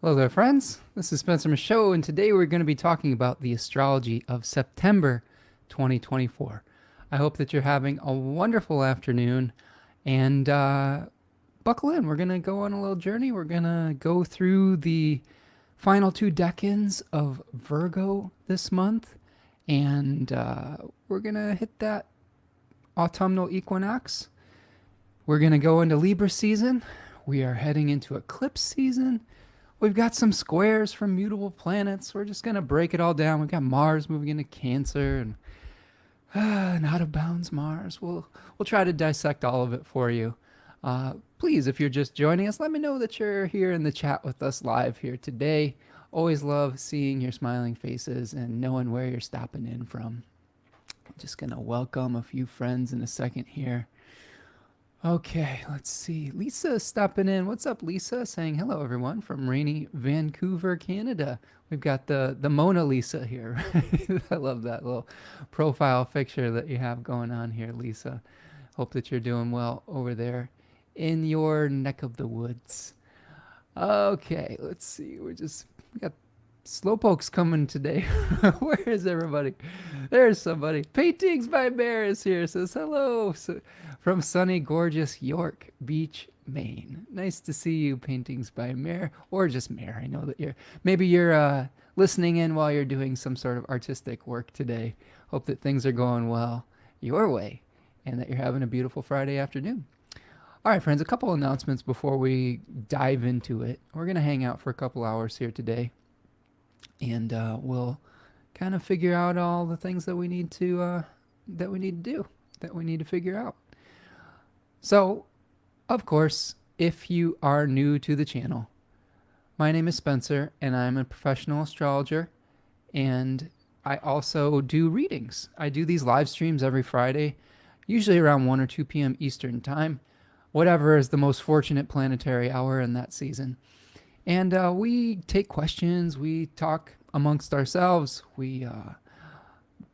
Hello there, friends. This is Spencer Michaud, and today we're going to be talking about the astrology of September 2024. I hope that you're having a wonderful afternoon, and buckle in. We're going to go on a little journey. We're going to go through the final two decans of Virgo this month, and we're going to hit that autumnal equinox. We're going to go into Libra season. We are heading into eclipse season. We've got some squares from mutable planets. We're just going to break it all down. We've got Mars moving into Cancer and out of bounds Mars. We'll try to dissect all of it for you. Please, if you're just joining us, let me know that you're here in the chat with us live here today. Always love seeing your smiling faces and knowing where you're stopping in from. I'm just going to welcome a few friends in a second here. Okay, let's see. Lisa stopping in. What's up, Lisa? Saying hello, everyone, from rainy Vancouver, Canada. We've got the Mona Lisa here. I love that little profile picture that you have going on here, Lisa. Hope that you're doing well over there in your neck of the woods. Okay, let's see. We got Slowpoke's coming today. Where is everybody? There's somebody. Paintings by Bear is here. Says hello from sunny, gorgeous York Beach, Maine. Nice to see you, Paintings by Mare, or just Mare. I know that you're listening in while you're doing some sort of artistic work today. Hope that things are going well your way and that you're having a beautiful Friday afternoon. All right, friends, a couple announcements before we dive into it. We're going to hang out for a couple hours here today, and we'll kind of figure out all the things that we need to figure out. So, of course, if you are new to the channel, my name is Spencer, and I'm a professional astrologer, and I also do readings. I do these live streams every Friday, usually around 1 or 2 p.m. Eastern Time, whatever is the most fortunate planetary hour in that season. And we take questions, we talk amongst ourselves, we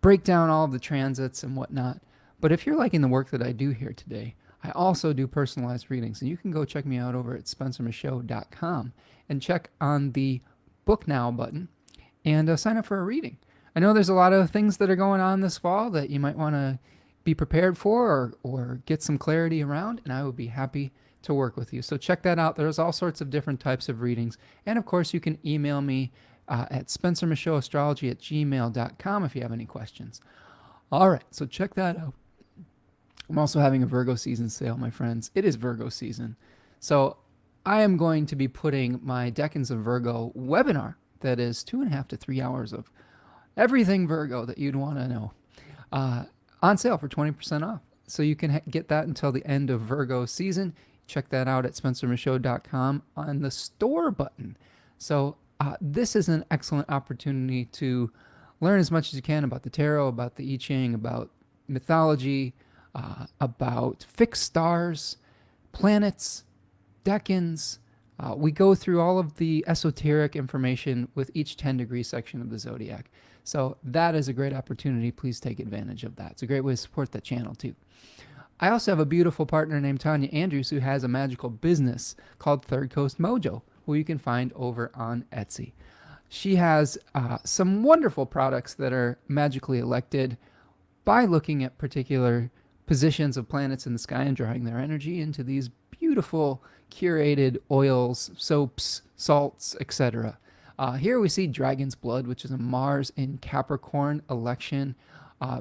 break down all of the transits and whatnot. But if you're liking the work that I do here today, I also do personalized readings. And you can go check me out over at spencermichaud.com and check on the Book Now button and sign up for a reading. I know there's a lot of things that are going on this fall that you might want to be prepared for or get some clarity around, and I would be happy to work with you. So check that out. There's all sorts of different types of readings. And of course, you can email me at spencermichaudastrology@gmail.com if you have any questions. All right, so check that out. I'm also having a Virgo season sale, my friends. It is Virgo season. So I am going to be putting my Decans of Virgo webinar, that is 2.5 to 3 hours of everything Virgo that you'd want to know, on sale for 20% off. So you can get that until the end of Virgo season. Check that out at spencermichaud.com on the store button. So this is an excellent opportunity to learn as much as you can about the tarot, about the I-Ching, about mythology, about fixed stars, planets, decans. We go through all of the esoteric information with each 10-degree section of the zodiac. So that is a great opportunity. Please take advantage of that. It's a great way to support the channel too. I also have a beautiful partner named Tanya Andrews who has a magical business called Third Coast Mojo, who you can find over on Etsy. She has some wonderful products that are magically elected by looking at particular positions of planets in the sky and drawing their energy into these beautiful curated oils, soaps, salts, etc. Here we see Dragon's Blood, which is a Mars in Capricorn election.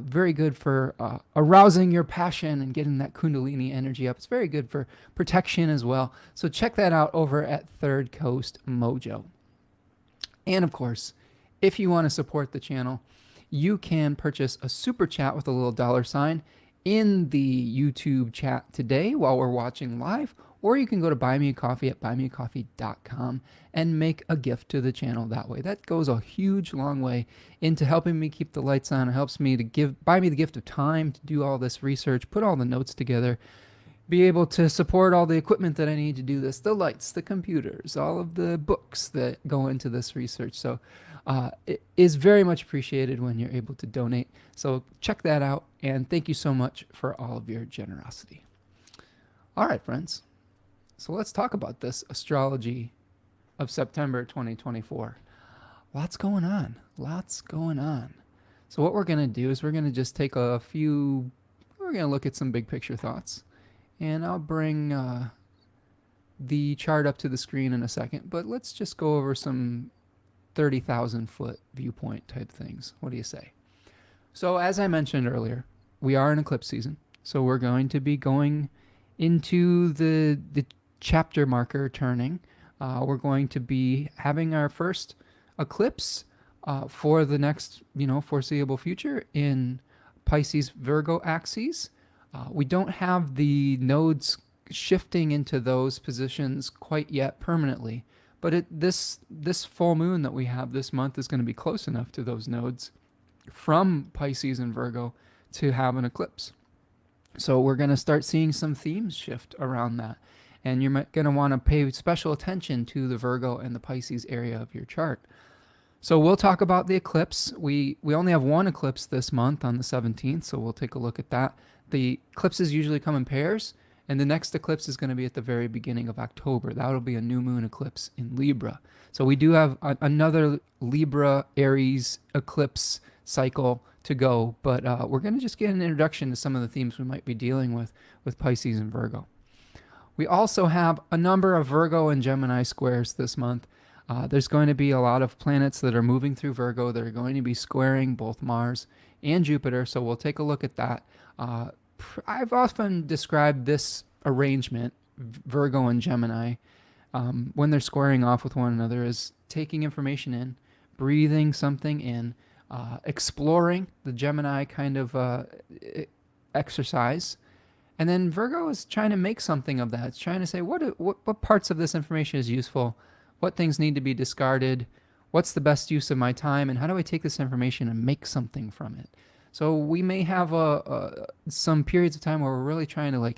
Very good for arousing your passion and getting that Kundalini energy up. It's very good for protection as well. So check that out over at Third Coast Mojo. And of course, if you want to support the channel, you can purchase a super chat with a little $sign in the YouTube chat today while we're watching live, or you can go to buy me a coffee at buymeacoffee.com and make a gift to the channel that way. That goes a huge, long way into helping me keep the lights on. It helps me to buy me the gift of time to do all this research, put all the notes together, be able to support all the equipment that I need to do this, the lights, the computers, all of the books that go into this research. So it is very much appreciated when you're able to donate. So check that out, and thank you so much for all of your generosity. All right, friends. So let's talk about this astrology of September 2024. Lots going on. Lots going on. So what we're going to do is we're going to just take we're going to look at some big picture thoughts. And I'll bring the chart up to the screen in a second, but let's just go over some 30,000 foot viewpoint type things. What do you say? So as I mentioned earlier, we are in eclipse season. So we're going to be going into the chapter marker turning. We're going to be having our first eclipse for the next, foreseeable future in Pisces Virgo axes. We don't have the nodes shifting into those positions quite yet permanently, but this full moon that we have this month is going to be close enough to those nodes from Pisces and Virgo to have an eclipse. So we're going to start seeing some themes shift around that. And you're going to want to pay special attention to the Virgo and the Pisces area of your chart. So we'll talk about the eclipse. We only have one eclipse this month on the 17th, so we'll take a look at that. The eclipses usually come in pairs, and the next eclipse is going to be at the very beginning of October. That'll be a new moon eclipse in Libra. So we do have another Libra Aries eclipse cycle to go, but we're going to just get an introduction to some of the themes we might be dealing with Pisces and Virgo. We also have a number of Virgo and Gemini squares this month. There's going to be a lot of planets that are moving through Virgo that are going to be squaring both Mars and Jupiter, so we'll take a look at that. I've often described this arrangement, Virgo and Gemini, when they're squaring off with one another, as taking information in, breathing something in, exploring the Gemini kind of exercise. And then Virgo is trying to make something of that. It's trying to say, what parts of this information is useful? What things need to be discarded? What's the best use of my time? And how do I take this information and make something from it? So we may have some periods of time where we're really trying to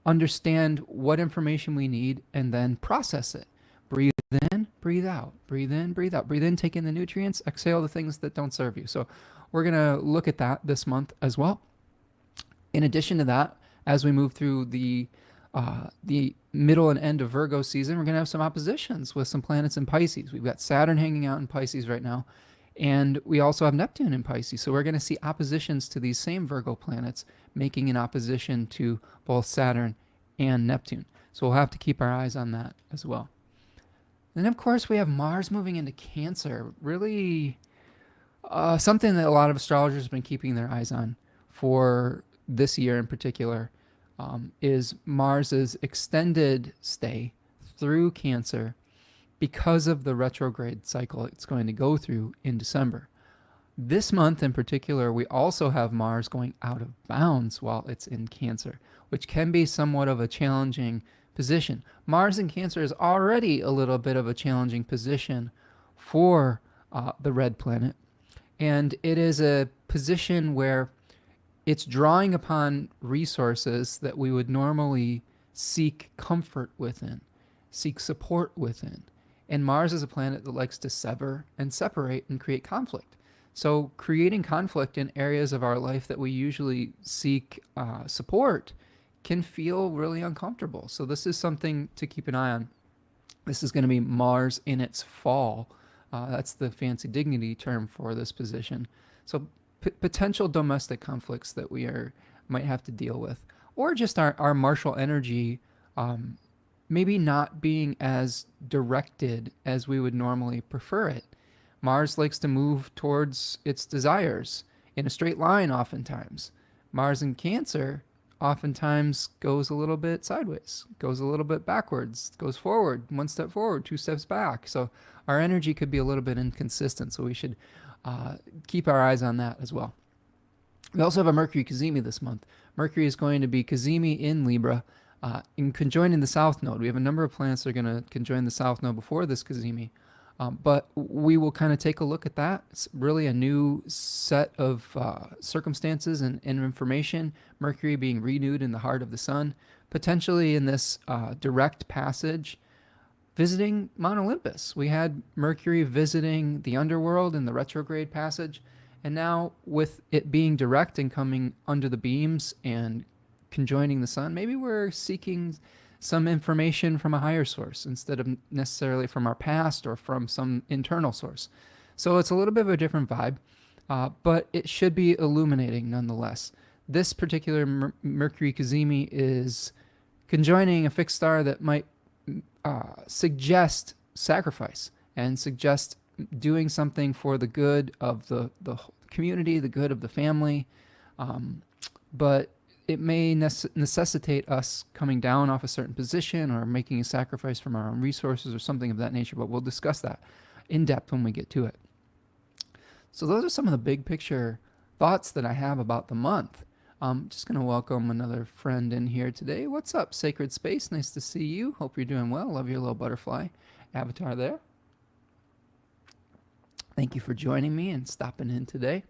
understand what information we need and then process it. Breathe in, breathe out. Breathe in, breathe out. Breathe in, take in the nutrients. Exhale the things that don't serve you. So we're going to look at that this month as well. In addition to that, as we move through the middle and end of Virgo season, we're going to have some oppositions with some planets in Pisces. We've got Saturn hanging out in Pisces right now, and we also have Neptune in Pisces. So we're going to see oppositions to these same Virgo planets making an opposition to both Saturn and Neptune. So we'll have to keep our eyes on that as well. And of course, we have Mars moving into Cancer. Really something that a lot of astrologers have been keeping their eyes on for this year in particular. Is Mars's extended stay through Cancer because of the retrograde cycle it's going to go through in December. This month in particular, we also have Mars going out of bounds while it's in Cancer, which can be somewhat of a challenging position. Mars in Cancer is already a little bit of a challenging position for the red planet, and it is a position where it's drawing upon resources that we would normally seek comfort within, seek support within. And Mars is a planet that likes to sever and separate and create conflict. So creating conflict in areas of our life that we usually seek support can feel really uncomfortable. So this is something to keep an eye on. This is going to be Mars in its fall. That's the fancy dignity term for this position. So potential domestic conflicts that we might have to deal with, or just our martial energy maybe not being as directed as we would normally prefer it. Mars likes to move towards its desires in a straight line oftentimes. Mars in Cancer oftentimes goes a little bit sideways, goes a little bit backwards, goes forward, one step forward, two steps back. So our energy could be a little bit inconsistent, so we should keep our eyes on that as well. We also have a Mercury Cazimi this month. Mercury is going to be Cazimi in Libra, in conjoining the South Node. We have a number of planets that are going to conjoin the South Node before this Cazimi, but we will kind of take a look at that. It's really a new set of circumstances and information. Mercury being renewed in the heart of the Sun, potentially in this direct passage visiting Mount Olympus. We had Mercury visiting the underworld in the retrograde passage, and now with it being direct and coming under the beams and conjoining the Sun, maybe we're seeking some information from a higher source instead of necessarily from our past or from some internal source. So it's a little bit of a different vibe, but it should be illuminating nonetheless. This particular Mercury Cazimi is conjoining a fixed star that might suggest sacrifice and suggest doing something for the good of the community, the good of the family. But it may necessitate us coming down off a certain position or making a sacrifice from our own resources or something of that nature. But we'll discuss that in depth when we get to it. So those are some of the big picture thoughts that I have about the month. I'm just going to welcome another friend in here today. What's up, Sacred Space? Nice to see you. Hope you're doing well. Love your little butterfly avatar there. Thank you for joining me and stopping in today.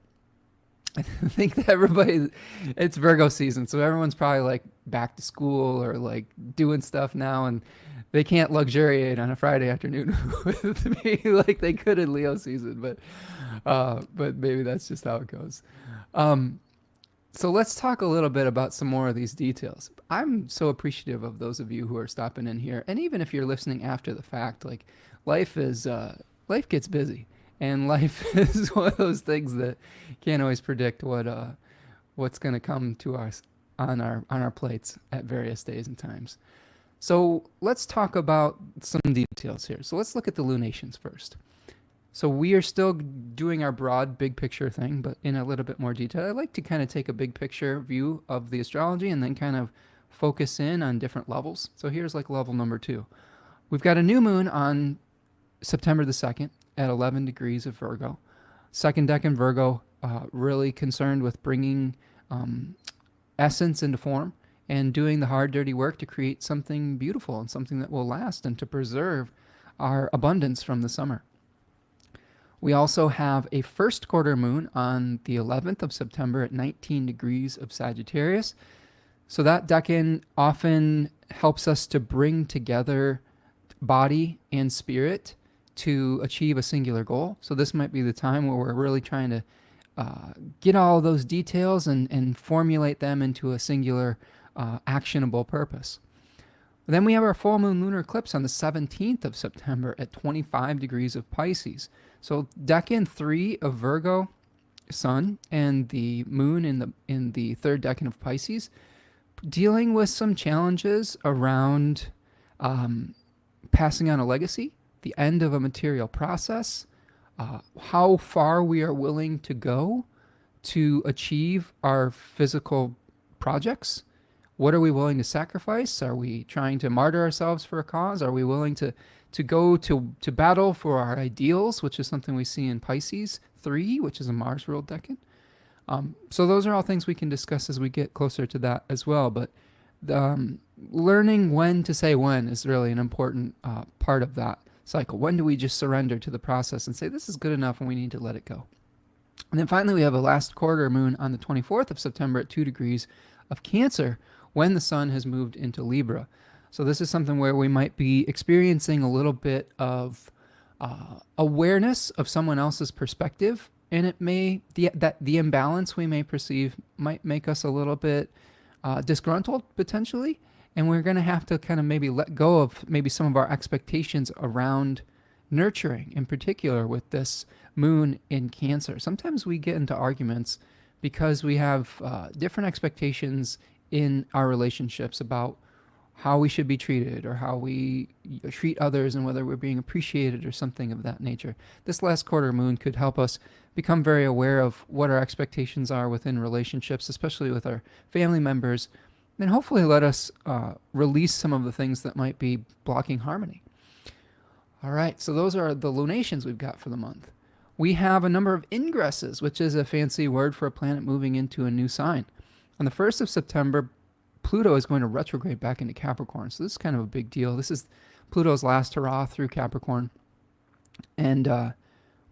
I think that everybody, it's Virgo season, so everyone's probably like back to school or like doing stuff now, and they can't luxuriate on a Friday afternoon with me like they could in Leo season, but maybe that's just how it goes. So let's talk a little bit about some more of these details. I'm so appreciative of those of you who are stopping in here, and even if you're listening after the fact, like life gets busy. And life is one of those things that can't always predict what's going to come to us on our plates at various days and times. So let's talk about some details here. So let's look at the lunations first. So we are still doing our broad big picture thing, but in a little bit more detail. I like to kind of take a big picture view of the astrology and then kind of focus in on different levels. So here's like level number 2. We've got a new moon on September the 2nd. At 11 degrees of Virgo. Second decan Virgo, really concerned with bringing essence into form and doing the hard, dirty work to create something beautiful and something that will last and to preserve our abundance from the summer. We also have a first quarter moon on the 11th of September at 19 degrees of Sagittarius. So that decan often helps us to bring together body and spirit to achieve a singular goal. So this might be the time where we're really trying to get all those details and formulate them into a singular actionable purpose. Then we have our full moon lunar eclipse on the 17th of September at 25 degrees of Pisces. So decan 3 of Virgo, Sun, and the moon in the third decan of Pisces, dealing with some challenges around passing on a legacy, the end of a material process, how far we are willing to go to achieve our physical projects. What are we willing to sacrifice? Are we trying to martyr ourselves for a cause? Are we willing to go to battle for our ideals, which is something we see in Pisces 3, which is a Mars ruled decan? So those are all things we can discuss as we get closer to that as well. But learning when to say when is really an important part of that cycle. When do we just surrender to the process and say this is good enough and we need to let it go? And then finally we have a last quarter moon on the 24th of September at 2 degrees of Cancer when the sun has moved into Libra. So this is something where we might be experiencing a little bit of awareness of someone else's perspective, and it may the imbalance we may perceive might make us a little bit disgruntled potentially. And we're going to have to kind of maybe let go of maybe some of our expectations around nurturing, in particular with this moon in Cancer. Sometimes we get into arguments because we have different expectations in our relationships about how we should be treated or how we treat others and whether we're being appreciated or something of that nature. This last quarter moon could help us become very aware of what our expectations are within relationships, especially with our family members, and hopefully let us release some of the things that might be blocking harmony. All right, so those are the lunations we've got for the month. We have a number of ingresses, which is a fancy word for a planet moving into a new sign. On the 1st of September, Pluto is going to retrograde back into Capricorn. So this is kind of a big deal. This is Pluto's last hurrah through Capricorn. And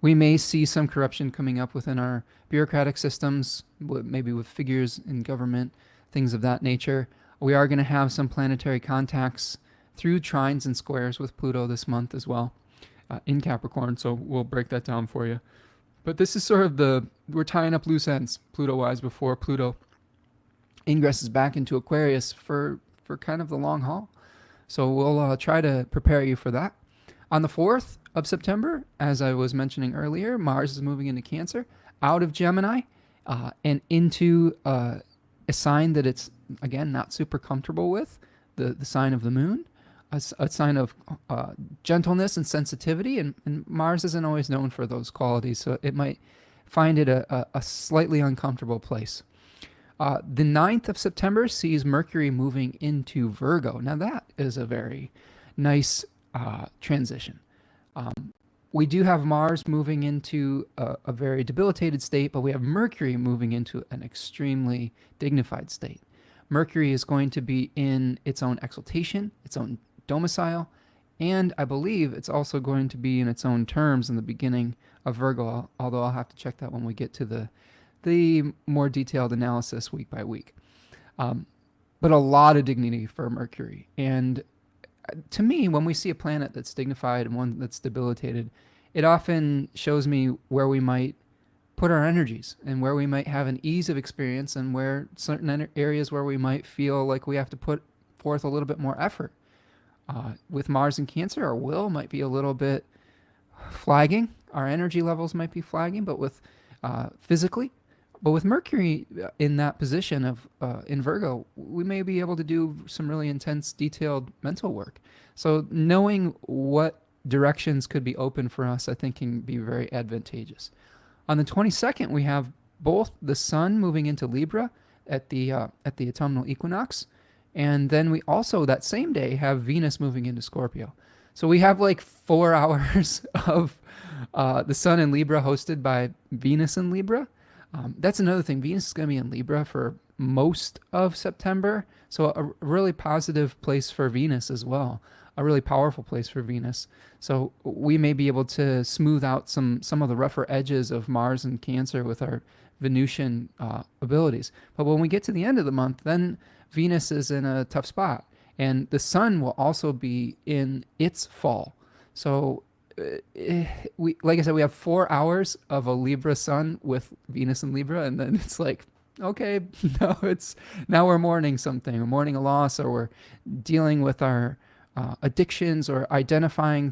we may see some corruption coming up within our bureaucratic systems, maybe with figures in government, things of that nature. We are going to have some planetary contacts through trines and squares with Pluto this month as well in Capricorn. So we'll break that down for you. But this is sort of we're tying up loose ends Pluto-wise before Pluto ingresses back into Aquarius for kind of the long haul. So we'll try to prepare you for that. On the 4th of September, as I was mentioning earlier, Mars is moving into Cancer, out of Gemini, and into a sign that it's, again, not super comfortable with, the sign of the moon, a sign of gentleness and sensitivity. And Mars isn't always known for those qualities, so it might find it a slightly uncomfortable place. The 9th of September sees Mercury moving into Virgo. Now, that is a very nice transition. We do have Mars moving into a very debilitated state, but we have Mercury moving into an extremely dignified state. Mercury is going to be in its own exaltation, its own domicile, and I believe it's also going to be in its own terms in the beginning of Virgo, although I'll have to check that when we get to the more detailed analysis week by week. But a lot of dignity for Mercury. And to me, when we see a planet that's dignified and one that's debilitated, it often shows me where we might put our energies and where we might have an ease of experience and where certain areas where we might feel like we have to put forth a little bit more effort. With Mars in Cancer, our will might be a little bit flagging. Our energy levels might be flagging, but with physically. But with Mercury in that position of in Virgo, we may be able to do some really intense, detailed mental work. So knowing what directions could be open for us, I think, can be very advantageous. On the 22nd, we have both the Sun moving into Libra at the autumnal equinox, and then we also that same day have Venus moving into Scorpio. So we have like 4 hours of the Sun in Libra hosted by Venus in Libra. That's another thing. Venus is going to be in Libra for most of September. So a really positive place for Venus as well. A really powerful place for Venus. So we may be able to smooth out some of the rougher edges of Mars and Cancer with our Venusian abilities. But when we get to the end of the month, then Venus is in a tough spot. And the Sun will also be in its fall. So like I said, we have 4 hours of a Libra Sun with Venus in Libra, and then it's like, okay, now we're mourning something, we're mourning a loss, or we're dealing with our addictions, or identifying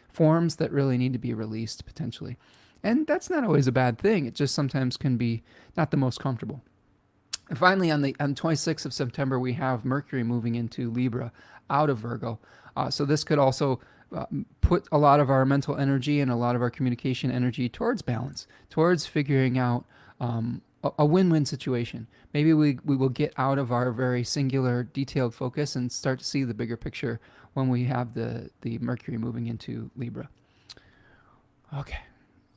forms that really need to be released potentially. And that's not always a bad thing. It just sometimes can be not the most comfortable. And finally, on 26th of September, we have Mercury moving into Libra out of Virgo. So this could also put a lot of our mental energy and a lot of our communication energy towards balance, towards figuring out a win-win situation. Maybe we will get out of our very singular, detailed focus and start to see the bigger picture when we have the Mercury moving into Libra. Okay,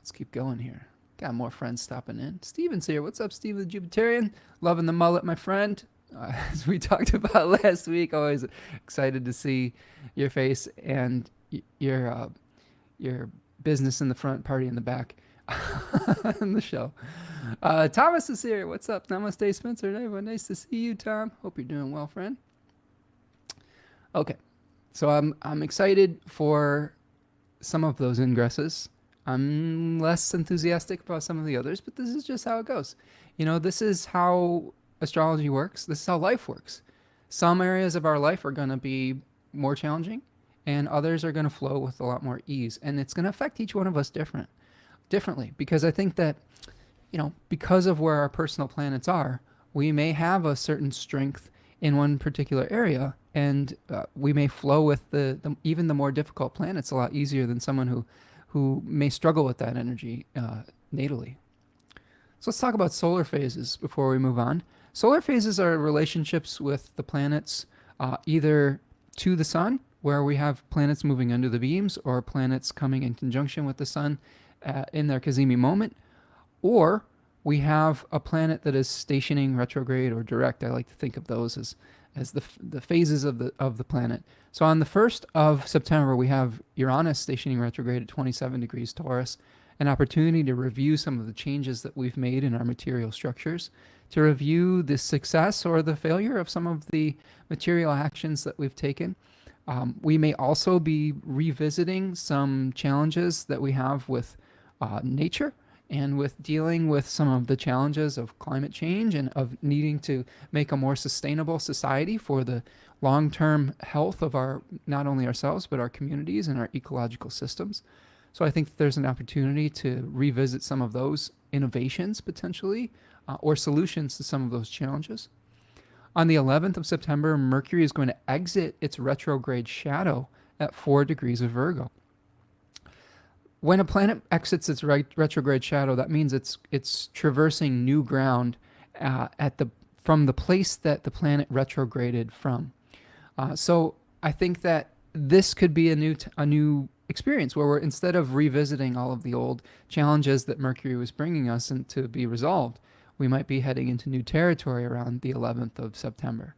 let's keep going here. Got more friends stopping in. Steven's here. What's up, Steve the Jupiterian? Loving the mullet, my friend. As we talked about last week, always excited to see your face and your business in the front, party in the back in the show. Thomas is here. What's up? Namaste, Spencer. Everyone, nice to see you, Tom. Hope you're doing well, friend. Okay, so I'm excited for some of those ingresses. I'm less enthusiastic about some of the others, but this is just how it goes. You know, this is how astrology works. This is how life works. Some areas of our life are going to be more challenging, and others are going to flow with a lot more ease. And it's going to affect each one of us differently, because I think that, you know, because of where our personal planets are, we may have a certain strength in one particular area, and we may flow with even the more difficult planets a lot easier than someone who may struggle with that energy natally. So let's talk about solar phases before we move on. Solar phases are relationships with the planets either to the sun, where we have planets moving under the beams, or planets coming in conjunction with the sun in their Cazimi moment, or we have a planet that is stationing, retrograde, or direct. I like to think of those as the phases of the planet. So on the 1st of September, we have Uranus stationing retrograde at 27 degrees Taurus, an opportunity to review some of the changes that we've made in our material structures, to review the success or the failure of some of the material actions that we've taken. We may also be revisiting some challenges that we have with nature and with dealing with some of the challenges of climate change and of needing to make a more sustainable society for the long-term health of our, not only ourselves, but our communities and our ecological systems. So I think that there's an opportunity to revisit some of those innovations potentially, or solutions to some of those challenges. On the 11th of September, Mercury is going to exit its retrograde shadow at 4 degrees of Virgo. When a planet exits its retrograde shadow, that means it's traversing new ground from the place that the planet retrograded from. So I think that this could be a new experience where we're, instead of revisiting all of the old challenges that Mercury was bringing us and to be resolved, we might be heading into new territory around the 11th of September.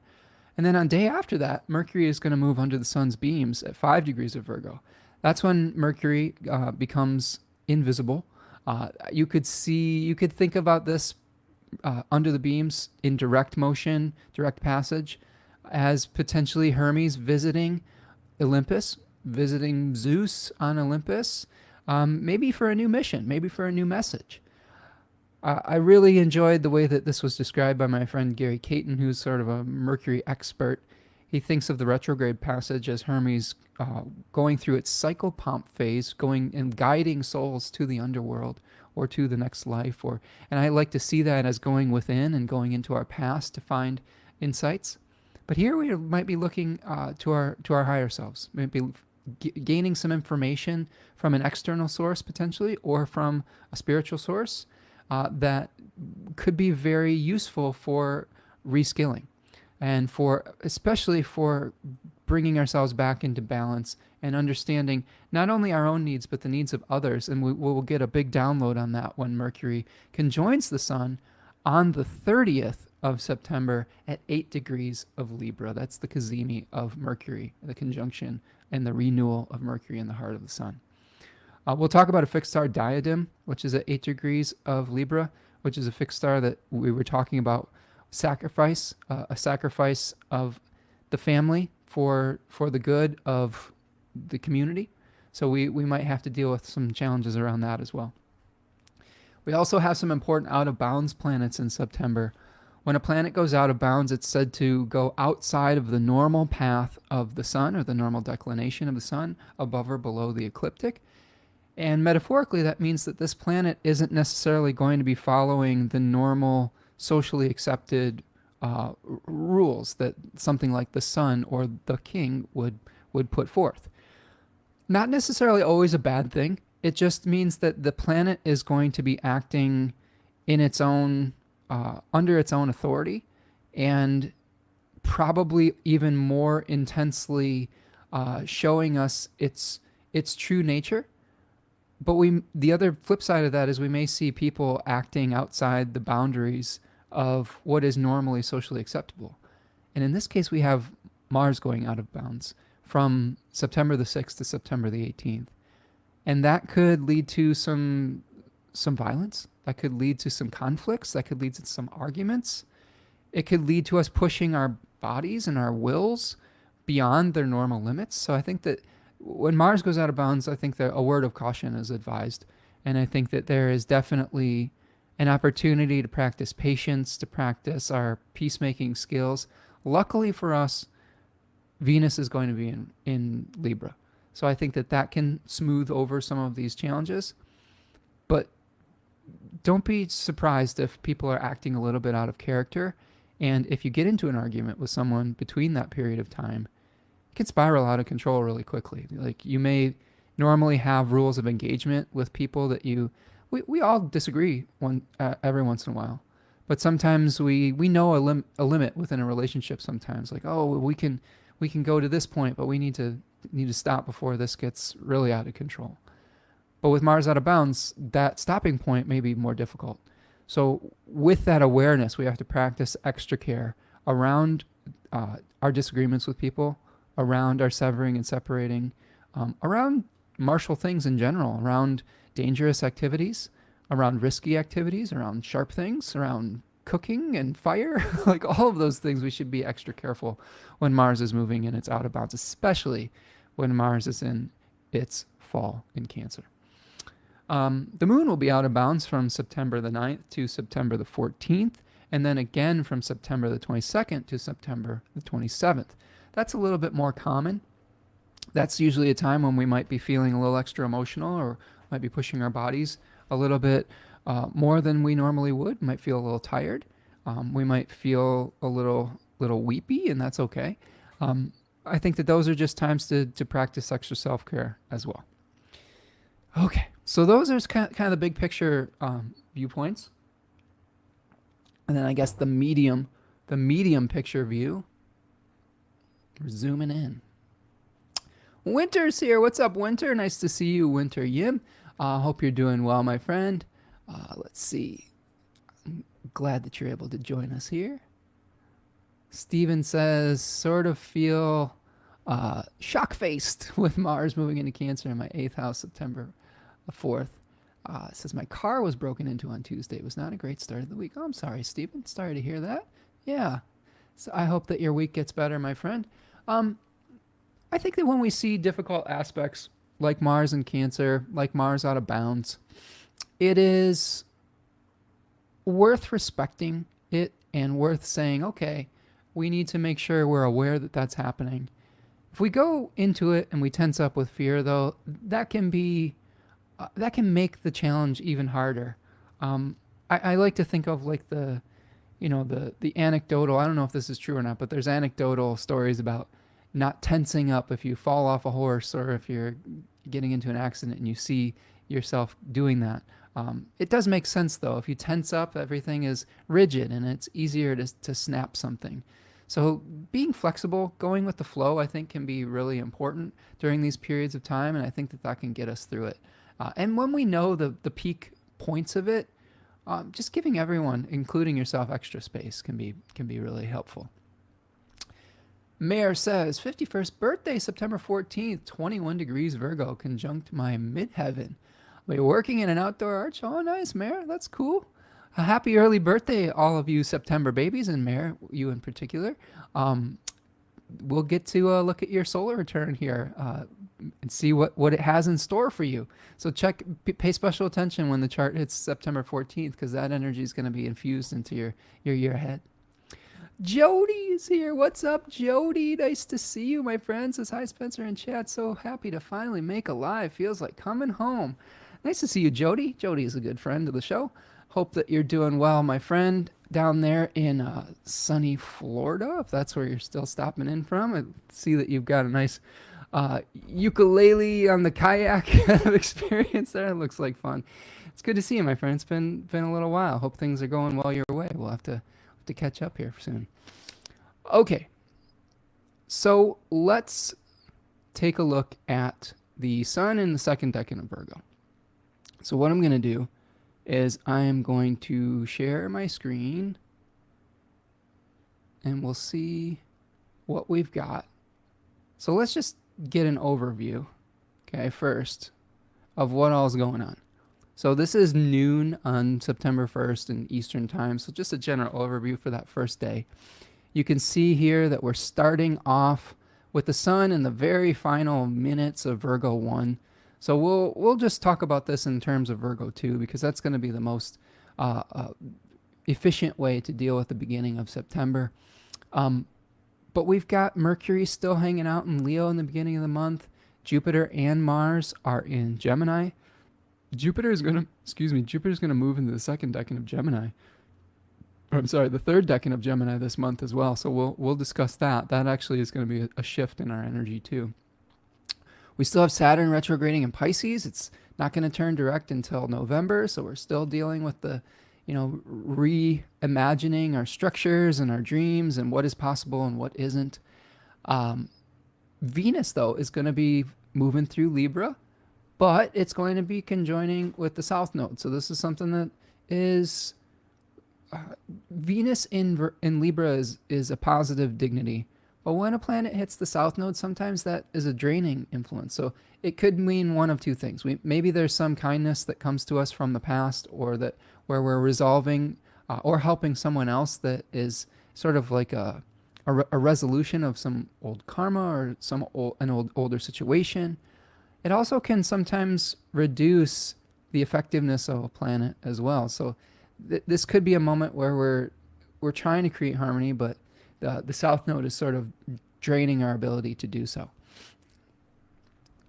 And then on day after that, Mercury is going to move under the sun's beams at 5 degrees of Virgo. That's when Mercury becomes invisible. You could think about this under the beams in direct motion, direct passage, as potentially Hermes visiting Olympus, visiting Zeus on Olympus, maybe for a new mission, maybe for a new message. I really enjoyed the way that this was described by my friend Gary Caton, who's sort of a Mercury expert. He thinks of the retrograde passage as Hermes going through its psychopomp phase, going and guiding souls to the underworld or to the next life. And I like to see that as going within and going into our past to find insights. But here we might be looking to our higher selves, maybe gaining some information from an external source potentially, or from a spiritual source that could be very useful for reskilling, and especially for bringing ourselves back into balance and understanding not only our own needs but the needs of others. And we will get a big download on that when Mercury conjoins the Sun on the 30th of September at 8 degrees of Libra. That's the cazimi of Mercury, the conjunction and the renewal of Mercury in the heart of the Sun. We'll talk about a fixed star diadem, which is at 8 degrees of Libra, which is a fixed star that we were talking about sacrifice, a sacrifice of the family for the good of the community. So we might have to deal with some challenges around that as well. We also have some important out-of-bounds planets in September. When a planet goes out of bounds, it's said to go outside of the normal path of the Sun, or the normal declination of the Sun, above or below the ecliptic. And metaphorically, that means that this planet isn't necessarily going to be following the normal socially accepted rules that something like the Sun or the King would put forth. Not necessarily always a bad thing. It just means that the planet is going to be acting in its own, under its own authority, and probably even more intensely showing us its true nature. But the other flip side of that is we may see people acting outside the boundaries of what is normally socially acceptable. And in this case, we have Mars going out of bounds from September the 6th to September the 18th. And that could lead to some violence. That could lead to some conflicts. That could lead to some arguments. It could lead to us pushing our bodies and our wills beyond their normal limits. So I think that when Mars goes out of bounds, I think that a word of caution is advised. And I think that there is definitely an opportunity to practice patience, to practice our peacemaking skills. Luckily for us, Venus is going to be in Libra. So I think that can smooth over some of these challenges. But don't be surprised if people are acting a little bit out of character. And if you get into an argument with someone between that period of time, it can spiral out of control really quickly. Like, you may normally have rules of engagement with people that we all disagree every once in a while. But sometimes we know a limit within a relationship sometimes. Like, oh, we can go to this point, but we need to stop before this gets really out of control. But with Mars out of bounds, that stopping point may be more difficult. So with that awareness, we have to practice extra care around our disagreements with people, around our severing and separating, around martial things in general, around dangerous activities, around risky activities, around sharp things, around cooking and fire. Like, all of those things, we should be extra careful when Mars is moving and it's out of bounds, especially when Mars is in its fall in Cancer. The moon will be out of bounds from September the 9th to September the 14th, and then again from September the 22nd to September the 27th. That's a little bit more common. That's usually a time when we might be feeling a little extra emotional, or might be pushing our bodies a little bit more than we normally would. Might feel a little tired. We might feel a little weepy, and that's okay. I think that those are just times to practice extra self-care as well. Okay, so those are kind of the big picture viewpoints. And then I guess the medium picture view, we're zooming in. Winter's here. What's up, Winter? Nice to see you, Winter Yim. Hope you're doing well, my friend. Let's see. I'm glad that you're able to join us here. Steven says, sort of feel shock-faced with Mars moving into Cancer in my 8th house, September 4th. Says, my car was broken into on Tuesday. It was not a great start of the week. Oh, I'm sorry, Steven. Sorry to hear that. Yeah. So I hope that your week gets better, my friend. I think that when we see difficult aspects like Mars in Cancer, like Mars out of bounds, it is worth respecting it and worth saying, okay, we need to make sure we're aware that that's happening. If we go into it and we tense up with fear, though, that can make the challenge even harder. I like to think of like the anecdotal, I don't know if this is true or not, but there's anecdotal stories about not tensing up if you fall off a horse or if you're getting into an accident and you see yourself doing that. It does make sense, though. If you tense up, everything is rigid and it's easier to snap something. So being flexible, going with the flow, I think can be really important during these periods of time, and I think that can get us through it. And when we know the peak points of it, just giving everyone, including yourself, extra space can be really helpful. Mayor says, 51st birthday, September 14th, 21 degrees Virgo, conjunct my midheaven. I'll be working in an outdoor arch. Oh, nice, Mayor. That's cool. A happy early birthday, all of you September babies, and Mayor, you in particular. We'll get to look at your solar return here and see what it has in store for you. So pay special attention when the chart hits September 14th, because that energy is going to be infused into your year ahead. Jody is here. What's up, Jody? Nice to see you, my friend. Says, hi, Spencer in chat. So happy to finally make a live. Feels like coming home. Nice to see you, Jody. Jody is a good friend of the show. Hope that you're doing well, my friend, down there in sunny Florida, if that's where you're still stopping in from. I see that you've got a nice ukulele on the kayak experience there. It looks like fun. It's good to see you, my friend. It's been a little while. Hope things are going well your way. We'll have to catch up here soon. Okay, so let's take a look at the sun in the second decan of Virgo. So what I'm going to do is I am going to share my screen and we'll see what we've got. So let's just get an overview, okay, first of what all is going on. So this is noon on September 1st in Eastern time. So just a general overview for that first day. You can see here that we're starting off with the sun in the very final minutes of Virgo 1. So we'll just talk about this in terms of Virgo 2, because that's going to be the most efficient way to deal with the beginning of September. But we've got Mercury still hanging out in Leo in the beginning of the month. Jupiter and Mars are in Gemini. Jupiter's going to move into the second decan of Gemini. The third decan of Gemini this month as well. So we'll discuss that. That actually is going to be a shift in our energy too. We still have Saturn retrograding in Pisces. It's not going to turn direct until November, so we're still dealing with the, reimagining our structures and our dreams and what is possible and what isn't. Venus, though, is going to be moving through Libra, but it's going to be conjoining with the South Node. So this is something that is Venus in Libra is a positive dignity. But when a planet hits the South Node, sometimes that is a draining influence. So it could mean one of two things. Maybe there's some kindness that comes to us from the past, or that where we're resolving or helping someone else that is sort of like a resolution of some old karma or an older situation. It also can sometimes reduce the effectiveness of a planet as well. So this could be a moment where we're trying to create harmony, but the South Node is sort of draining our ability to do so.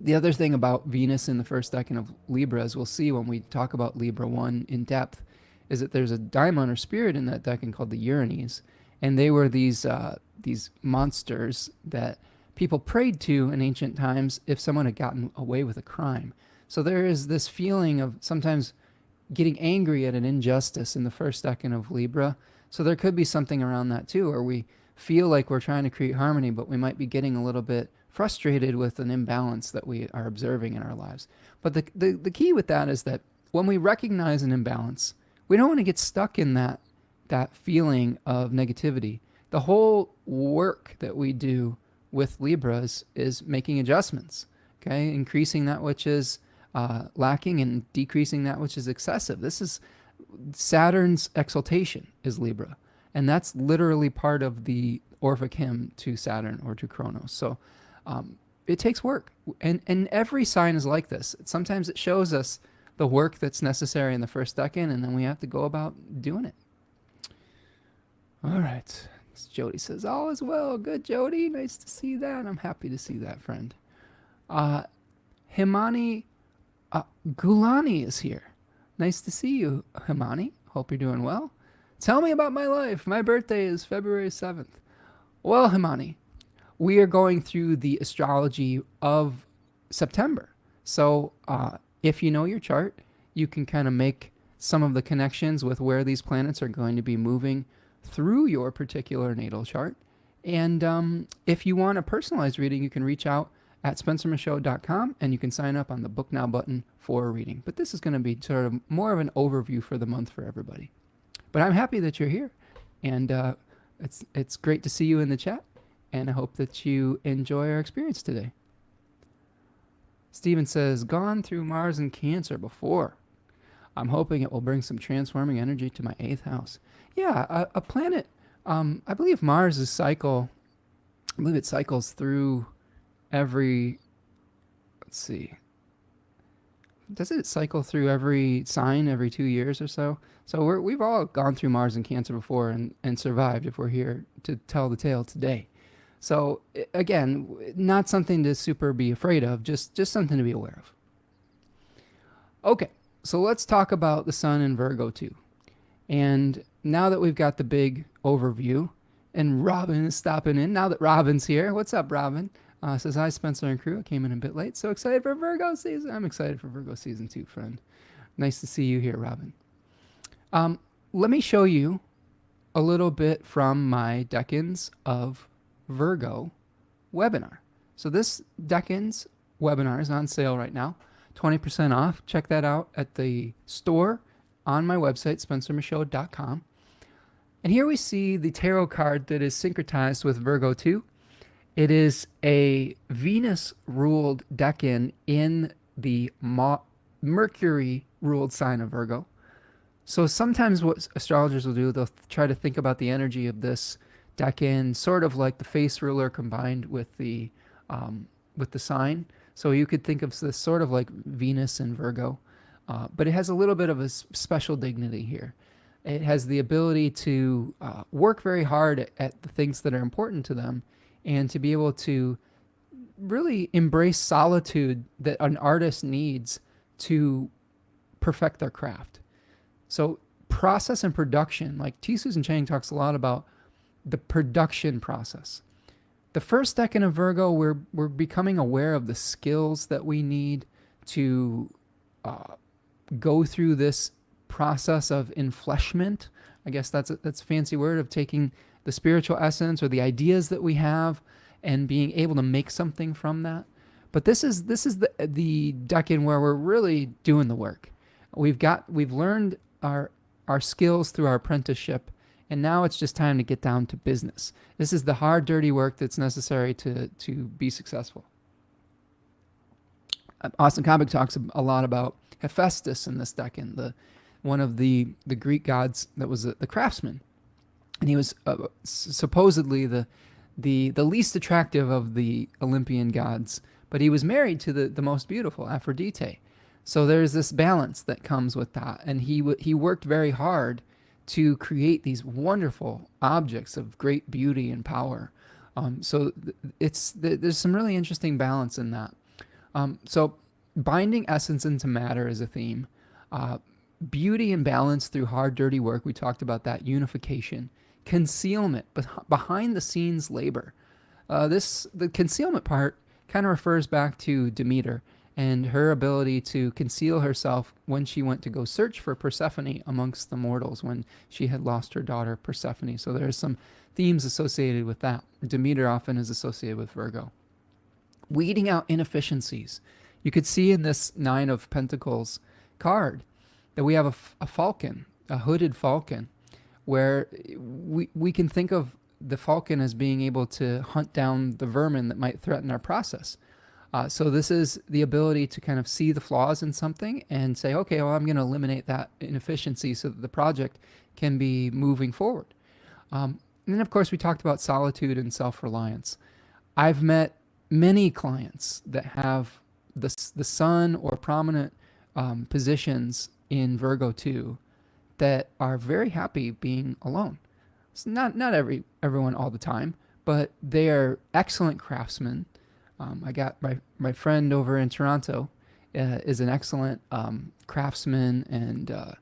The other thing about Venus in the first decan of Libra, as we'll see when we talk about Libra 1 in depth, is that there's a daimon or spirit in that decan called the Uranies, and they were these monsters that people prayed to in ancient times if someone had gotten away with a crime. So there is this feeling of sometimes getting angry at an injustice in the first decan of Libra. So there could be something around that too, where we feel like we're trying to create harmony, but we might be getting a little bit frustrated with an imbalance that we are observing in our lives. But the key with that is that when we recognize an imbalance, we don't want to get stuck in that feeling of negativity. The whole work that we do with Libras is making adjustments, okay? Increasing that which is lacking and decreasing that which is excessive. This is Saturn's exaltation is Libra. And that's literally part of the Orphic hymn to Saturn or to Kronos. So it takes work. And every sign is like this. Sometimes it shows us the work that's necessary in the first decan, and then we have to go about doing it. All right. Jody says, all is well. Good, Jody. Nice to see that. I'm happy to see that, friend. Himani Gulani is here. Nice to see you, Himani. Hope you're doing well. Tell me about my life. My birthday is February 7th. Well, Himani, we are going through the astrology of September. So if you know your chart, you can kind of make some of the connections with where these planets are going to be moving through your particular natal chart. And if you want a personalized reading, you can reach out at spencermichaud.com and you can sign up on the Book Now button for a reading. But this is going to be sort of more of an overview for the month for everybody. But I'm happy that you're here, and it's great to see you in the chat, and I hope that you enjoy our experience today. Steven says, gone through Mars and Cancer before. I'm hoping it will bring some transforming energy to my 8th house. Yeah, a planet, I believe Mars' cycle, I believe it cycles through every, let's see, does it cycle through every sign every 2 years or so? So we've all gone through Mars and Cancer before and survived if we're here to tell the tale today. So again, not something to super be afraid of, just something to be aware of. Okay, so let's talk about the Sun in Virgo too. And now that we've got the big overview, and Robin is stopping in, now that Robin's here, what's up, Robin? Says, hi, Spencer and crew. I came in a bit late. So excited for Virgo season. I'm excited for Virgo season too, friend. Nice to see you here, Robin. Let me show you a little bit from my Decans of Virgo webinar. So this Decans webinar is on sale right now, 20% off. Check that out at the store on my website, spencermichaud.com. And here we see the tarot card that is syncretized with Virgo 2. It is a Venus-ruled decan in the Mercury-ruled sign of Virgo. So sometimes what astrologers will do, they'll try to think about the energy of this decan, sort of like the face ruler combined with the sign. So you could think of this sort of like Venus and Virgo, but it has a little bit of a special dignity here. It has the ability to work very hard at the things that are important to them, and to be able to really embrace solitude that an artist needs to perfect their craft. So process and production, like T. Susan Chang talks a lot about the production process. The first decan of Virgo, we're becoming aware of the skills that we need to go through this process of enfleshment. I guess that's a fancy word of taking the spiritual essence or the ideas that we have and being able to make something from that. But this is the decan where we're really doing the work. We've learned our skills through our apprenticeship, and now it's just time to get down to business. This is the hard, dirty work that's necessary to be successful. Austin Comic talks a lot about Hephaestus in this decan, one of the Greek gods that was the craftsman. And he was supposedly the least attractive of the Olympian gods, but he was married to the most beautiful, Aphrodite. So there's this balance that comes with that, and he worked very hard to create these wonderful objects of great beauty and power. There's some really interesting balance in that. So binding essence into matter is a theme. Uh, Beauty and balance through hard, dirty work. We talked about that. Unification, concealment, behind the scenes labor. The concealment part kind of refers back to Demeter and her ability to conceal herself when she went to go search for Persephone amongst the mortals when she had lost her daughter Persephone. So there's some themes associated with that. Demeter often is associated with Virgo. Weeding out inefficiencies. You could see in this Nine of Pentacles card that we have a falcon, a hooded falcon, where we can think of the falcon as being able to hunt down the vermin that might threaten our process. So this is the ability to kind of see the flaws in something and say, okay, well, I'm going to eliminate that inefficiency so that the project can be moving forward. And then, of course, we talked about solitude and self-reliance. I've met many clients that have the sun or prominent positions in Virgo 2 that are very happy being alone. It's not everyone all the time, but they are excellent craftsmen. I got my friend over in Toronto is an excellent craftsman, and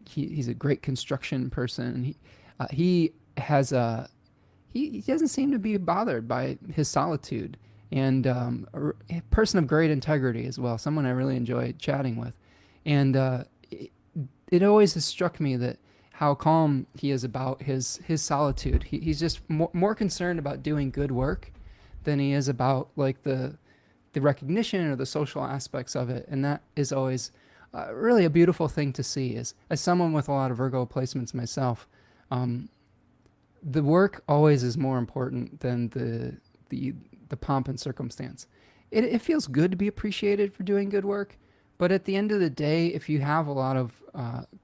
he's a great construction person. He doesn't seem to be bothered by his solitude, and a person of great integrity as well. Someone I really enjoy chatting with, and it always has struck me that how calm he is about his solitude. He's just more concerned about doing good work than he is about like the recognition or the social aspects of it. And that is always really a beautiful thing to see. As someone with a lot of Virgo placements myself, the work always is more important than the pomp and circumstance. It feels good to be appreciated for doing good work, but at the end of the day, if you have a lot of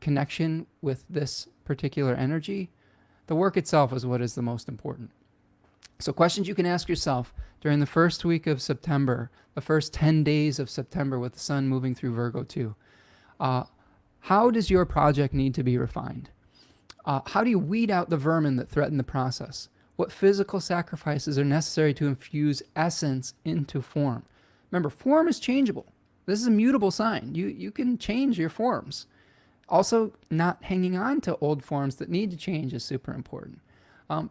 connection with this particular energy, the work itself is what is the most important. So questions you can ask yourself during the first week of September, the first 10 days of September with the sun moving through Virgo 2. How does your project need to be refined? How do you weed out the vermin that threaten the process? What physical sacrifices are necessary to infuse essence into form? Remember, form is changeable. This is a mutable sign. You can change your forms. Also, not hanging on to old forms that need to change is super important.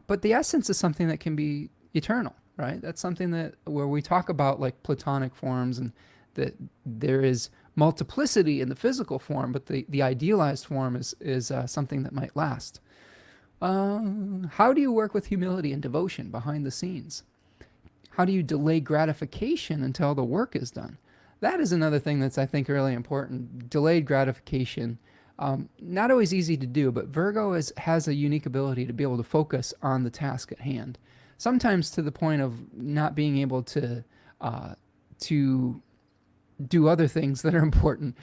But the essence is something that can be eternal, right? That's something that where we talk about like Platonic forms and that there is multiplicity in the physical form, but the idealized form is something that might last. How do you work with humility and devotion behind the scenes? How do you delay gratification until the work is done? That is another thing that's, I think, really important. Delayed gratification. Not always easy to do, but Virgo has a unique ability to be able to focus on the task at hand. Sometimes to the point of not being able to do other things that are important.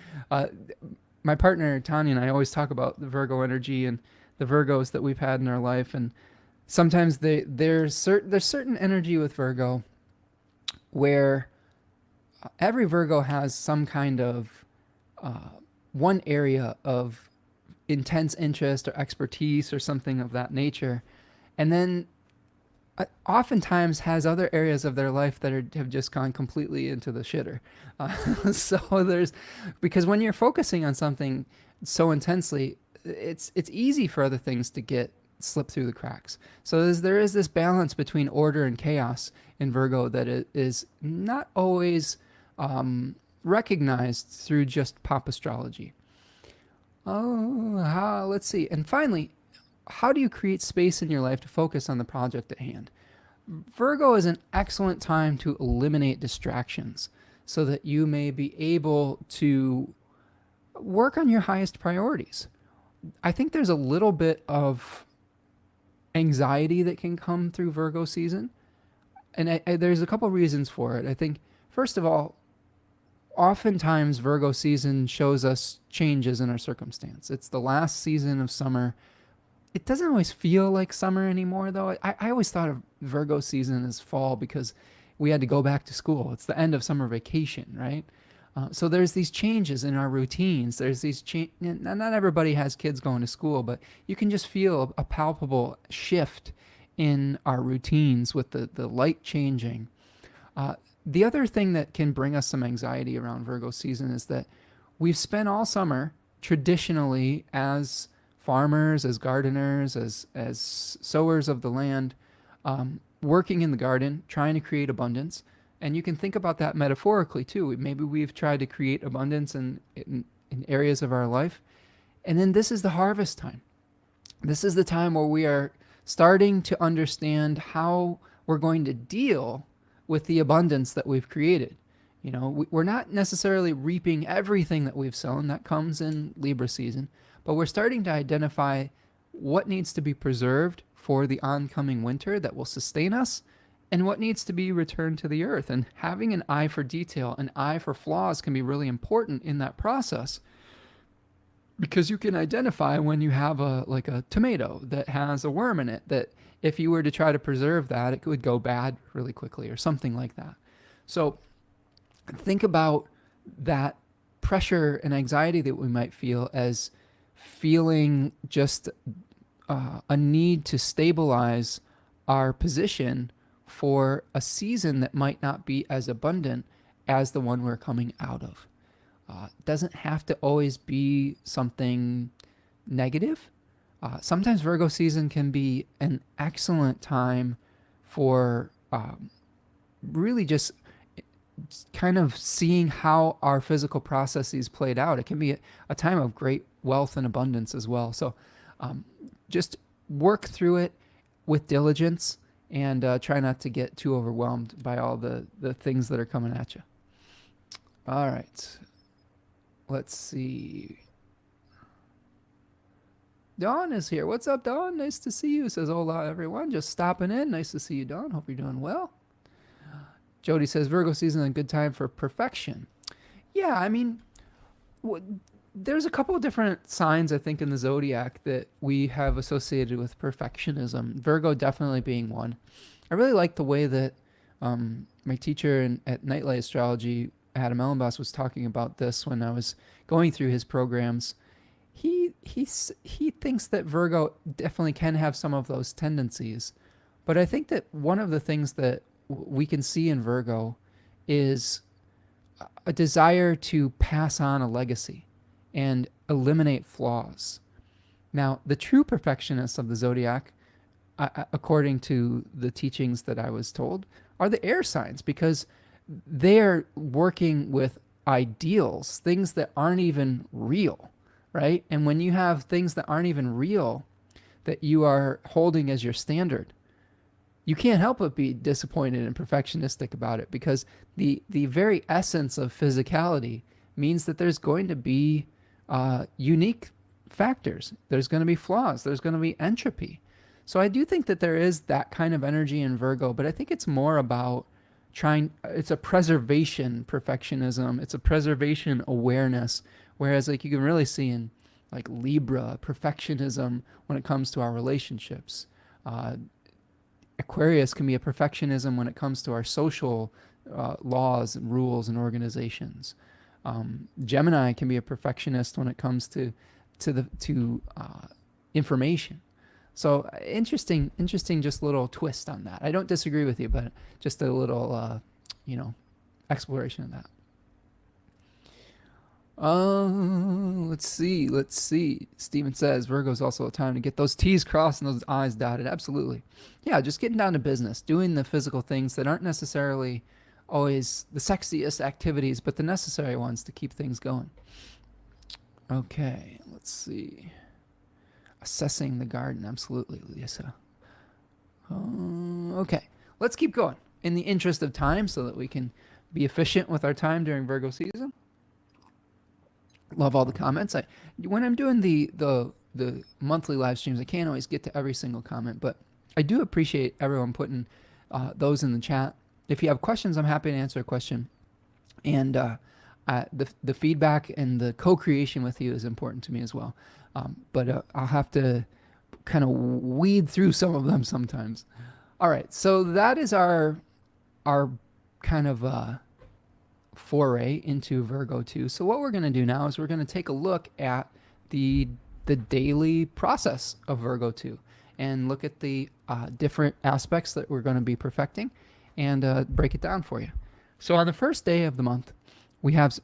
My partner Tanya and I always talk about the Virgo energy and the Virgos that we've had in our life, and sometimes there's certain energy with Virgo where every Virgo has some kind of one area of intense interest or expertise or something of that nature, and then oftentimes has other areas of their life that have just gone completely into the shitter. Because when you're focusing on something so intensely, it's easy for other things to slip through the cracks. So there is this balance between order and chaos in Virgo that is not always recognized through just pop astrology. Let's see. And finally, how do you create space in your life to focus on the project at hand? Virgo is an excellent time to eliminate distractions so that you may be able to work on your highest priorities. I think there's a little bit of anxiety that can come through Virgo season, and there's a couple reasons for it. I think, first of all, oftentimes Virgo season shows us changes in our circumstance. It's the last season of summer. It doesn't always feel like summer anymore, though. I always thought of Virgo season as fall because we had to go back to school. It's the end of summer vacation, right? So there's these changes in our routines. There's these not everybody has kids going to school, but you can just feel a palpable shift in our routines with the light changing. The other thing that can bring us some anxiety around Virgo season is that we've spent all summer traditionally as farmers, as gardeners, as sowers of the land, working in the garden, trying to create abundance. And you can think about that metaphorically too. Maybe we've tried to create abundance in areas of our life. And then this is the harvest time. This is the time where we are starting to understand how we're going to deal with the abundance that we've created. You know, we're not necessarily reaping everything that we've sown. That comes in Libra season. But we're starting to identify what needs to be preserved for the oncoming winter that will sustain us, and what needs to be returned to the earth. And having an eye for detail, an eye for flaws can be really important in that process, because you can identify when you have a tomato that has a worm in it, that if you were to try to preserve that, it would go bad really quickly or something like that. So think about that pressure and anxiety that we might feel as feeling just a need to stabilize our position for a season that might not be as abundant as the one we're coming out of. It doesn't have to always be something negative. Sometimes Virgo season can be an excellent time for really just kind of seeing how our physical processes played out. It can be a time of great wealth and abundance as well. So just work through it with diligence, and try not to get too overwhelmed by all the things that are coming at you. All right. Let's see. Dawn is here. What's up, Dawn? Nice to see you. Says, hola, everyone. Just stopping in. Nice to see you, Dawn. Hope you're doing well. Jody says, Virgo season is a good time for perfection. Yeah, I mean, there's a couple of different signs, I think, in the zodiac that we have associated with perfectionism. Virgo definitely being one. I really like the way that my teacher at Nightlight Astrology, Adam Ellenboss, was talking about this when I was going through his programs. He thinks that Virgo definitely can have some of those tendencies. But I think that one of the things that we can see in Virgo is a desire to pass on a legacy and eliminate flaws. Now, the true perfectionists of the zodiac, according to the teachings that I was told, are the air signs, because they're working with ideals, things that aren't even real, right? And when you have things that aren't even real that you are holding as your standard, you can't help but be disappointed and perfectionistic about it, because the very essence of physicality means that there's going to be unique factors. There's going to be flaws. There's going to be entropy. So I do think that there is that kind of energy in Virgo, but I think it's more about it's a preservation perfectionism. It's a preservation awareness. Whereas like you can really see in like Libra, perfectionism when it comes to our relationships. Aquarius can be a perfectionism when it comes to our social laws and rules and organizations. Gemini can be a perfectionist when it comes to information. So interesting, just little twist on that. I don't disagree with you, but just a little, exploration of that. Let's see. Steven says Virgo's also a time to get those T's crossed and those I's dotted. Absolutely. Yeah, just getting down to business, doing the physical things that aren't necessarily always the sexiest activities, but the necessary ones to keep things going. Okay, let's see. Assessing the garden. Absolutely, Lisa. Okay, let's keep going in the interest of time so that we can be efficient with our time during Virgo season. Love all the comments. When I'm doing the monthly live streams, I can't always get to every single comment, but I do appreciate everyone putting those in the chat. If you have questions, I'm happy to answer a question. And the feedback and the co-creation with you is important to me as well. But I'll have to kind of weed through some of them sometimes. All right, so that is our kind of foray into Virgo too. So what we're going to do now is we're going to take a look at the daily process of Virgo 2 and look at the different aspects that we're going to be perfecting and break it down for you. So on the first day of the month, we have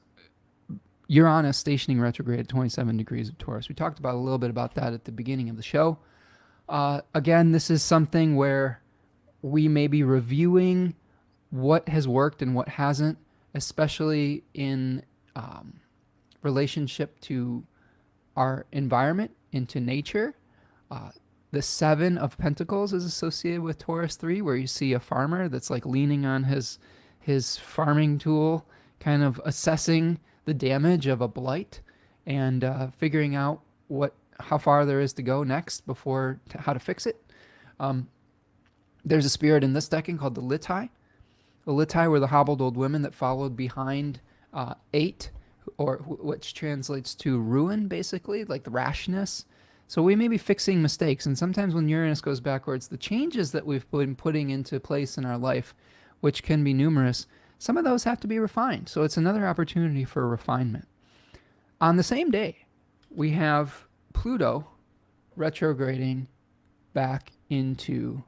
Uranus stationing retrograde at 27 degrees of Taurus. We talked about a little bit about that at the beginning of the show. Again, this is something where we may be reviewing what has worked and what hasn't, especially in relationship to our environment, into nature. The Seven of Pentacles is associated with Taurus 3, where you see a farmer that's like leaning on his farming tool, kind of assessing the damage of a blight and figuring out how far there is to go next before how to fix it. There's a spirit in this decking called the Litai. The Litai were the hobbled old women that followed behind 8, which translates to ruin, basically, like the rashness. So we may be fixing mistakes, and sometimes when Uranus goes backwards, the changes that we've been putting into place in our life, which can be numerous, some of those have to be refined. So it's another opportunity for refinement. On the same day, we have Pluto retrograding back into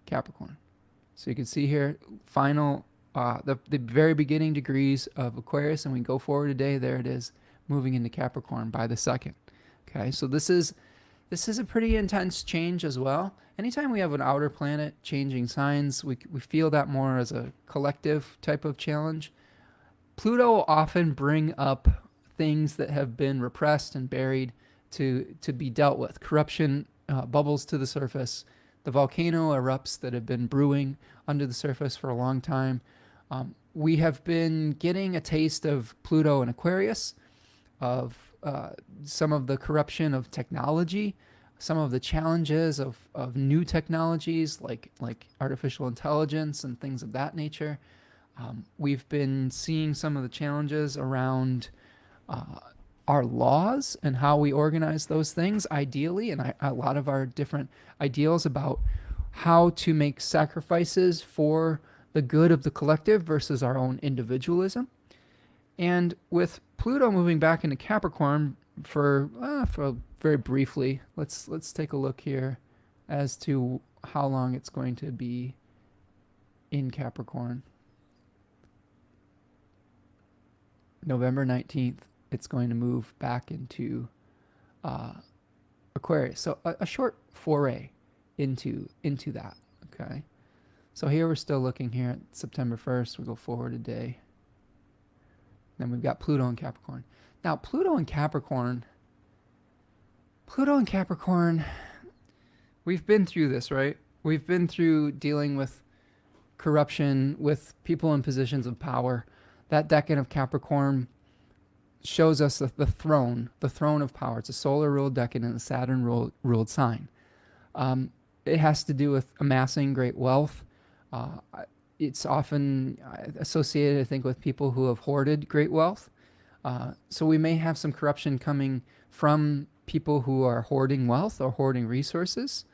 Capricorn. So you can see here, final, the very beginning degrees of Aquarius, and we go forward a day, there it is, moving into Capricorn by the 2nd. Okay, so this is a pretty intense change as well. Anytime we have an outer planet changing signs, we feel that more as a collective type of challenge. Pluto will often bring up things that have been repressed and buried to be dealt with. Corruption bubbles to the surface. The volcano erupts that have been brewing under the surface for a long time. We have been getting a taste of Pluto and Aquarius, of some of the corruption of technology, some of the challenges of new technologies like artificial intelligence and things of that nature. We've been seeing some of the challenges around our laws and how we organize those things ideally, and a lot of our different ideals about how to make sacrifices for the good of the collective versus our own individualism. And with Pluto moving back into Capricorn for very briefly, let's take a look here as to how long it's going to be in Capricorn. November 19th, it's going to move back into Aquarius. So a short foray into that, okay? So here we're still looking here at September 1st. We'll go forward a day. Then we've got Pluto in Capricorn. Now, Pluto in Capricorn, we've been through this, right? We've been through dealing with corruption, with people in positions of power. That decan of Capricorn shows us the throne of power. It's a solar-ruled decan and a Saturn-ruled sign. It has to do with amassing great wealth. It's often associated, I think, with people who have hoarded great wealth. So we may have some corruption coming from people who are hoarding wealth or hoarding resources.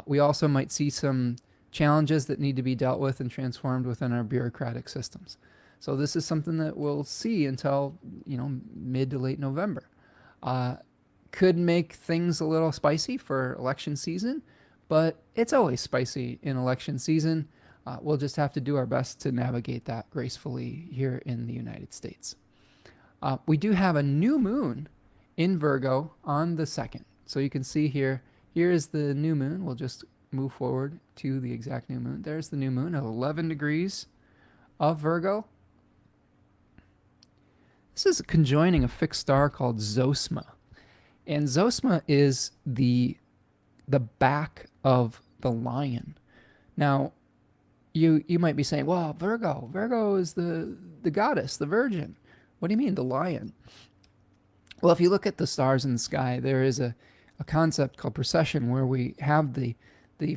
We also might see some challenges that need to be dealt with and transformed within our bureaucratic systems. So this is something that we'll see until, mid to late November. Could make things a little spicy for election season, but it's always spicy in election season. We'll just have to do our best to navigate that gracefully here in the United States. We do have a new moon in Virgo on the 2nd. So you can see here is the new moon. We'll just move forward to the exact new moon. There's the new moon at 11 degrees of Virgo. This is conjoining a fixed star called Zosma. And Zosma is the back of the lion. Now, you might be saying, well, Virgo is the goddess, the virgin. What do you mean, the lion? Well, if you look at the stars in the sky, there is a concept called precession where we have the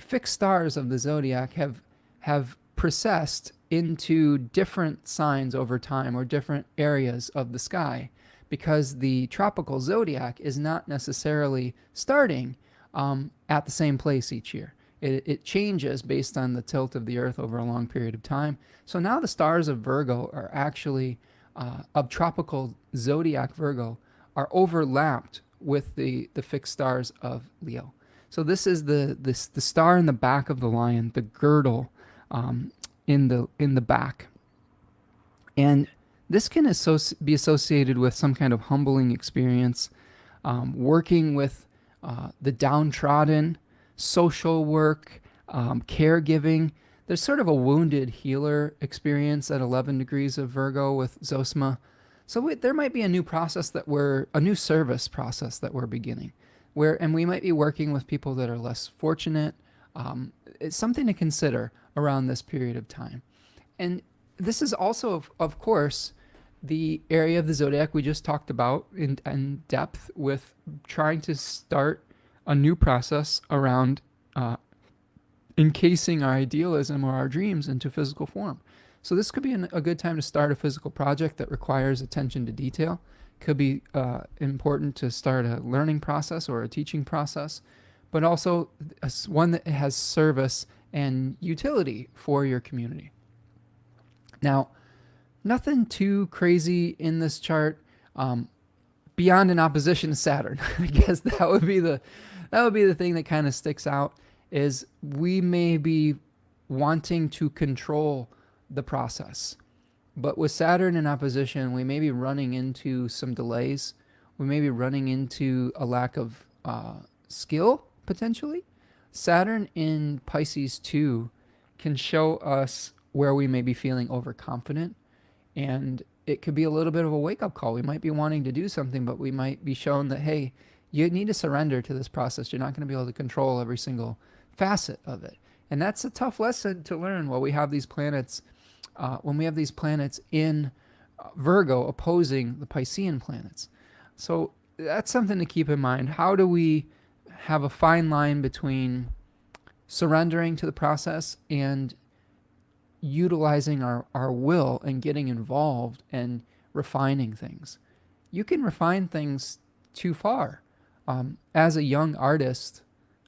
fixed stars of the zodiac have precessed into different signs over time or different areas of the sky, because the tropical zodiac is not necessarily starting at the same place each year. It changes based on the tilt of the Earth over a long period of time. So now the stars of Virgo are actually, of tropical zodiac Virgo, are overlapped with the fixed stars of Leo. So this is the star in the back of the lion, the girdle, in the back, and this can be associated with some kind of humbling experience, working with the downtrodden, social work, caregiving. There's sort of a wounded healer experience at 11 degrees of Virgo with Zosma. So there might be a new service process that we're beginning, and we might be working with people that are less fortunate. It's something to consider around this period of time. And this is also, of course, the area of the zodiac we just talked about in depth, with trying to start a new process around encasing our idealism or our dreams into physical form. So this could be a good time to start a physical project that requires attention to detail. Could be important to start a learning process or a teaching process, but also one that has service and utility for your community. Now, nothing too crazy in this chart beyond an opposition to Saturn. I guess that would be the thing that kind of sticks out, is we may be wanting to control the process. But with Saturn in opposition, we may be running into some delays. We may be running into a lack of skill, potentially. Saturn in Pisces 2 can show us where we may be feeling overconfident, and it could be a little bit of a wake-up call. We might be wanting to do something, but we might be shown that, hey, you need to surrender to this process. You're not going to be able to control every single facet of it. And that's a tough lesson to learn while we have these planets, when we have these planets in Virgo opposing the Piscean planets. So that's something to keep in mind. How do we have a fine line between surrendering to the process and utilizing our will and getting involved and refining things? You can refine things too far. As a young artist,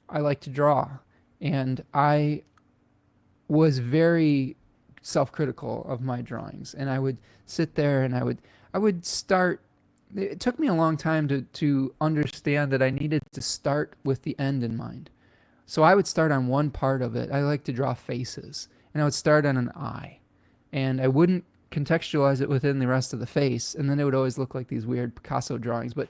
I like to draw, and I was very self-critical of my drawings, and I would sit there and I would start. It took me a long time to understand that I needed to start with the end in mind. So I would start on one part of it. I like to draw faces, and I would start on an eye, and I wouldn't contextualize it within the rest of the face, and then it would always look like these weird Picasso drawings. But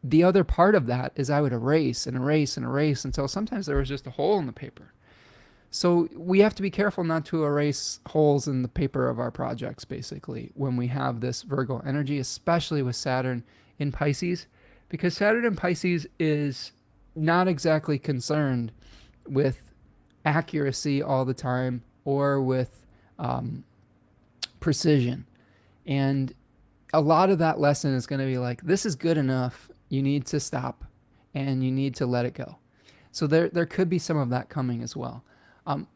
the other part of that is I would erase and erase and erase until sometimes there was just a hole in the paper. So we have to be careful not to erase holes in the paper of our projects, basically, when we have this Virgo energy, especially with Saturn in Pisces, because Saturn in Pisces is not exactly concerned with accuracy all the time or with precision. And a lot of that lesson is going to be like, this is good enough. You need to stop and you need to let it go. So there could be some of that coming as well.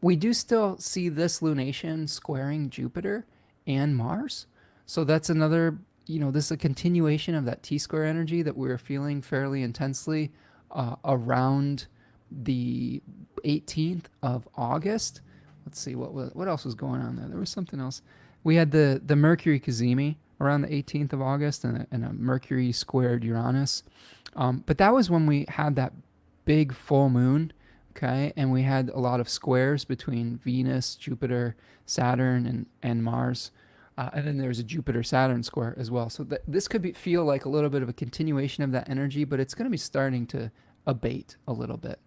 We do still see this lunation squaring Jupiter and Mars. So that's another, this is a continuation of that T-square energy that we were feeling fairly intensely around the 18th of August. Let's see, what else was going on there? There was something else. We had the Mercury Cazimi around the 18th of August and a Mercury squared Uranus. But that was when we had that big full moon. Okay, and we had a lot of squares between Venus, Jupiter, Saturn, and Mars. And then there's a Jupiter-Saturn square as well. So this could feel like a little bit of a continuation of that energy, but it's going to be starting to abate a little bit.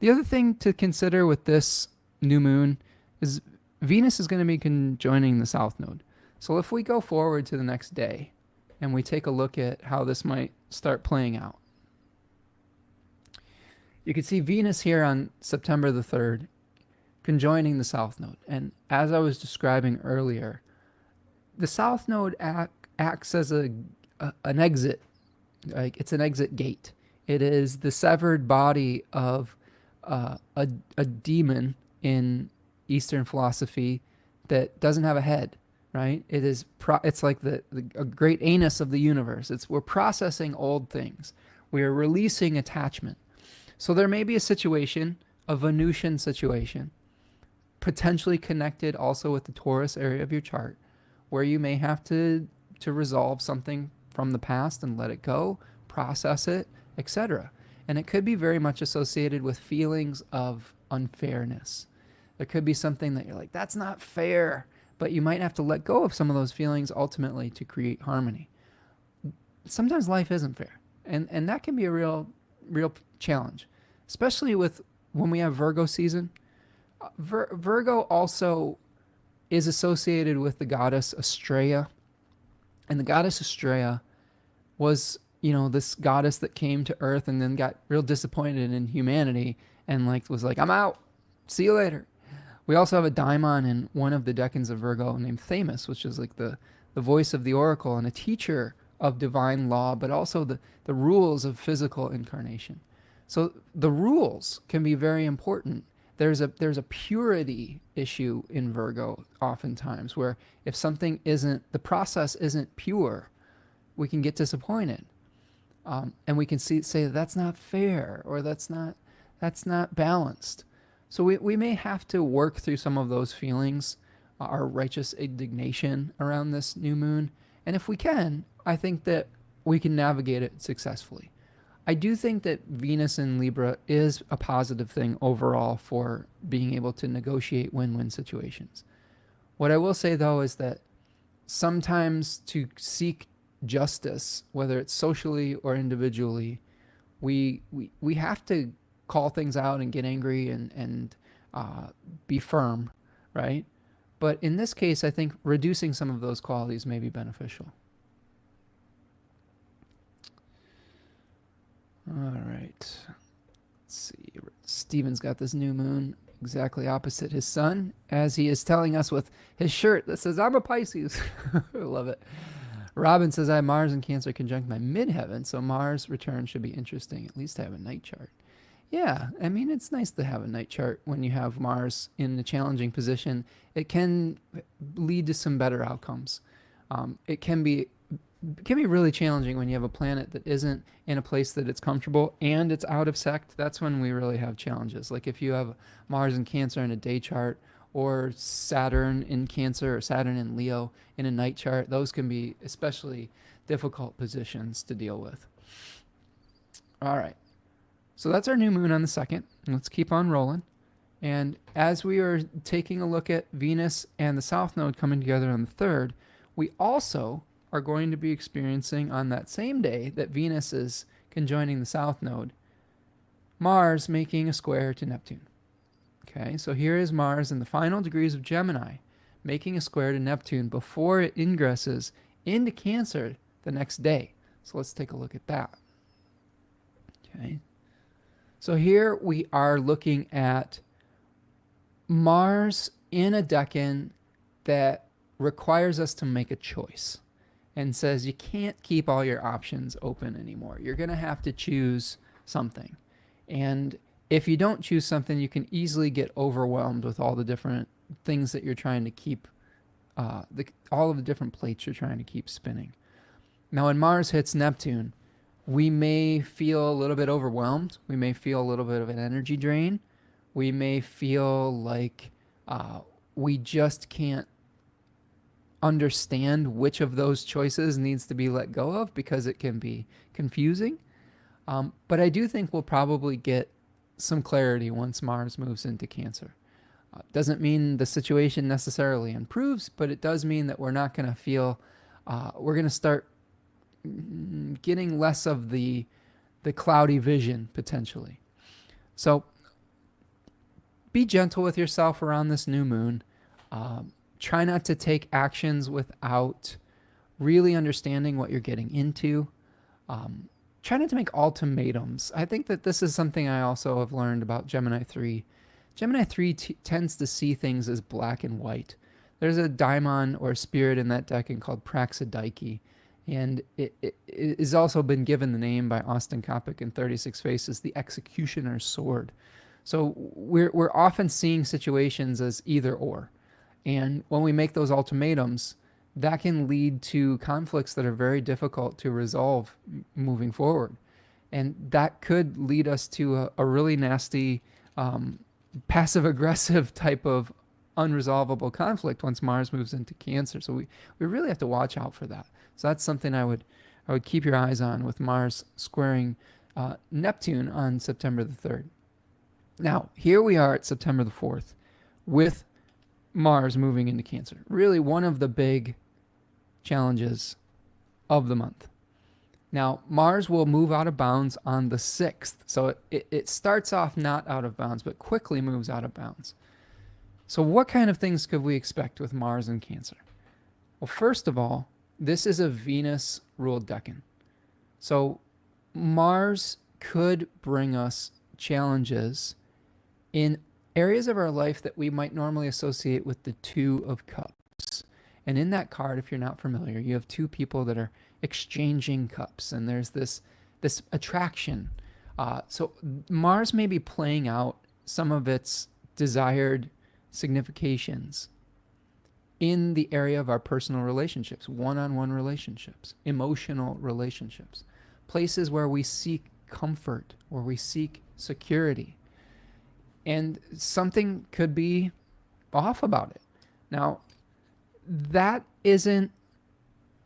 The other thing to consider with this new moon is Venus is going to be conjoining the South Node. So if we go forward to the next day and we take a look at how this might start playing out, you can see Venus here on September the 3rd conjoining the South Node. And as I was describing earlier, the South Node acts as an exit. Like it's an exit gate. It is the severed body of a demon in Eastern philosophy that doesn't have a head, right? It's like a great anus of the universe. We're processing old things. We are releasing attachment. So there may be a situation, a Venusian situation, potentially connected also with the Taurus area of your chart, where you may have to resolve something from the past and let it go, process it, etc. And it could be very much associated with feelings of unfairness. There could be something that you're like, that's not fair, but you might have to let go of some of those feelings ultimately to create harmony. Sometimes life isn't fair, and that can be a real challenge, especially with when we have Virgo season. Virgo also is associated with the goddess Astraea, and the goddess Astraea was, this goddess that came to Earth and then got real disappointed in humanity and was like, I'm out, see you later. We also have a daimon in one of the decans of Virgo named Themis, which is like the voice of the oracle and a teacher of divine law, but also the rules of physical incarnation. So the rules can be very important. There's a purity issue in Virgo oftentimes, where if something the process isn't pure, we can get disappointed. And we can say that's not fair, or that's not balanced. So we may have to work through some of those feelings, our righteous indignation around this new moon. And if we can, I think that we can navigate it successfully. I do think that Venus in Libra is a positive thing overall for being able to negotiate win-win situations. What I will say, though, is that sometimes to seek justice, whether it's socially or individually, we have to call things out and get angry and be firm, right? But in this case, I think reducing some of those qualities may be beneficial. All right. Let's see. Steven's got this new moon exactly opposite his sun, as he is telling us with his shirt that says, I'm a Pisces. I love it. Robin says, I have Mars and Cancer conjunct my midheaven, so Mars return should be interesting, at least to have a night chart. Yeah, I mean, it's nice to have a night chart when you have Mars in a challenging position. It can lead to some better outcomes. It can be really challenging when you have a planet that isn't in a place that it's comfortable and it's out of sect. That's when we really have challenges. Like if you have Mars in Cancer in a day chart, or Saturn in Cancer or Saturn in Leo in a night chart, those can be especially difficult positions to deal with. All right. So that's our new moon on the 2nd. Let's keep on rolling. And as we are taking a look at Venus and the South Node coming together on the 3rd, we also are going to be experiencing on that same day that Venus is conjoining the South Node, Mars making a square to Neptune. Okay, so here is Mars in the final degrees of Gemini, making a square to Neptune before it ingresses into Cancer the next day. So let's take a look at that. Okay, so here we are looking at Mars in a decan that requires us to make a choice and says you can't keep all your options open anymore. You're going to have to choose something. And if you don't choose something, you can easily get overwhelmed with all the different things that you're trying to keep, all of the different plates you're trying to keep spinning. Now, when Mars hits Neptune, we may feel a little bit overwhelmed. We may feel a little bit of an energy drain. We may feel like we just can't understand which of those choices needs to be let go of because it can be confusing. But I do think we'll probably get some clarity once Mars moves into Cancer. Doesn't mean the situation necessarily improves, but it does mean that we're not going to feel, we're going to start getting less of the cloudy vision potentially. So be gentle with yourself around this new moon. Try not to take actions without really understanding what you're getting into. Try not to make ultimatums. I think that this is something I also have learned about Gemini 3. Gemini 3 tends to see things as black and white. There's a daimon or spirit in that decan called Praxidike, and it has also been given the name by Austin Coppock in 36 Faces, the Executioner's Sword. So we're often seeing situations as either or. And when we make those ultimatums, that can lead to conflicts that are very difficult to resolve moving forward. And that could lead us to a really nasty passive aggressive type of unresolvable conflict once Mars moves into Cancer. So we really have to watch out for that. So that's something I would keep your eyes on with Mars squaring Neptune on September the 3rd. Now, here we are at September the 4th with Mars moving into Cancer. Really one of the big challenges of the month. Now, Mars will move out of bounds on the 6th. So it starts off not out of bounds, but quickly moves out of bounds. So what kind of things could we expect with Mars in Cancer? Well, first of all, this is a Venus-ruled decan. So Mars could bring us challenges in areas of our life that we might normally associate with the Two of Cups. And in that card, if you're not familiar, you have two people that are exchanging cups, and there's this attraction. So Mars may be playing out some of its desired significations in the area of our personal relationships, one-on-one relationships, emotional relationships, places where we seek comfort, where we seek security. And something could be off about it. Now, that isn't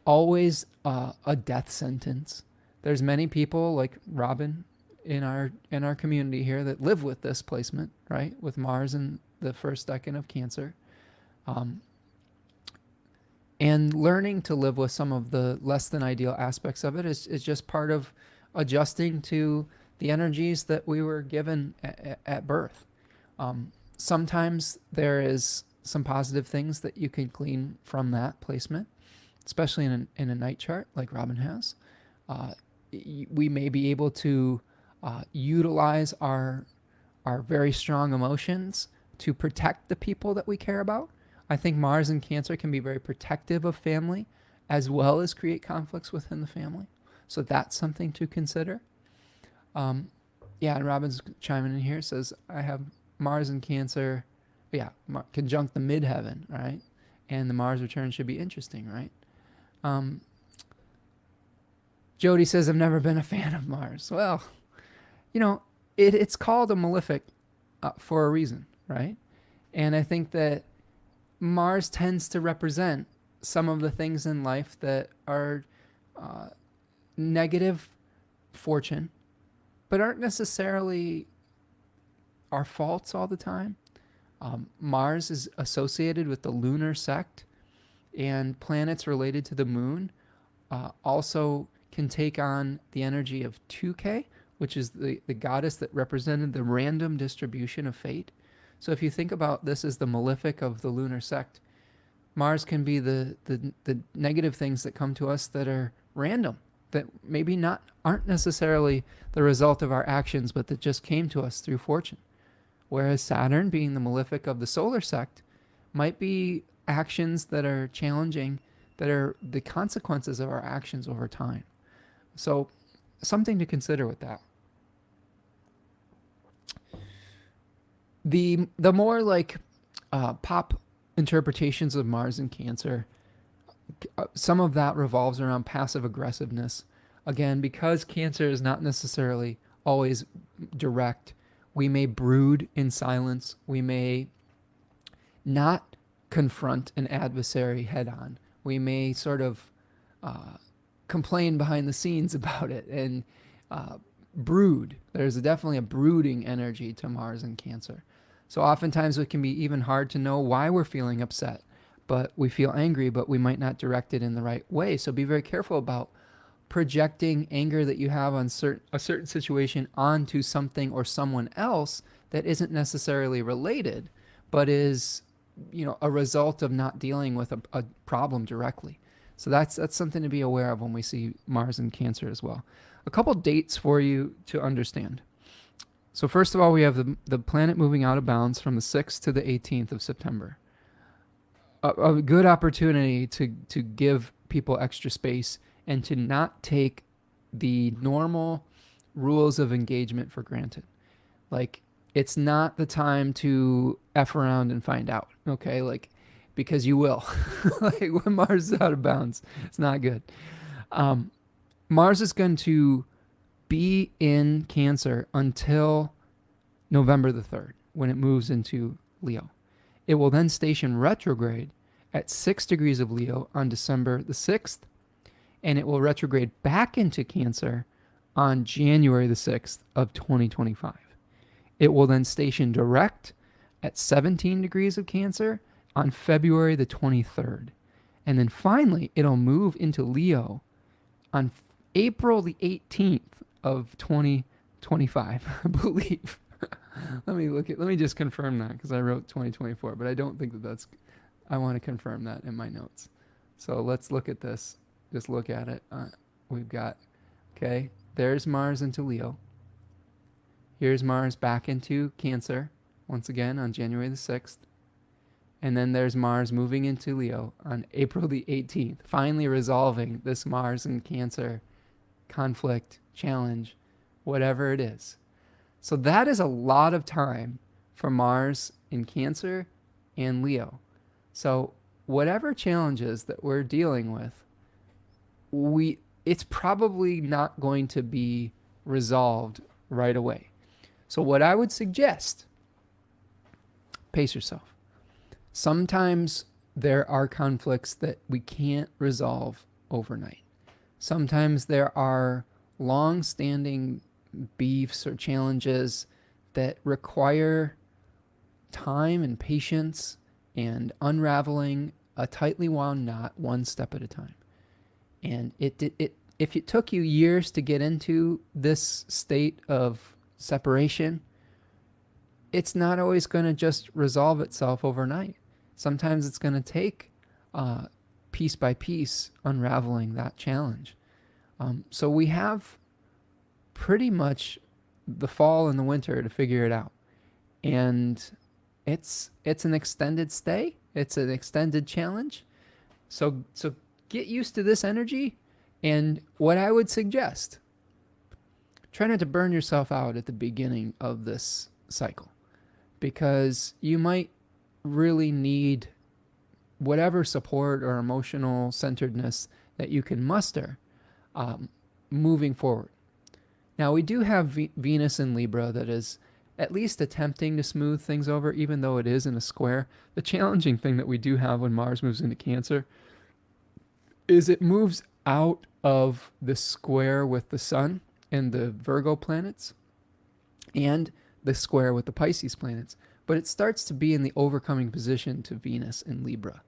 always a death sentence. There's many people like Robin in our community here that live with this placement, right? With Mars in the first decan of Cancer. And learning to live with some of the less than ideal aspects of it is just part of adjusting to the energies that we were given at birth. Sometimes there is some positive things that you can glean from that placement, especially in a night chart like Robin has. We may be able to utilize our very strong emotions to protect the people that we care about. I think Mars in Cancer can be very protective of family as well as create conflicts within the family. So that's something to consider. And Robin's chiming in here, says, I have Mars in Cancer, conjunct the midheaven, right? And the Mars return should be interesting, right? Jody says, I've never been a fan of Mars. Well, it's called a malefic for a reason, right? And I think that Mars tends to represent some of the things in life that are negative fortune, but aren't necessarily our faults all the time. Mars is associated with the lunar sect, and planets related to the moon also can take on the energy of 2K, which is the goddess that represented the random distribution of fate. So if you think about this as the malefic of the lunar sect, Mars can be the negative things that come to us that are random, that maybe aren't necessarily the result of our actions, but that just came to us through fortune. Whereas Saturn, being the malefic of the solar sect, might be actions that are challenging, that are the consequences of our actions over time. So something to consider with that. The more like pop interpretations of Mars in Cancer, some of that revolves around passive aggressiveness. Again, because Cancer is not necessarily always direct, we may brood in silence. We may not confront an adversary head on. We may sort of complain behind the scenes about it and brood. There's definitely a brooding energy to Mars in Cancer. So oftentimes it can be even hard to know why we're feeling upset, but we feel angry, but we might not direct it in the right way. So be very careful about projecting anger that you have on a certain situation onto something or someone else that isn't necessarily related, but is a result of not dealing with a problem directly. So that's something to be aware of when we see Mars in Cancer as well. A couple dates for you to understand. So first of all, we have the planet moving out of bounds from the 6th to the 18th of September. A good opportunity to give people extra space and to not take the normal rules of engagement for granted. Like, it's not the time to F around and find out, okay? Like, because you will. Like, when Mars is out of bounds, it's not good. Mars is going to be in Cancer until November the 3rd, when it moves into Leo. It will then station retrograde at 6 degrees of Leo on December the 6th, and it will retrograde back into Cancer on January the 6th of 2025. It will then station direct at 17 degrees of Cancer on February the 23rd. And then finally, it'll move into Leo on April the 18th of 2025, I believe. Let me just confirm that, because I wrote 2024, but I don't think that's, I want to confirm that in my notes. So let's look at this. Just look at it. We've got, okay, there's Mars into Leo. Here's Mars back into Cancer, once again on January the 6th. And then there's Mars moving into Leo on April the 18th, finally resolving this Mars and Cancer conflict, challenge, whatever it is. So that is a lot of time for Mars in Cancer and Leo. So whatever challenges that we're dealing with, it's probably not going to be resolved right away. So what I would suggest, pace yourself. Sometimes there are conflicts that we can't resolve overnight. Sometimes there are long-standing beefs or challenges that require time and patience and unraveling a tightly wound knot one step at a time. And if it took you years to get into this state of separation, it's not always going to just resolve itself overnight. Sometimes it's going to take piece by piece unraveling that challenge. So we have pretty much the fall and the winter to figure it out. And it's an extended stay. It's an extended challenge. So get used to this energy. And what I would suggest, try not to burn yourself out at the beginning of this cycle, because you might really need whatever support or emotional centeredness that you can muster moving forward. Now, we do have Venus in Libra that is at least attempting to smooth things over, even though it is in a square. The challenging thing that we do have when Mars moves into Cancer is it moves out of the square with the Sun and the Virgo planets and the square with the Pisces planets, but it starts to be in the overcoming position to Venus in Libra,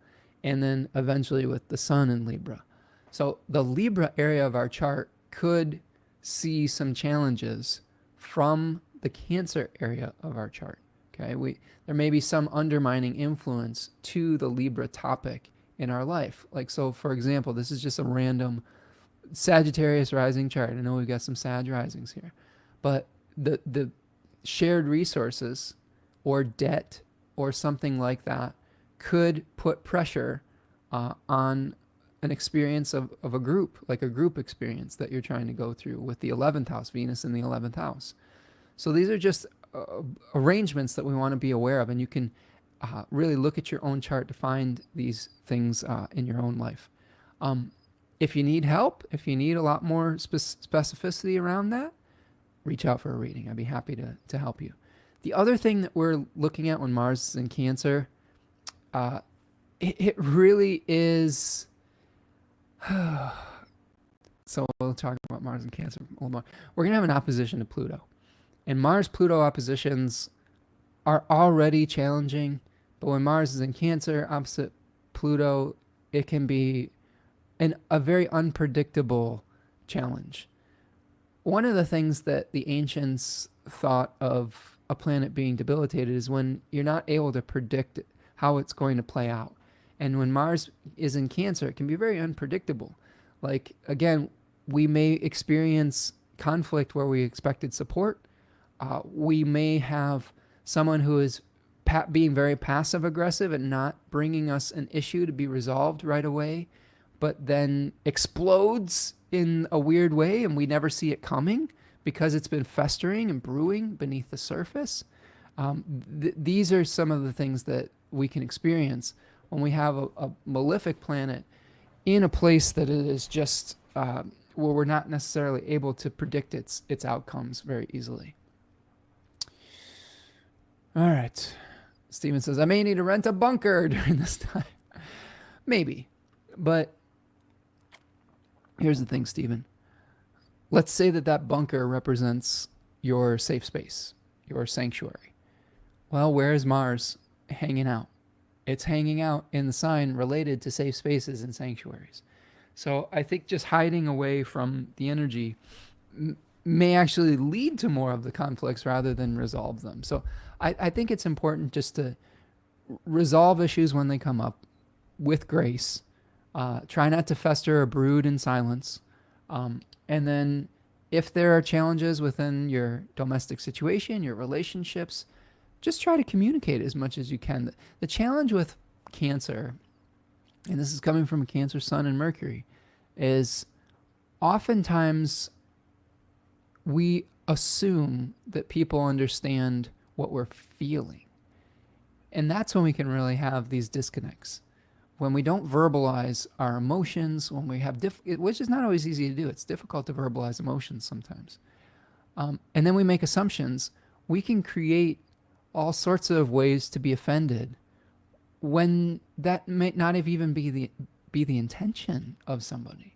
and then eventually with the Sun in Libra. So the Libra area of our chart could see some challenges from the Cancer area of our chart. Okay, there may be some undermining influence to the Libra topic in our life. Like, so for example, this is just a random Sagittarius rising chart. I know we've got some Sag risings here, but the shared resources or debt or something like that could put pressure on an experience of a group, like a group experience that you're trying to go through with the 11th house, Venus in the 11th house. So these are just arrangements that we want to be aware of, and you can really look at your own chart to find these things in your own life. If you need help, if you need a lot more specificity around that, reach out for a reading. I'd be happy to help you. The other thing that we're looking at when Mars is in Cancer, it really is... So we'll talk about Mars and Cancer a little more. We're going to have an opposition to Pluto. And Mars-Pluto oppositions are already challenging, but when Mars is in Cancer opposite Pluto, it can be a very unpredictable challenge. One of the things that the ancients thought of a planet being debilitated is when you're not able to predict how it's going to play out. And when Mars is in Cancer, it can be very unpredictable. Like, again, we may experience conflict where we expected support. We may have someone who is being very passive aggressive and not bringing us an issue to be resolved right away, but then explodes in a weird way and we never see it coming because it's been festering and brewing beneath the surface. These are some of the things that we can experience when we have a malefic planet in a place that it is just where we're not necessarily able to predict its outcomes very easily. All right. Steven says, I may need to rent a bunker during this time. Maybe. But here's the thing, Steven. Let's say that bunker represents your safe space, your sanctuary. Well, where is Mars hanging out? It's hanging out in the sign related to safe spaces and sanctuaries. So I think just hiding away from the energy may actually lead to more of the conflicts rather than resolve them. So I think it's important just to resolve issues when they come up with grace. Try not to fester or brood in silence. And then if there are challenges within your domestic situation, your relationships, just try to communicate as much as you can. The challenge with Cancer, and this is coming from a Cancer Sun and Mercury, is oftentimes we assume that people understand what we're feeling. And that's when we can really have these disconnects. When we don't verbalize our emotions, when we have, which is not always easy to do. It's difficult to verbalize emotions sometimes. And then we make assumptions. We can create all sorts of ways to be offended when that may not even be the intention of somebody.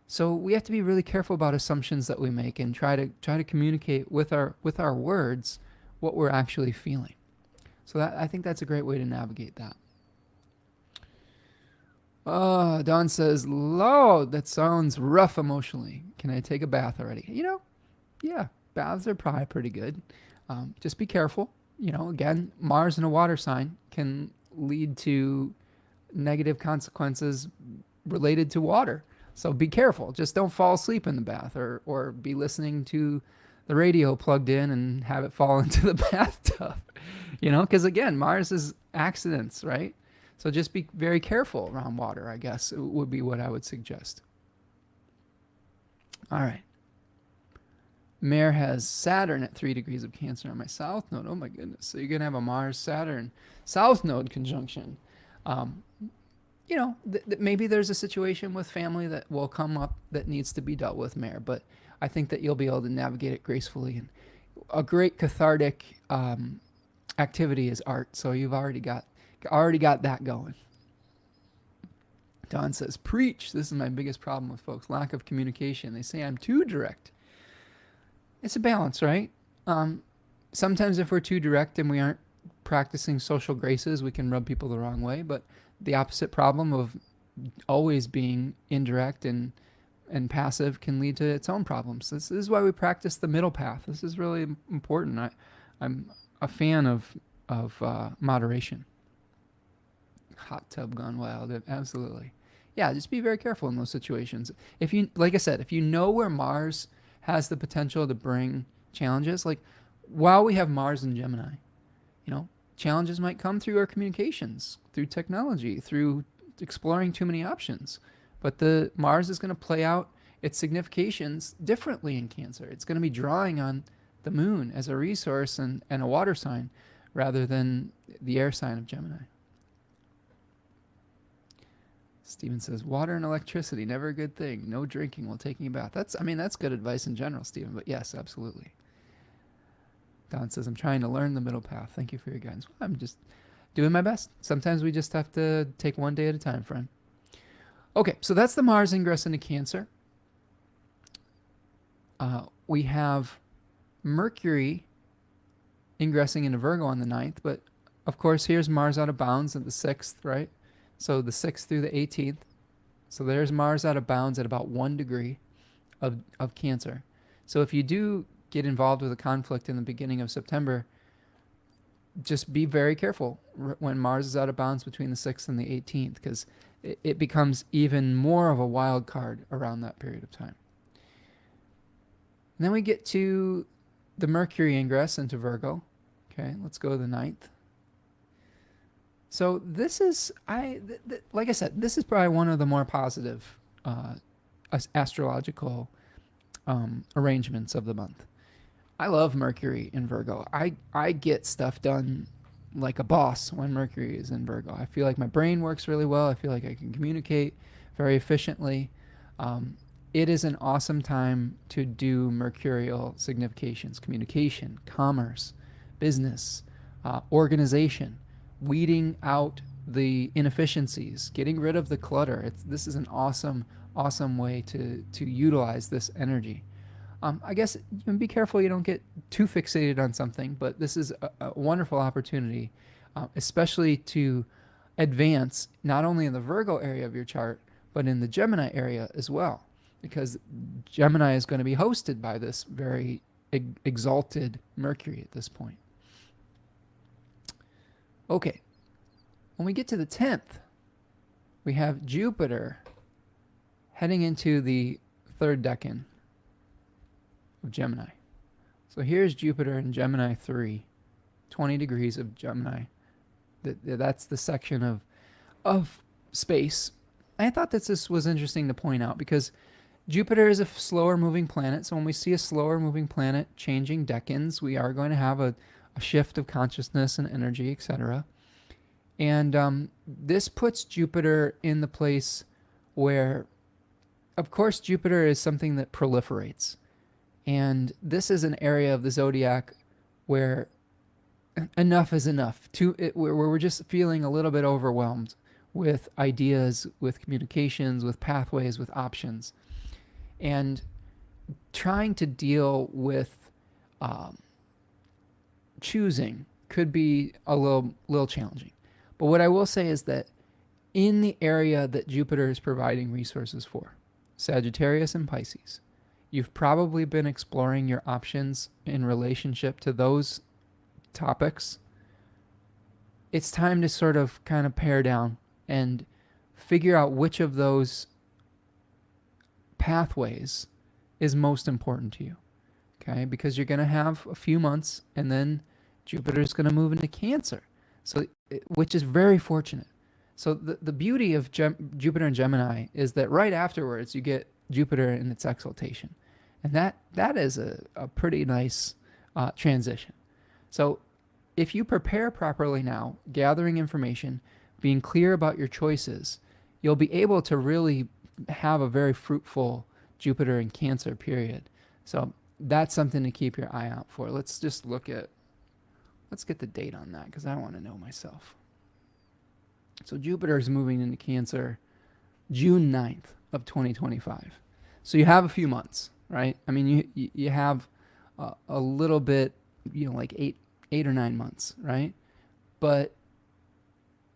So we have to be really careful about assumptions that we make and try to communicate with our words what we're actually feeling. So I think that's a great way to navigate that. Dawn says, Lord, that sounds rough emotionally. Can I take a bath already? Yeah, baths are probably pretty good. Just be careful. Again, Mars in a water sign can lead to negative consequences related to water. So be careful. Just don't fall asleep in the bath or be listening to the radio plugged in and have it fall into the bathtub. Because again, Mars is accidents, right? So just be very careful around water, I guess, would be what I would suggest. All right. Mare has Saturn at 3 degrees of Cancer on my south node. Oh my goodness. So you're going to have a Mars-Saturn south node conjunction. Maybe there's a situation with family that will come up that needs to be dealt with, Mare, but I think that you'll be able to navigate it gracefully. And a great cathartic activity is art. So you've already got that going. Don says, preach. This is my biggest problem with folks. Lack of communication. They say I'm too direct. It's a balance, right? Sometimes if we're too direct and we aren't practicing social graces, we can rub people the wrong way. But the opposite problem of always being indirect and passive can lead to its own problems. This is why we practice the middle path. This is really important. I'm a fan of moderation. Hot tub gone wild. Absolutely. Yeah, just be very careful in those situations. Like I said, if you know where Mars has the potential to bring challenges, like while we have Mars in Gemini, challenges might come through our communications, through technology, through exploring too many options. But the Mars is going to play out its significations differently in Cancer. It's going to be drawing on the moon as a resource and a water sign rather than the air sign of Gemini. Stephen says, water and electricity, never a good thing. No drinking while taking a bath. That's good advice in general, Stephen, but yes, absolutely. Don says, I'm trying to learn the middle path. Thank you for your guidance. Well, I'm just doing my best. Sometimes we just have to take one day at a time, friend. Okay, so that's the Mars ingress into Cancer. We have Mercury ingressing into Virgo on the 9th, but of course, here's Mars out of bounds at the 6th, right? So the 6th through the 18th. So there's Mars out of bounds at about 1 degree of Cancer. So if you do get involved with a conflict in the beginning of September, just be very careful when Mars is out of bounds between the 6th and the 18th, because it becomes even more of a wild card around that period of time. And then we get to the Mercury ingress into Virgo. Okay, let's go to the 9th. So this is, like I said, this is probably one of the more positive astrological arrangements of the month. I love Mercury in Virgo. I get stuff done like a boss when Mercury is in Virgo. I feel like my brain works really well. I feel like I can communicate very efficiently. it is an awesome time to do mercurial significations, communication, commerce, business, organization, weeding out the inefficiencies, getting rid of the clutter. This is an awesome way to utilize this energy. I guess be careful you don't get too fixated on something, but this is a wonderful opportunity, especially to advance not only in the Virgo area of your chart, but in the Gemini area as well, because Gemini is going to be hosted by this very exalted Mercury at this point. Okay, when we get to the 10th, we have Jupiter heading into the third decan of Gemini. So here's Jupiter in Gemini 3, 20 degrees of Gemini. That's the section of space. I thought that this was interesting to point out because Jupiter is a slower moving planet. So when we see a slower moving planet changing decans, we are going to have a shift of consciousness and energy, etc. And this puts Jupiter in the place where, of course, Jupiter is something that proliferates. And this is an area of the zodiac where enough is enough. Where we're just feeling a little bit overwhelmed with ideas, with communications, with pathways, with options. And trying to deal with choosing could be a little challenging. But what I will say is that in the area that Jupiter is providing resources for, Sagittarius and Pisces, you've probably been exploring your options in relationship to those topics. It's time to sort of kind of pare down and figure out which of those pathways is most important to you. Okay? Because you're going to have a few months and then Jupiter is going to move into Cancer. So, which is very fortunate. So the beauty of Jupiter and Gemini is that right afterwards you get Jupiter in its exaltation. And that is a pretty nice transition. So if you prepare properly now, gathering information, being clear about your choices, you'll be able to really have a very fruitful Jupiter and Cancer period. So that's something to keep your eye out for. Let's get the date on that because I want to know myself. So Jupiter is moving into Cancer June 9th of 2025. So you have a few months, right? I mean, you have a little bit, like eight or 9 months, right? But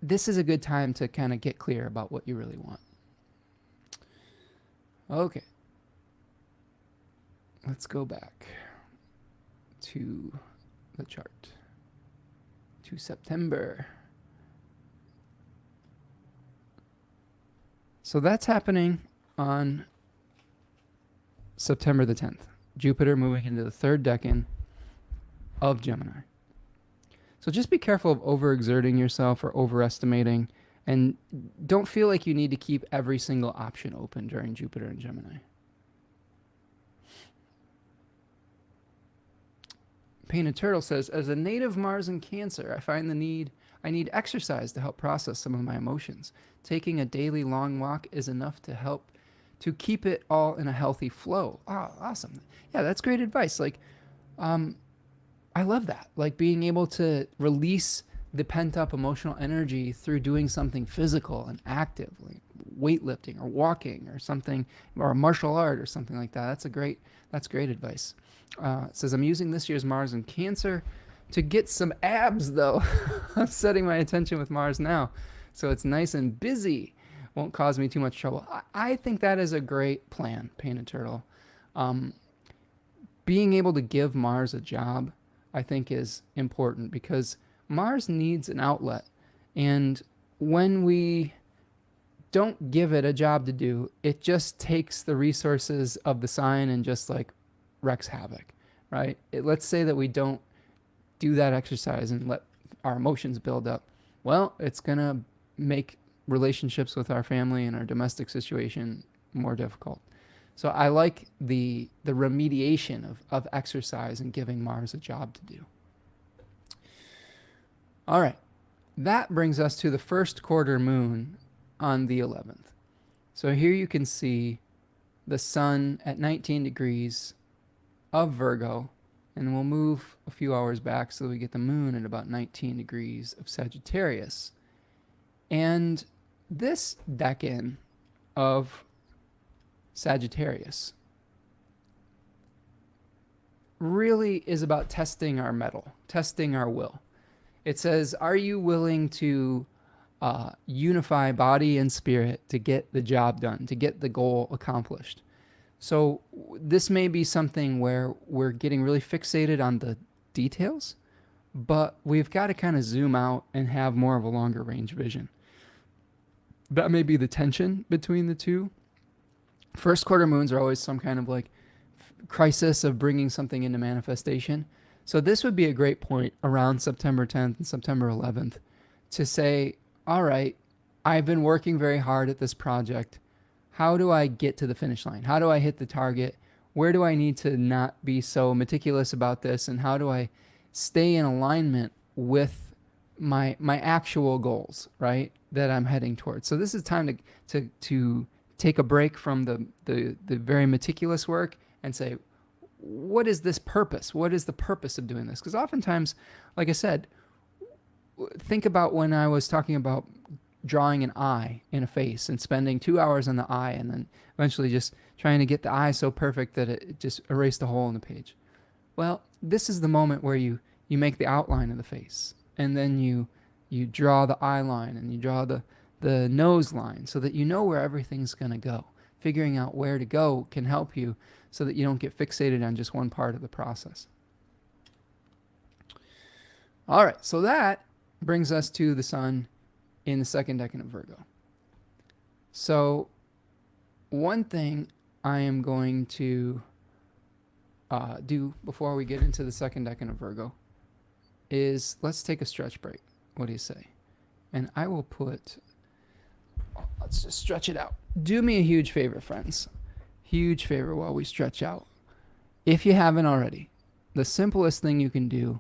this is a good time to kind of get clear about what you really want. Okay. Let's go back to the chart. To September. So that's happening on September the 10th. Jupiter moving into the third decan of Gemini. So just be careful of overexerting yourself or overestimating, and don't feel like you need to keep every single option open during Jupiter and Gemini. Painted Turtle says, as a native Mars in Cancer, I find I need exercise to help process some of my emotions. Taking a daily long walk is enough to help to keep it all in a healthy flow. Oh, awesome. Yeah, that's great advice. Like, I love that. Like being able to release the pent up emotional energy through doing something physical and active, like weightlifting or walking or something, or a martial art or something like that. That's great advice. It says, I'm using this year's Mars in Cancer to get some abs, though. I'm setting my attention with Mars now. So it's nice and busy. Won't cause me too much trouble. I think that is a great plan, Painted Turtle. Being able to give Mars a job, I think, is important because Mars needs an outlet. And when we don't give it a job to do, it just takes the resources of the sign and just like wreaks havoc, right? Let's say that we don't do that exercise and let our emotions build up. Well, it's going to make relationships with our family and our domestic situation more difficult. So I like the remediation of exercise and giving Mars a job to do. All right. That brings us to the first quarter moon on the 11th. So here you can see the sun at 19 degrees of Virgo, and we'll move a few hours back so that we get the moon at about 19 degrees of Sagittarius. And this decan of Sagittarius really is about testing our mettle, testing our will. It says, are you willing to unify body and spirit to get the job done, to get the goal accomplished? So this may be something where we're getting really fixated on the details, but we've got to kind of zoom out and have more of a longer range vision. That may be the tension between the two. First quarter moons are always some kind of like crisis of bringing something into manifestation. So this would be a great point around September 10th and September 11th to say, all right, I've been working very hard at this project. How do I get to the finish line? How do I hit the target? Where do I need to not be so meticulous about this? And how do I stay in alignment with my actual goals, right, that I'm heading towards? So this is time to take a break from the very meticulous work and say, what is this purpose? What is the purpose of doing this? Because oftentimes, like I said, think about when I was talking about drawing an eye in a face and spending 2 hours on the eye and then eventually just trying to get the eye so perfect that it just erased the hole in the page. Well, this is the moment where you make the outline of the face, and then you draw the eye line and you draw the nose line so that you know where everything's going to go. Figuring out where to go can help you so that you don't get fixated on just one part of the process. All right, so that brings us to the sun in the second decan of Virgo. So one thing I am going to do before we get into the second decan of Virgo is let's take a stretch break. What do you say? And I will put, let's just stretch it out. Do me a huge favor, friends. Huge favor while we stretch out. If you haven't already, the simplest thing you can do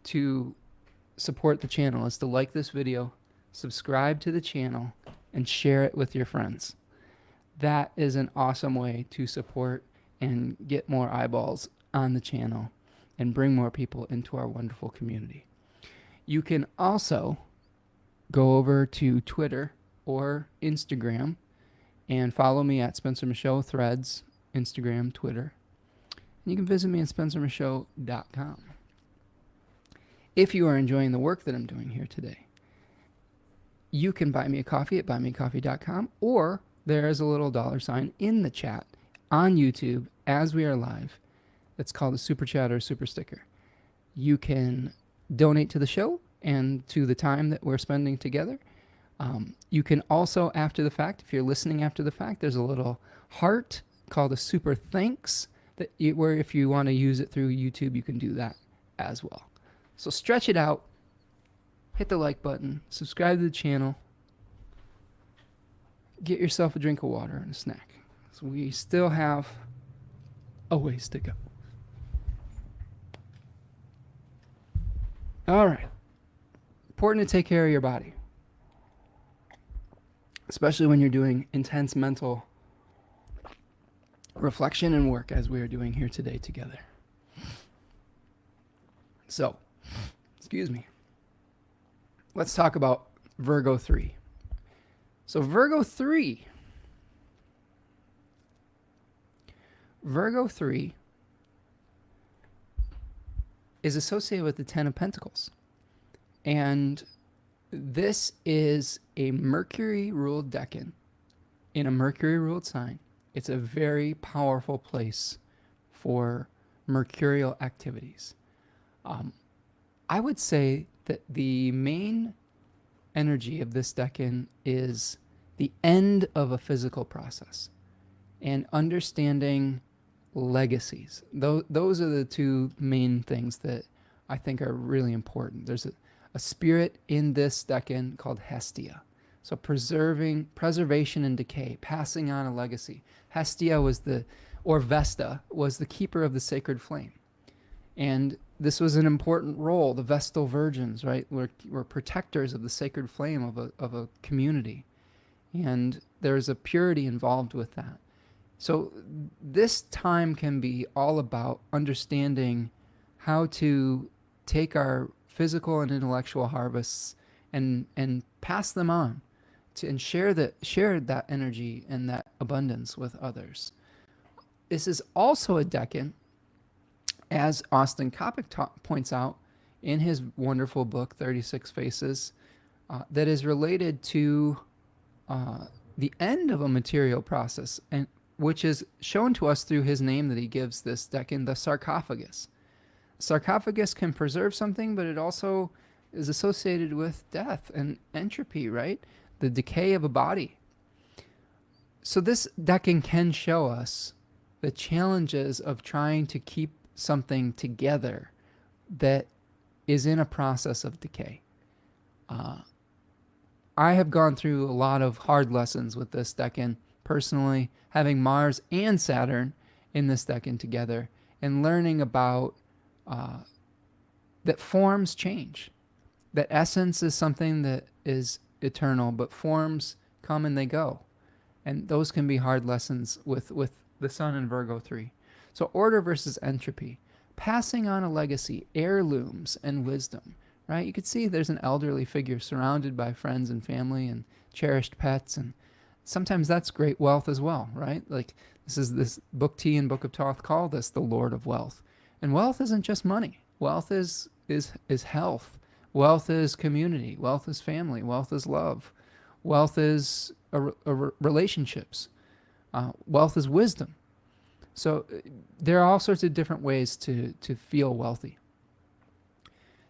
to support the channel is to like this video, subscribe to the channel, and share it with your friends. That is an awesome way to support and get more eyeballs on the channel and bring more people into our wonderful community. You can also go over to Twitter or Instagram and follow me at Spencer Michaud Threads, Instagram, Twitter. And you can visit me at spencermichaud.com. If you are enjoying the work that I'm doing here today, you can buy me a coffee at buymeacoffee.com, or there is a little $ in the chat on YouTube as we are live. It's called a super chat or a super sticker. You can donate to the show and to the time that we're spending together. You can also, after the fact, if you're listening after the fact, there's a little heart called a super thanks where if you want to use it through YouTube, you can do that as well. So stretch it out, hit the like button, subscribe to the channel, get yourself a drink of water and a snack. So we still have a ways to go. All right. Important to take care of your body, especially when you're doing intense mental reflection and work as we are doing here today together. So, excuse me. Let's talk about Virgo 3. So Virgo 3 is associated with the Ten of Pentacles. And this is a Mercury-ruled decan in a Mercury-ruled sign. It's a very powerful place for mercurial activities. I would say that the main energy of this decan is the end of a physical process and understanding legacies. Those are the two main things that I think are really important. There's a spirit in this decan called Hestia. So preservation and decay, passing on a legacy. Hestia or Vesta was the keeper of the sacred flame. And this was an important role. The Vestal virgins, right, were protectors of the sacred flame of a community. And there's a purity involved with that. So this time can be all about understanding how to take our physical and intellectual harvests and pass them on and share that energy and that abundance with others. This is also a decan, as Austin Coppock points out in his wonderful book 36 Faces, that is related to the end of a material process, and which is shown to us through his name that he gives this decan, the sarcophagus. Sarcophagus can preserve something, but it also is associated with death and entropy, right? The decay of a body. So this decan can show us the challenges of trying to keep something together that is in a process of decay. I have gone through a lot of hard lessons with this decan personally, having Mars and Saturn in this decan together and learning about that forms change, that essence is something that is eternal, but forms come and they go. And those can be hard lessons with the Sun in Virgo 3. So order versus entropy, passing on a legacy, heirlooms, and wisdom, right? You could see there's an elderly figure surrounded by friends and family and cherished pets, and sometimes that's great wealth as well, right? Like this Book T and Book of Thoth call this the Lord of Wealth. And wealth isn't just money. Wealth is health. Wealth is community. Wealth is family. Wealth is love. Wealth is relationships. Wealth is wisdom. So there are all sorts of different ways to feel wealthy.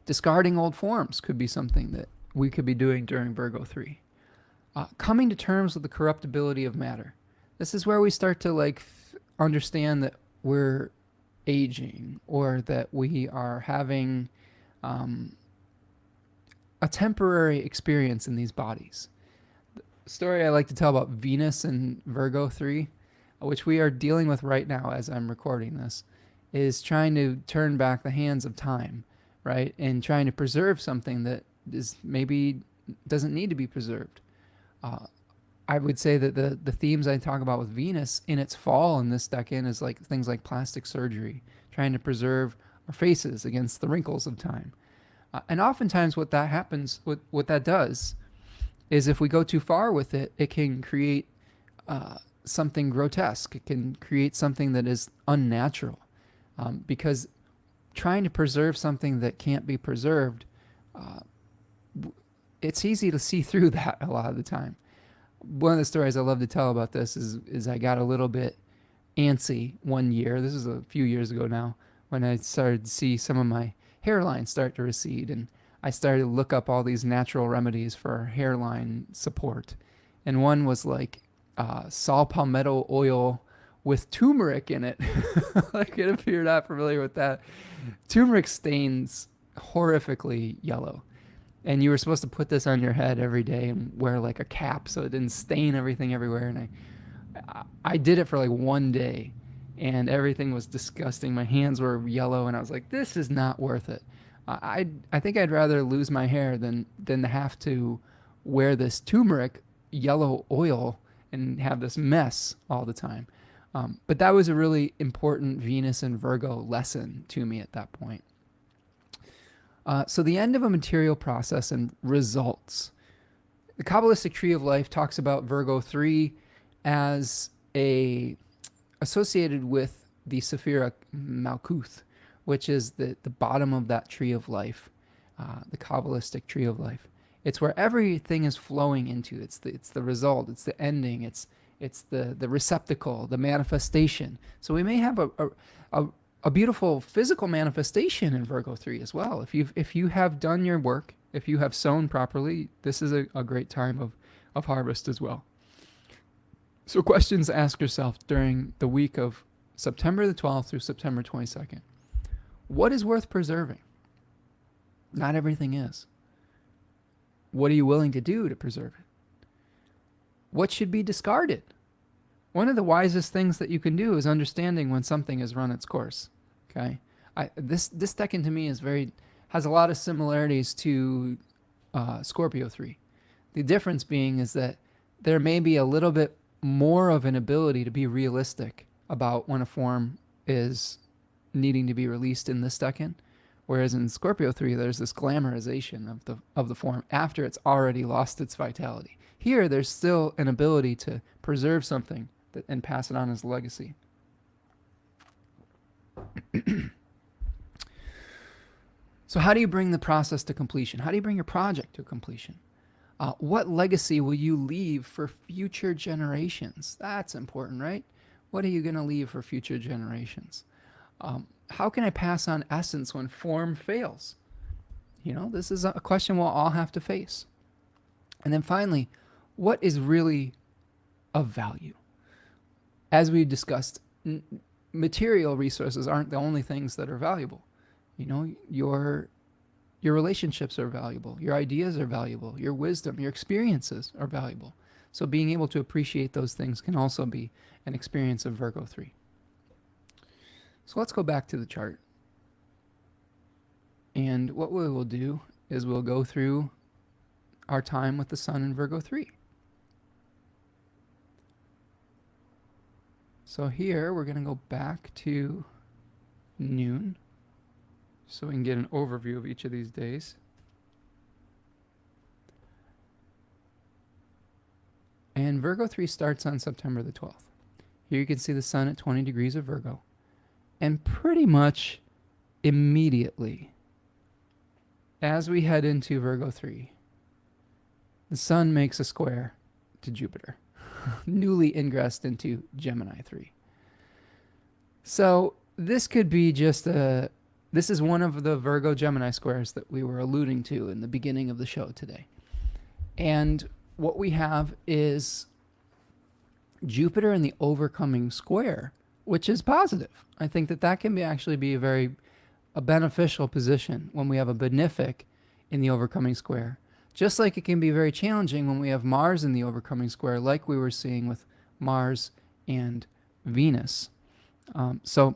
Discarding old forms could be something that we could be doing during Virgo 3. Coming to terms with the corruptibility of matter. This is where we start to understand that we're aging, or that we are having a temporary experience in these bodies. The story I like to tell about Venus and Virgo 3, which we are dealing with right now as I'm recording this, is trying to turn back the hands of time, right? And trying to preserve something that is maybe doesn't need to be preserved. I would say that the themes I talk about with Venus in its fall in this decan is like things like plastic surgery, trying to preserve our faces against the wrinkles of time. And oftentimes what that happens, what that does, is if we go too far with it, it can create something grotesque. It can create something that is unnatural. Because trying to preserve something that can't be preserved, it's easy to see through that a lot of the time. One of the stories I love to tell about this is I got a little bit antsy one year. This is a few years ago now, when I started to see some of my hairline start to recede, and I started to look up all these natural remedies for hairline support. And one was like saw palmetto oil with turmeric in it. Like, if you're not familiar with that, turmeric stains horrifically yellow. And you were supposed to put this on your head every day and wear like a cap so it didn't stain everything everywhere. And I did it for like one day, and everything was disgusting. My hands were yellow, and I was like, this is not worth it. I think I'd rather lose my hair than have to wear this turmeric yellow oil and have this mess all the time. But that was a really important Venus and Virgo lesson to me at that point. So the end of a material process and results. The Kabbalistic Tree of Life talks about Virgo 3 as associated with the Sephira Malkuth, which is the bottom of that tree of life, the Kabbalistic Tree of Life. It's where everything is flowing into. It's the result. It's the ending. It's the receptacle, the manifestation. So we may have a beautiful physical manifestation in Virgo 3 as well. If you have done your work, if you have sown properly, this is a great time of harvest as well. So questions to ask yourself during the week of September the 12th through September 22nd. What is worth preserving? Not everything is. What are you willing to do to preserve it? What should be discarded? One of the wisest things that you can do is understanding when something has run its course. Okay, this decan to me has a lot of similarities to Scorpio 3. The difference being is that there may be a little bit more of an ability to be realistic about when a form is needing to be released in this decan. Whereas in Scorpio 3, there's this glamorization of the form after it's already lost its vitality. Here, there's still an ability to preserve something and pass it on as a legacy. So how do you bring the process to completion? How do you bring your project to completion? What legacy will you leave for future generations? That's important, right? What are you going to leave for future generations? How can I pass on essence when form fails? This is a question we'll all have to face. And then finally, what is really of value? As we've discussed, material resources aren't the only things that are valuable. Your relationships are valuable. Your ideas are valuable. Your wisdom, your experiences are valuable. So being able to appreciate those things can also be an experience of Virgo 3. So let's go back to the chart. And what we will do is we'll go through our time with the sun in Virgo 3. So here we're going to go back to noon so we can get an overview of each of these days. And Virgo 3 starts on September the 12th. Here you can see the sun at 20 degrees of Virgo. And pretty much immediately, as we head into Virgo 3, the sun makes a square to Jupiter, newly ingressed into Gemini 3. So this could be this is one of the Virgo Gemini squares that we were alluding to in the beginning of the show today. And what we have is Jupiter in the overcoming square, which is positive. I think that can actually be a beneficial position when we have a benefic in the overcoming square. Just like it can be very challenging when we have Mars in the overcoming square, like we were seeing with Mars and Venus. So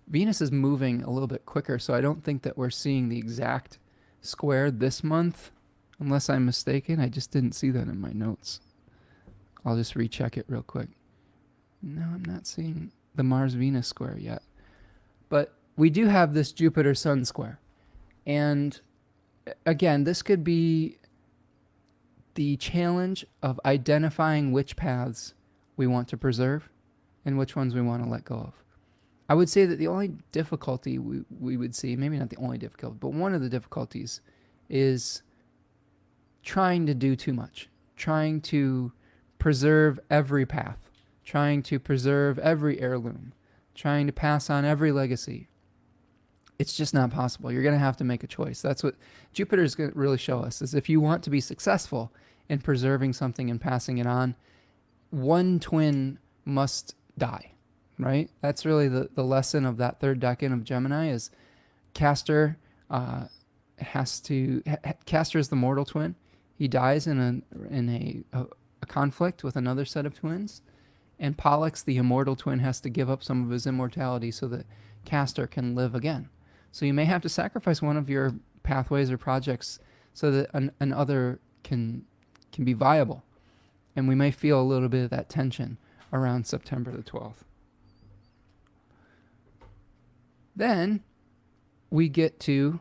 Venus is moving a little bit quicker, so I don't think that we're seeing the exact square this month, unless I'm mistaken. I just didn't see that in my notes. I'll just recheck it real quick. No, I'm not seeing the Mars-Venus square yet. But we do have this Jupiter-Sun square. And again, this could be the challenge of identifying which paths we want to preserve and which ones we want to let go of. I would say that the only difficulty we would see, maybe not the only difficulty, but one of the difficulties is trying to do too much, trying to preserve every path, trying to preserve every heirloom, trying to pass on every legacy. It's just not possible. You're going to have to make a choice. That's what Jupiter is going to really show us, is if you want to be successful in preserving something and passing it on, one twin must die, right? That's really the lesson of that third decan of Gemini is Castor Castor is the mortal twin. He dies in a conflict with another set of twins. And Pollux, the immortal twin, has to give up some of his immortality so that Castor can live again. So you may have to sacrifice one of your pathways or projects so that another can be viable. And we may feel a little bit of that tension around September the 12th. Then we get to,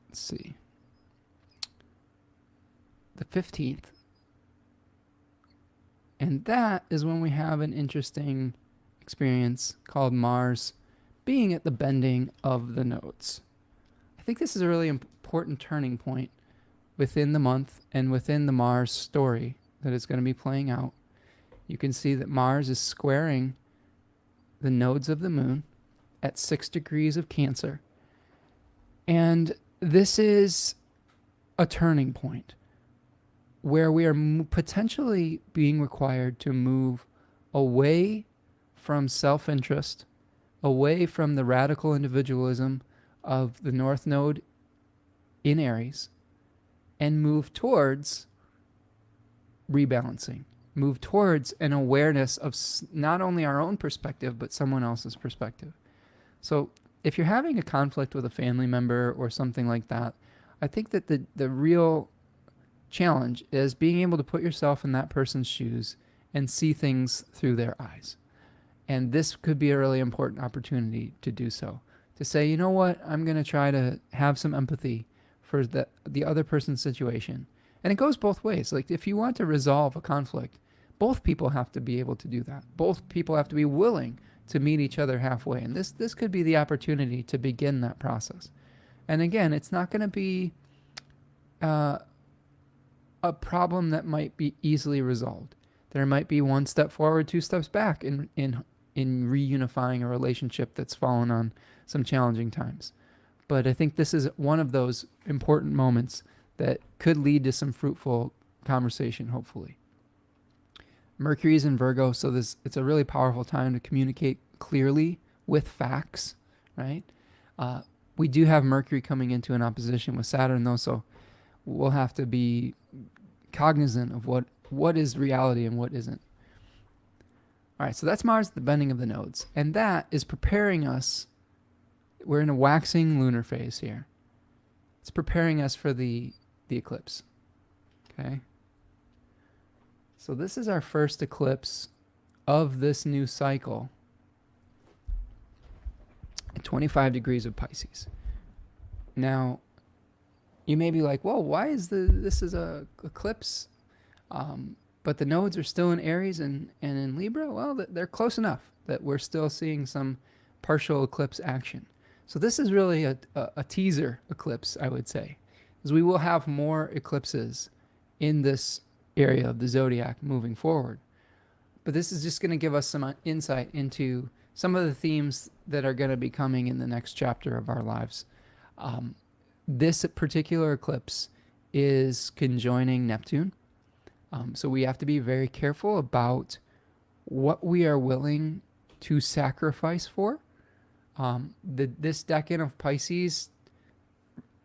let's see, the 15th. And that is when we have an interesting experience called Mars being at the bending of the nodes. I think this is a really important turning point within the month and within the Mars story that is going to be playing out. You can see that Mars is squaring the nodes of the moon at 6 degrees of Cancer. And this is a turning point where we are potentially being required to move away from self-interest, away from the radical individualism of the North Node in Aries, and move towards rebalancing, move towards an awareness of not only our own perspective, but someone else's perspective. So if you're having a conflict with a family member or something like that, I think that the real challenge is being able to put yourself in that person's shoes and see things through their eyes. And this could be a really important opportunity to do so. To say, you know what, I'm going to try to have some empathy for the other person's situation. And it goes both ways. Like if you want to resolve a conflict, both people have to be able to do that. Both people have to be willing to meet each other halfway. And this could be the opportunity to begin that process. And again, it's not going to be a problem that might be easily resolved. There might be one step forward, two steps back in reunifying a relationship that's fallen on some challenging times. But I think this is one of those important moments that could lead to some fruitful conversation, hopefully. Mercury's in Virgo, so it's a really powerful time to communicate clearly with facts, right? We do have Mercury coming into an opposition with Saturn, though, so we'll have to be cognizant of what is reality and what isn't. All right, so that's Mars, the bending of the nodes. And that is preparing us. We're in a waxing lunar phase here. It's preparing us for the eclipse. Okay? So this is our first eclipse of this new cycle at 25 degrees of Pisces. Now, you may be like, whoa, why is this is a eclipse? But the nodes are still in Aries and in Libra. Well, they're close enough that we're still seeing some partial eclipse action. So this is really a teaser eclipse, I would say, because we will have more eclipses in this area of the zodiac moving forward. But this is just going to give us some insight into some of the themes that are going to be coming in the next chapter of our lives. This particular eclipse is conjoining Neptune. So we have to be very careful about what we are willing to sacrifice for. This decan of Pisces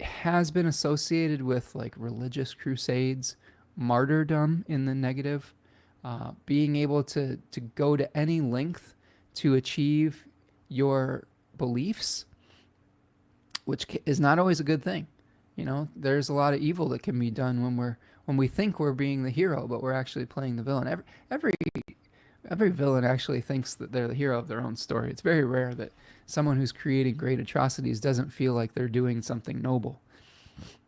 has been associated with like religious crusades, martyrdom in the negative, being able to go to any length to achieve your beliefs, which is not always a good thing. You know, there's a lot of evil that can be done when we think we're being the hero, but we're actually playing the villain. Every villain actually thinks that they're the hero of their own story. It's very rare that someone who's creating great atrocities doesn't feel like they're doing something noble.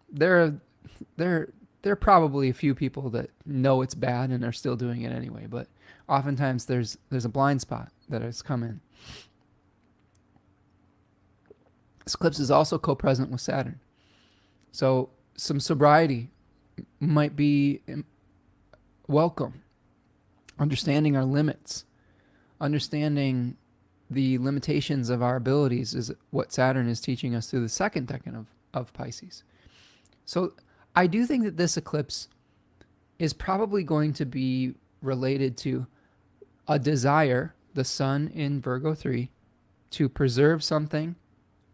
There are probably a few people that know it's bad and are still doing it anyway, but oftentimes there's a blind spot that has come in. This eclipse is also co-present with Saturn. So some sobriety might be welcome. Understanding our limits, understanding the limitations of our abilities is what Saturn is teaching us through the second decan of Pisces. So I do think that this eclipse is probably going to be related to a desire, the sun in Virgo 3, to preserve something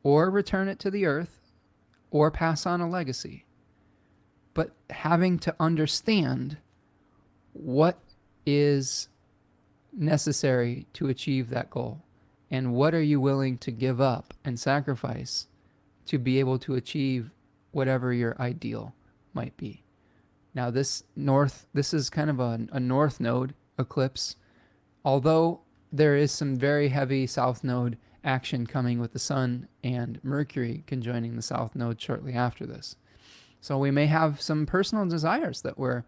or return it to the earth or pass on a legacy. But having to understand what is necessary to achieve that goal and what are you willing to give up and sacrifice to be able to achieve whatever your ideal might be. Now this is kind of a north node eclipse, although there is some very heavy south node action coming with the sun and Mercury conjoining the south node shortly after this. So we may have some personal desires that were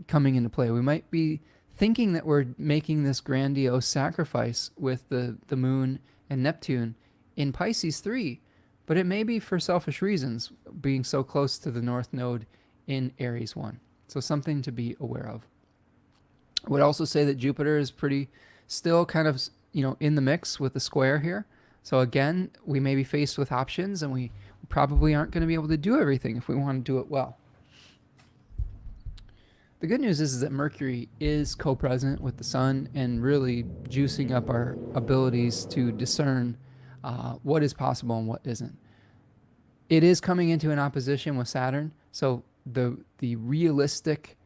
coming into play. We might be thinking that we're making this grandiose sacrifice with the moon and Neptune in Pisces 3, but it may be for selfish reasons, being so close to the north node in Aries 1. So something to be aware of. I would also say that Jupiter is pretty still kind of, in the mix with the square here. So again, we may be faced with options and we probably aren't going to be able to do everything if we want to do it well. The good news is that Mercury is co-present with the sun and really juicing up our abilities to discern what is possible and what isn't. It is coming into an opposition with Saturn, so the realistic,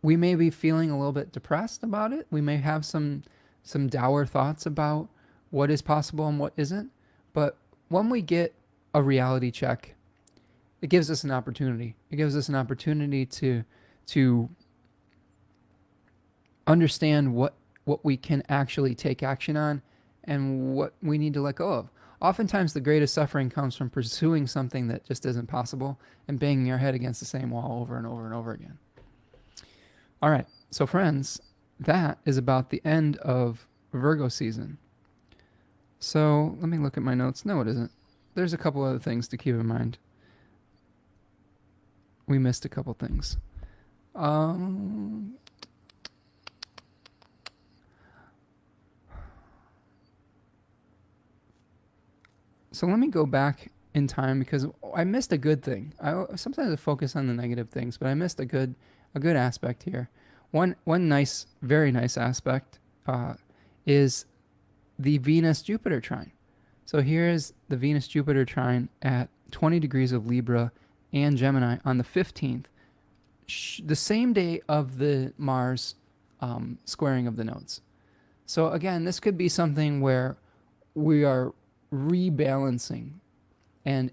we may be feeling a little bit depressed about it. We may have some dour thoughts about what is possible and what isn't. But when we get a reality check it gives us an opportunity. It gives us an opportunity to understand what we can actually take action on and what we need to let go of. Oftentimes, the greatest suffering comes from pursuing something that just isn't possible and banging our head against the same wall over and over and over again. All right, so friends, that is about the end of Virgo season. So let me look at my notes. No, it isn't. There's a couple other things to keep in mind. We missed a couple things. So let me go back in time because I missed a good thing. Sometimes I focus on the negative things, but I missed a good aspect here. One nice, very nice aspect is the Venus-Jupiter trine. So here is the Venus-Jupiter trine at 20 degrees of Libra and Gemini on the 15th, the same day of the Mars squaring of the nodes. So again, this could be something where we are rebalancing and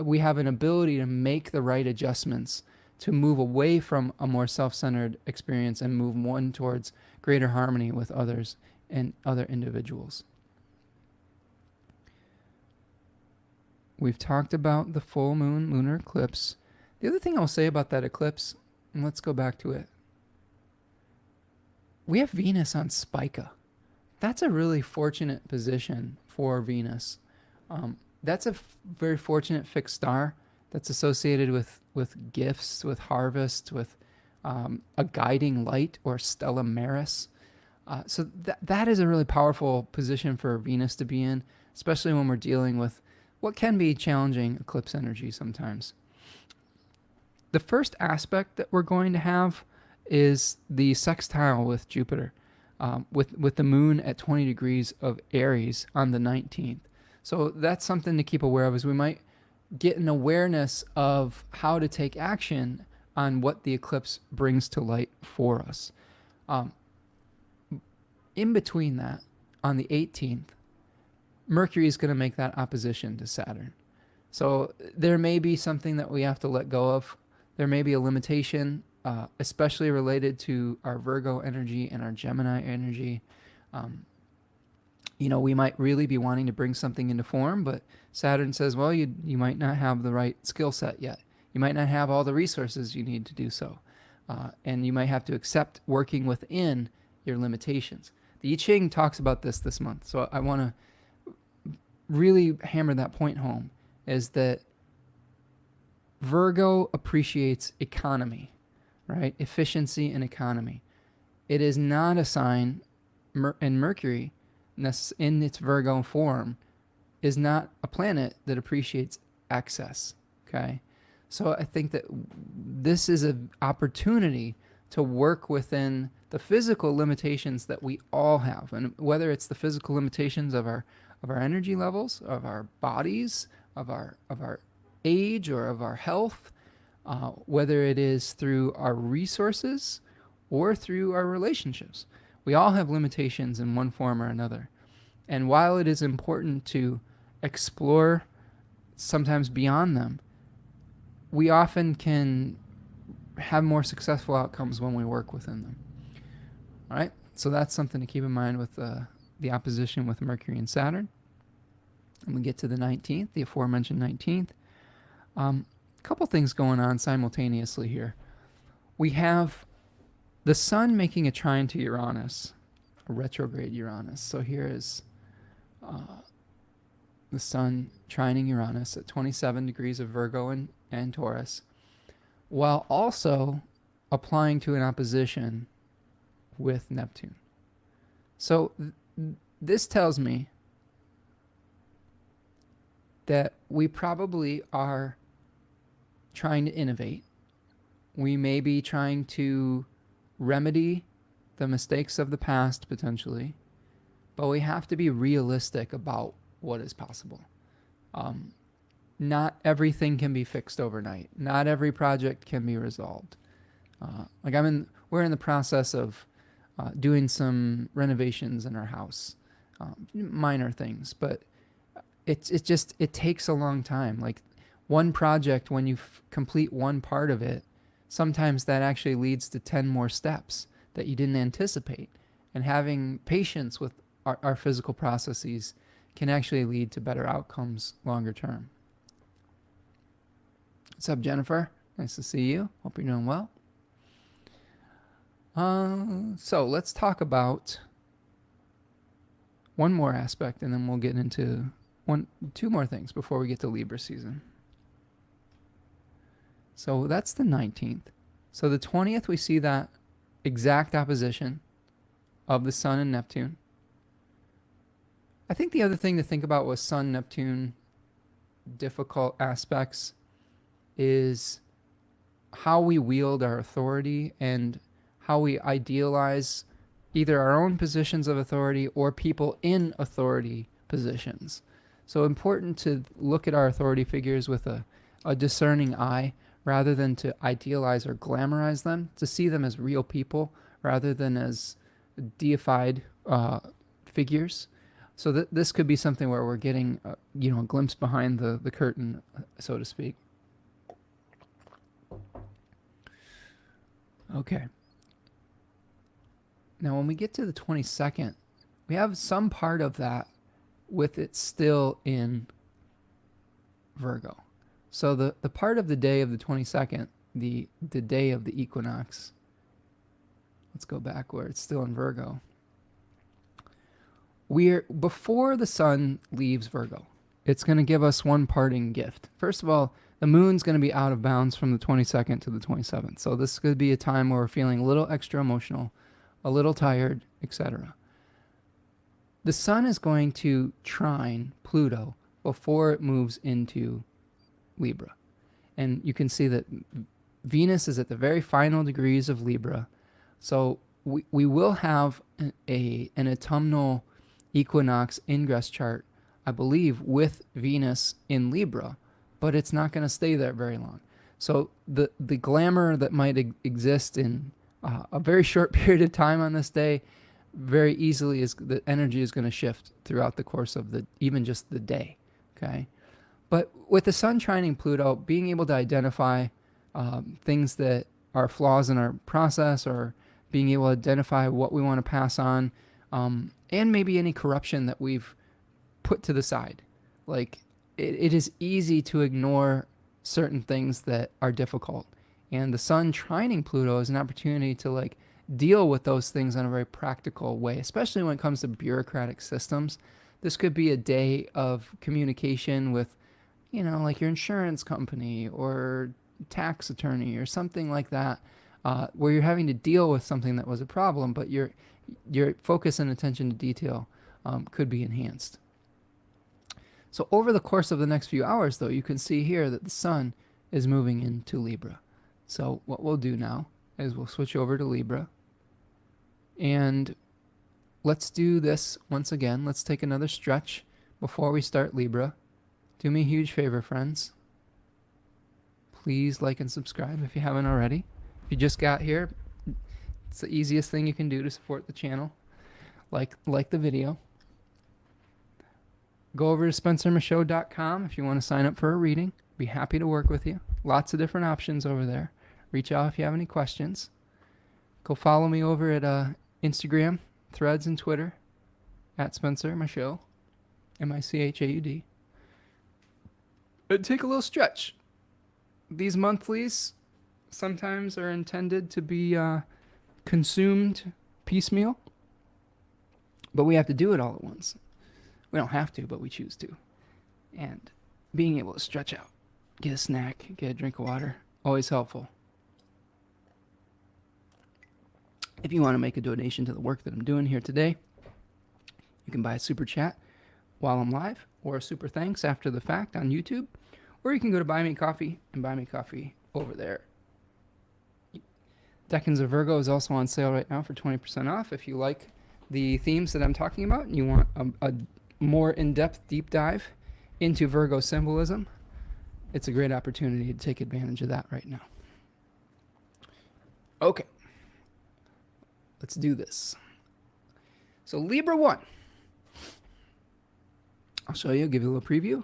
we have an ability to make the right adjustments to move away from a more self-centered experience and move one towards greater harmony with others and other individuals. We've talked about the full moon lunar eclipse. The other thing I'll say about that eclipse, and let's go back to it. We have Venus on Spica. That's a really fortunate position for Venus. That's a very fortunate fixed star that's associated with gifts, with harvest, with a guiding light or stella maris. So that is a really powerful position for Venus to be in, especially when we're dealing with what can be challenging eclipse energy sometimes. The first aspect that we're going to have is the sextile with Jupiter, with the moon at 20 degrees of Aries on the 19th. So that's something to keep aware of, is we might get an awareness of how to take action on what the eclipse brings to light for us. In between that, on the 18th, Mercury is going to make that opposition to Saturn. So there may be something that we have to let go of. There may be a limitation, especially related to our Virgo energy and our Gemini energy. We might really be wanting to bring something into form, but Saturn says, well, you might not have the right skill set yet. You might not have all the resources you need to do so. And you might have to accept working within your limitations. The I-Ching talks about this month, so I want to really hammer that point home, is that Virgo appreciates economy, right? Efficiency and economy. It is not a sign, and Mercury, in its Virgo form, is not a planet that appreciates excess, okay? So I think that this is an opportunity to work within the physical limitations that we all have, and whether it's the physical limitations of our energy levels, of our bodies, of our age, or of our health, whether it is through our resources or through our relationships. We all have limitations in one form or another. And while it is important to explore sometimes beyond them, we often can have more successful outcomes when we work within them. All right? So that's something to keep in mind with the opposition with Mercury and Saturn. And we get to the 19th, the aforementioned 19th. A couple things going on simultaneously here. We have the Sun making a trine to Uranus, a retrograde Uranus. So here is the Sun trining Uranus at 27 degrees of Virgo and Taurus, while also applying to an opposition with Neptune. So this tells me that we probably are trying to innovate. We may be trying to remedy the mistakes of the past potentially, but we have to be realistic about what is possible. Not everything can be fixed overnight. Not every project can be resolved. We're in the process of doing some renovations in our house, minor things, but it takes a long time. Like, one project, when you complete one part of it, sometimes that actually leads to 10 more steps that you didn't anticipate. And having patience with our physical processes can actually lead to better outcomes longer term. What's up, Jennifer? Nice to see you. Hope you're doing well. So let's talk about one more aspect, and then we'll get into two more things before we get to Libra season. So that's the 19th. So the 20th, we see that exact opposition of the Sun and Neptune. I think the other thing to think about with Sun-Neptune difficult aspects is how we wield our authority and how we idealize either our own positions of authority or people in authority positions. So important to look at our authority figures with a discerning eye rather than to idealize or glamorize them, to see them as real people rather than as deified figures. So this could be something where we're getting a glimpse behind the curtain, so to speak. Okay. Now, when we get to the 22nd, we have some part of that with it still in Virgo. So the part of the day of the 22nd, the day of the equinox, let's go back where it's still in Virgo. We're before the Sun leaves Virgo. It's going to give us one parting gift. First of all, the moon's going to be out of bounds from the 22nd to the 27th. So this could be a time where we're feeling a little extra emotional, a little tired, etc. The Sun is going to trine Pluto before it moves into Libra. And you can see that Venus is at the very final degrees of Libra. So we will have an autumnal equinox ingress chart, I believe, with Venus in Libra, but it's not going to stay there very long. So the glamour that might exist in a very short period of time on this day, very easily the energy is going to shift throughout the course of even just the day. Okay, but with the Sun trining Pluto, being able to identify things that are flaws in our process, or being able to identify what we want to pass on, and maybe any corruption that we've put to the side. Like it is easy to ignore certain things that are difficult, and the Sun trining Pluto is an opportunity to deal with those things in a very practical way, especially when it comes to bureaucratic systems. This could be a day of communication with, like your insurance company or tax attorney or something like that, where you're having to deal with something that was a problem, but your focus and attention to detail could be enhanced. So over the course of the next few hours, though, you can see here that the Sun is moving into Libra. So what we'll do now is we'll switch over to Libra. And let's do this once again. Let's take another stretch before we start Libra. Do me a huge favor, friends. Please like and subscribe if you haven't already. If you just got here, it's the easiest thing you can do to support the channel. Like the video. Go over to spencermichaud.com if you want to sign up for a reading. Be happy to work with you. Lots of different options over there. Reach out if you have any questions. Go follow me over at Instagram, Threads, and Twitter at Spencer Michaud, Michaud. Take a little stretch. These monthlies sometimes are intended to be consumed piecemeal, but we have to do it all at once. We don't have to, but we choose to. And being able to stretch out, get a snack, get a drink of water, always helpful. If you want to make a donation to the work that I'm doing here today, you can buy a super chat while I'm live, or a super thanks after the fact on YouTube, or you can go to Buy Me Coffee and buy me coffee over there. Decans of Virgo is also on sale right now for 20% off. If you like the themes that I'm talking about and you want a more in-depth deep dive into Virgo symbolism, it's a great opportunity to take advantage of that right now. Okay. Let's do this. So Libra 1. I'll show you, give you a little preview.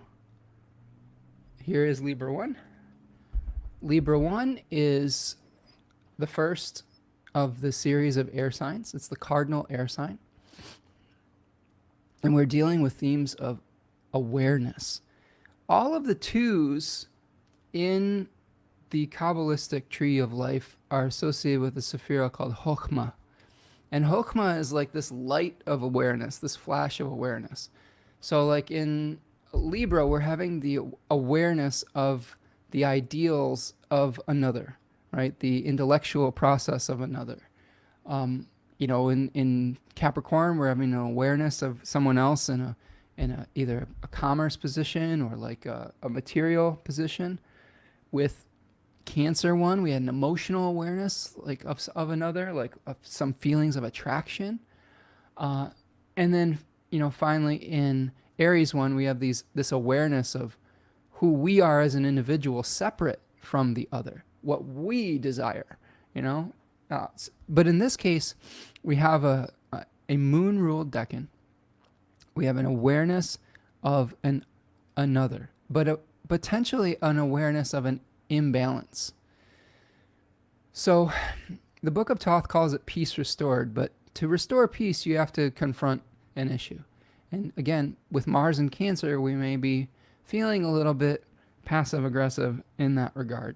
here is Libra 1. Libra 1 is the first of the series of air signs. It's the cardinal air sign. And we're dealing with themes of awareness. All of the twos in the Kabbalistic tree of life are associated with a sephira called Chokhmah. And Chokhmah is like this light of awareness, this flash of awareness. So like in Libra, we're having the awareness of the ideals of another, right? The intellectual process of another. In Capricorn, we're having an awareness of someone else in a either a commerce position or like a material position. With Cancer 1, we had an emotional awareness like of another, like of some feelings of attraction. And then, finally in Aries 1, we have this awareness of who we are as an individual separate from the other, what we desire, but in this case, we have a moon-ruled decan. We have an awareness of another, but potentially an awareness of an imbalance. So the Book of Thoth calls it peace restored, but to restore peace, you have to confront an issue. And again, with Mars and Cancer, we may be feeling a little bit passive-aggressive in that regard.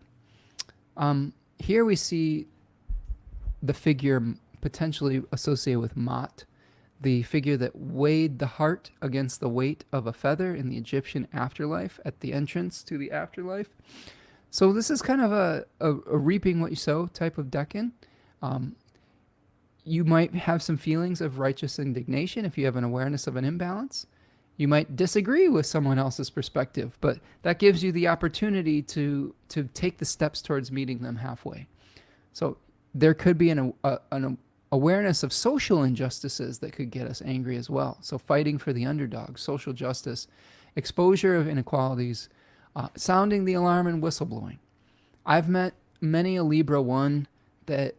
Here we see the figure potentially associated with Ma'at, the figure that weighed the heart against the weight of a feather in the Egyptian afterlife at the entrance to the afterlife. So this is kind of a reaping what you sow type of decan. You might have some feelings of righteous indignation if you have an awareness of an imbalance. You might disagree with someone else's perspective, but that gives you the opportunity to take the steps towards meeting them halfway. So there could be an awareness of social injustices that could get us angry as well. So fighting for the underdog, social justice, exposure of inequalities, sounding the alarm and whistleblowing. I've met many a Libra 1 that,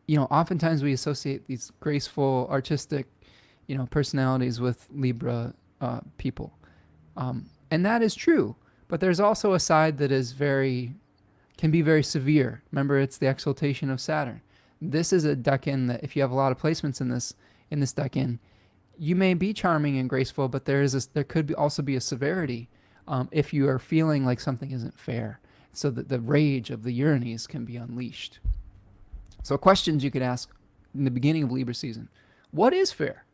oftentimes we associate these graceful, artistic, personalities with Libra people. And that is true, but there's also a side that is can be very severe. Remember, it's the exaltation of Saturn. This is a decan that if you have a lot of placements in this decan, you may be charming and graceful, but there could also be a severity if you are feeling like something isn't fair, so that the rage of the Uranus can be unleashed. So questions you could ask in the beginning of Libra season: what is fair?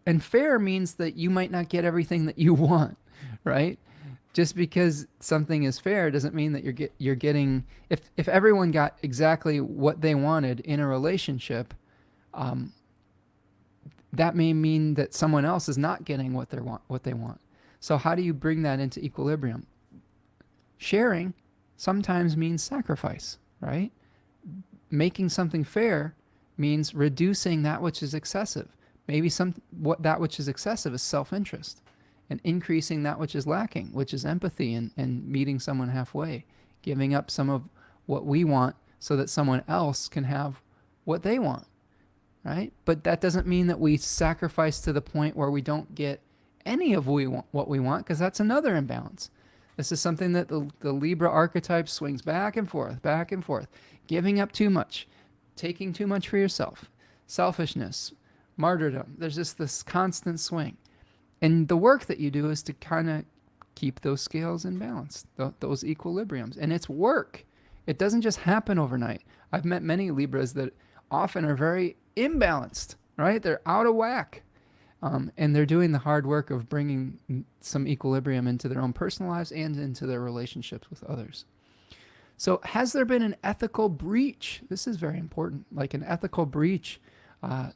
And fair means that you might not get everything that you want, right? Just because something is fair doesn't mean that you're getting. If everyone got exactly what they wanted in a relationship, that may mean that someone else is not getting what they want. So how do you bring that into equilibrium? Sharing sometimes means sacrifice, right? Making something fair means reducing that which is excessive. Maybe that which is excessive is self-interest, and increasing that which is lacking, which is empathy and meeting someone halfway, giving up some of what we want so that someone else can have what they want, right? But that doesn't mean that we sacrifice to the point where we don't get any of what we want, because that's another imbalance. This is something that the Libra archetype swings back and forth, giving up too much, taking too much for yourself, selfishness, martyrdom. There's just this constant swing. And the work that you do is to kind of keep those scales in balance, those equilibriums. And it's work. It doesn't just happen overnight. I've met many Libras that often are very imbalanced, right? They're out of whack. And they're doing the hard work of bringing some equilibrium into their own personal lives and into their relationships with others. So has there been an ethical breach? This is very important, like an ethical breach.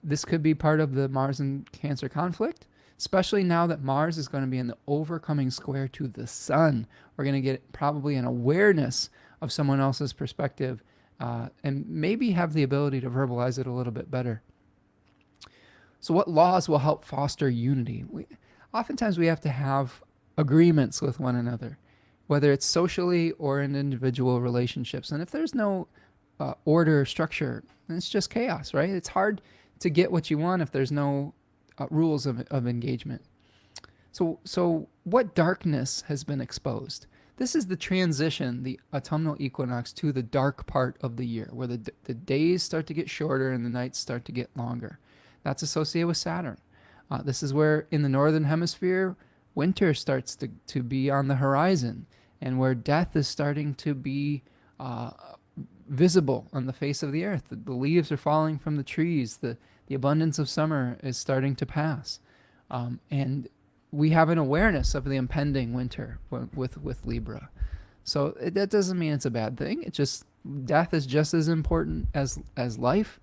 This could be part of the Mars and Cancer conflict, especially now that Mars is going to be in the overcoming square to the Sun. We're going to get probably an awareness of someone else's perspective and maybe have the ability to verbalize it a little bit better. So what laws will help foster unity? Oftentimes we have to have agreements with one another, whether it's socially or in individual relationships. And if there's no order or structure, then it's just chaos, right? It's hard to get what you want if there's no rules of engagement. So what darkness has been exposed? This is the transition, the autumnal equinox, to the dark part of the year, where the days start to get shorter and the nights start to get longer. That's associated with Saturn. This is where, in the northern hemisphere, winter starts to be on the horizon, and where death is starting to be visible on the face of the earth. The leaves are falling from the trees. The abundance of summer is starting to pass. And we have an awareness of the impending winter with Libra. So that doesn't mean it's a bad thing. It just, death is just as important as life.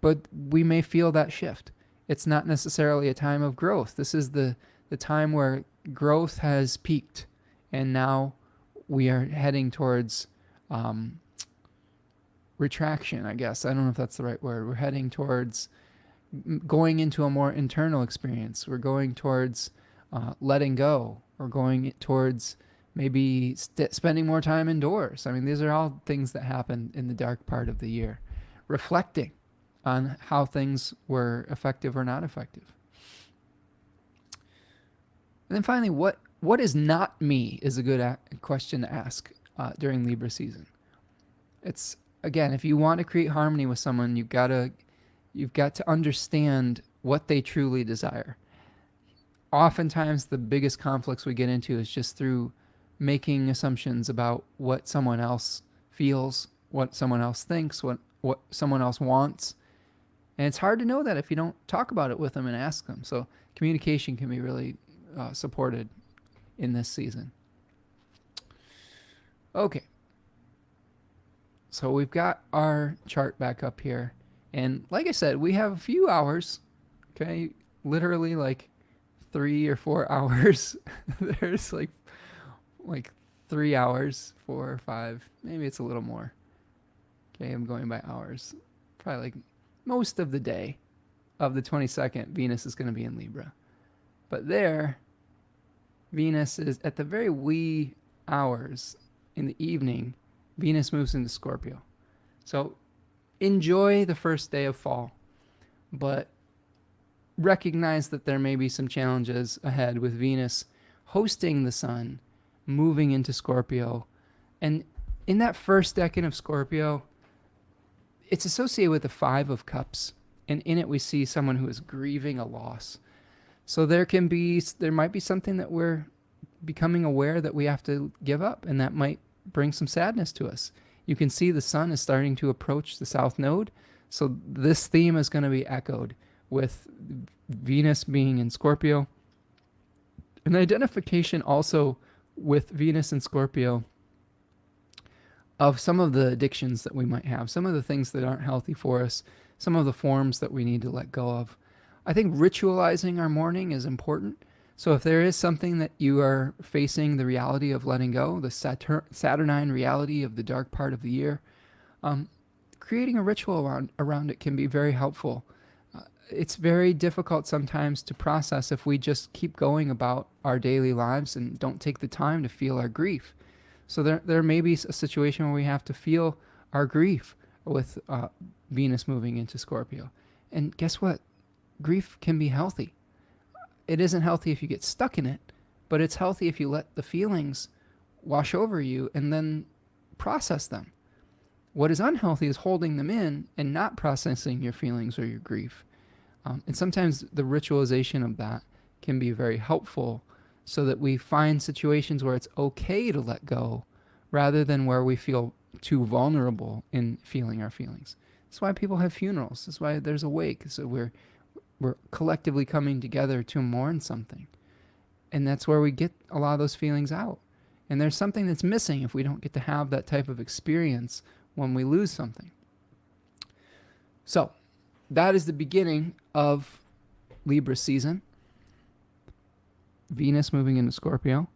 But we may feel that shift. It's not necessarily a time of growth. This is the time where growth has peaked, and now we are heading towards retraction, I guess. I don't know if that's the right word. We're heading towards going into a more internal experience. We're going towards letting go. We're going towards maybe spending more time indoors. I mean, these are all things that happen in the dark part of the year. Reflecting on how things were effective or not effective. And then finally, what is not me is a good question to ask during Libra season. It's, again, if you want to create harmony with someone, you've got to understand what they truly desire. Oftentimes, the biggest conflicts we get into is just through making assumptions about what someone else feels, what someone else thinks, what someone else wants. And it's hard to know that if you don't talk about it with them and ask them. So communication can be really supported in this season. Okay. So we've got our chart back up here. And like I said, we have a few hours, okay? Literally like 3 or 4 hours. There's like 3 hours, 4 or 5. Maybe it's a little more. Okay, I'm going by hours. Probably like most of the day of the 22nd, Venus is going to be in Libra. But there, Venus is at the very wee hours in the evening, Venus moves into Scorpio. So enjoy the first day of fall, but recognize that there may be some challenges ahead with Venus hosting the sun, moving into Scorpio. And in that first decan of Scorpio, it's associated with the 5 of Cups. And in it, we see someone who is grieving a loss. So there might be something that we're becoming aware that we have to give up, and that might bring some sadness to us. You can see the sun is starting to approach the south node. So this theme is going to be echoed with Venus being in Scorpio. An identification also with Venus and Scorpio of some of the addictions that we might have, some of the things that aren't healthy for us, some of the forms that we need to let go of. I think ritualizing our morning is important. So if there is something that you are facing the reality of letting go, the Saturnine reality of the dark part of the year, creating a ritual around it can be very helpful. It's very difficult sometimes to process if we just keep going about our daily lives and don't take the time to feel our grief. So there may be a situation where we have to feel our grief with Venus moving into Scorpio. And guess what? Grief can be healthy. It isn't healthy if you get stuck in it, but it's healthy if you let the feelings wash over you and then process them. What is unhealthy is holding them in and not processing your feelings or your grief. And sometimes the ritualization of that can be very helpful so that we find situations where it's okay to let go rather than where we feel too vulnerable in feeling our feelings. That's why people have funerals. That's why there's a wake. So we're collectively coming together to mourn something. And that's where we get a lot of those feelings out. And there's something that's missing if we don't get to have that type of experience when we lose something. So that is the beginning of Libra season. Venus moving into Scorpio.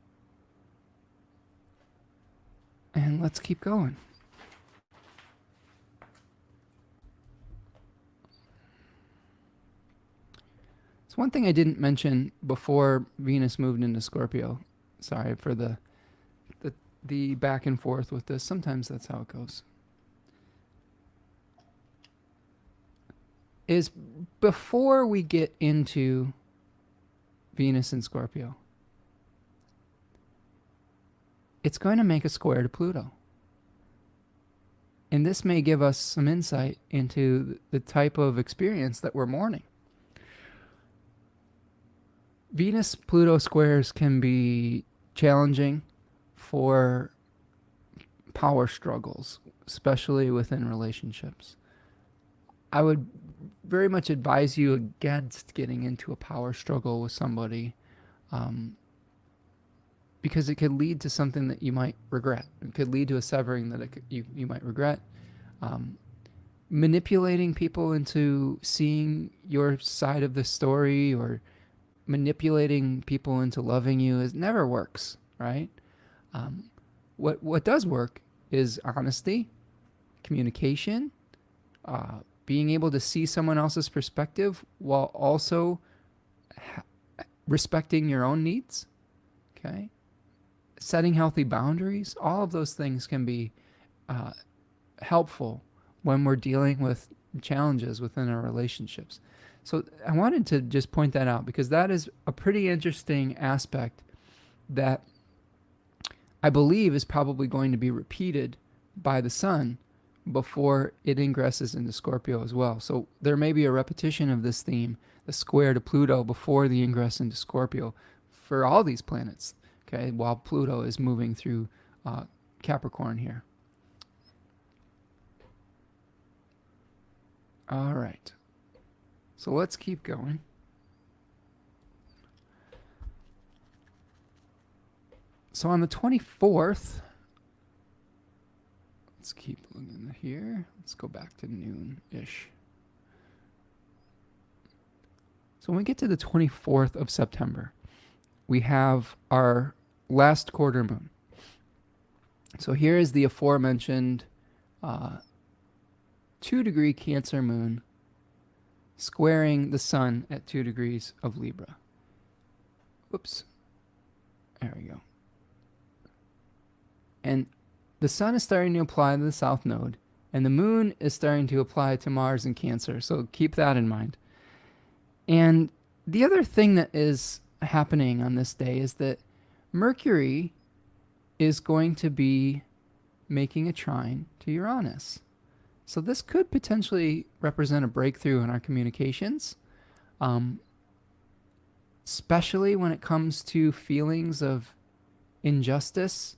And let's keep going. So one thing I didn't mention before Venus moved into Scorpio, sorry for the back and forth with this, sometimes that's how it goes, is before we get into Venus in Scorpio, it's going to make a square to Pluto. And this may give us some insight into the type of experience that we're mourning. Venus-Pluto squares can be challenging for power struggles, especially within relationships. I would very much advise you against getting into a power struggle with somebody, because it could lead to something that you might regret. It could lead to a severing that you might regret. Manipulating people into seeing your side of the story, or manipulating people into loving you, never works, right? What does work is honesty, communication, being able to see someone else's perspective while also respecting your own needs, okay? Setting healthy boundaries. All of those things can be helpful when we're dealing with challenges within our relationships. So I wanted to just point that out, because that is a pretty interesting aspect that I believe is probably going to be repeated by the sun before it ingresses into Scorpio as well. So there may be a repetition of this theme, the square to Pluto, before the ingress into Scorpio for all these planets, okay, while Pluto is moving through Capricorn here. All right. So let's keep going. So on the 24th, let's keep looking here. Let's go back to noon-ish. So when we get to the 24th of September, we have our last quarter moon. So here is the aforementioned 2-degree Cancer moon squaring the sun at 2 degrees of Libra. Whoops. There we go. And the sun is starting to apply to the south node, and the moon is starting to apply to Mars in Cancer. So keep that in mind. And the other thing that is happening on this day is that Mercury is going to be making a trine to Uranus. So this could potentially represent a breakthrough in our communications, especially when it comes to feelings of injustice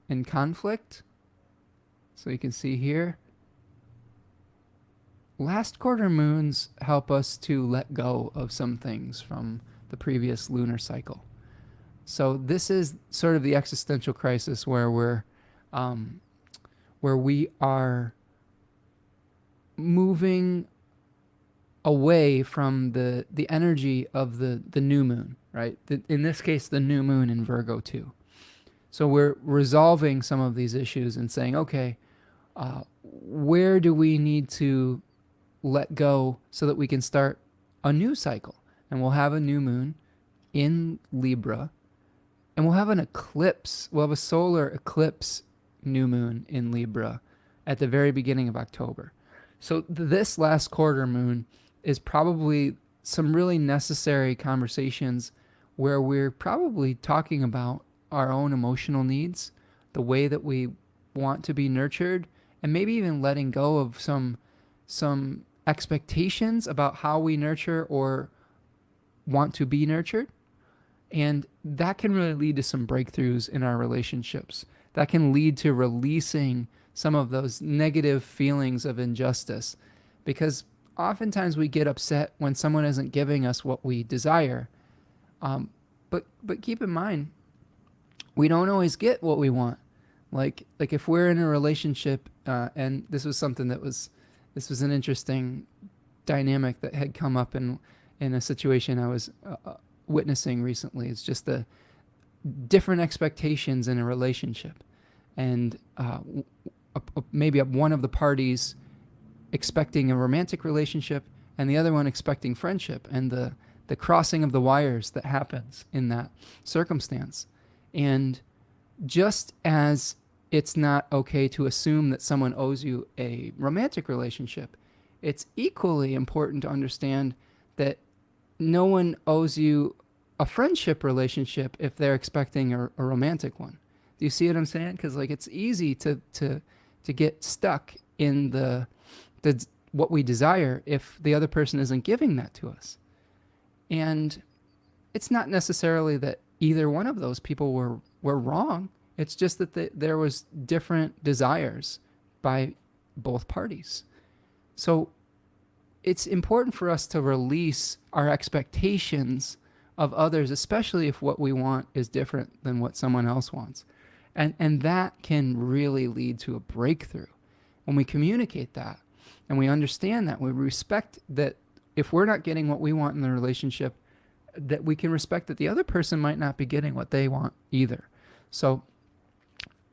and conflict. So you can see here, last quarter moons help us to let go of some things from the previous lunar cycle. So this is sort of the existential crisis where we are moving away from the energy of the new moon, right? In this case, the new moon in Virgo too. So we're resolving some of these issues and saying, okay, where do we need to let go so that we can start a new cycle? And we'll have a new moon in Libra, and we'll have an eclipse. We'll have a solar eclipse new moon in Libra at the very beginning of October. So this last quarter moon is probably some really necessary conversations where we're probably talking about our own emotional needs, the way that we want to be nurtured, and maybe even letting go of some expectations about how we nurture or want to be nurtured. And that can really lead to some breakthroughs in our relationships. That can lead to releasing some of those negative feelings of injustice, because oftentimes we get upset when someone isn't giving us what we desire. But keep in mind, we don't always get what we want. Like if we're in a relationship, and this was an interesting dynamic that had come up in a situation I was witnessing recently. It's just the different expectations in a relationship, and maybe one of the parties expecting a romantic relationship and the other one expecting friendship, and the crossing of the wires that happens in that circumstance. And just as it's not okay to assume that someone owes you a romantic relationship, it's equally important to understand that no one owes you a friendship relationship if they're expecting a romantic one. Do you see what I'm saying? Because like it's easy to get stuck in the what we desire if the other person isn't giving that to us. And it's not necessarily that either one of those people were wrong. It's just that there was different desires by both parties. So it's important for us to release our expectations of others, especially if what we want is different than what someone else wants. And that can really lead to a breakthrough. When we communicate that and we understand that, we respect that if we're not getting what we want in the relationship, that we can respect that the other person might not be getting what they want either. So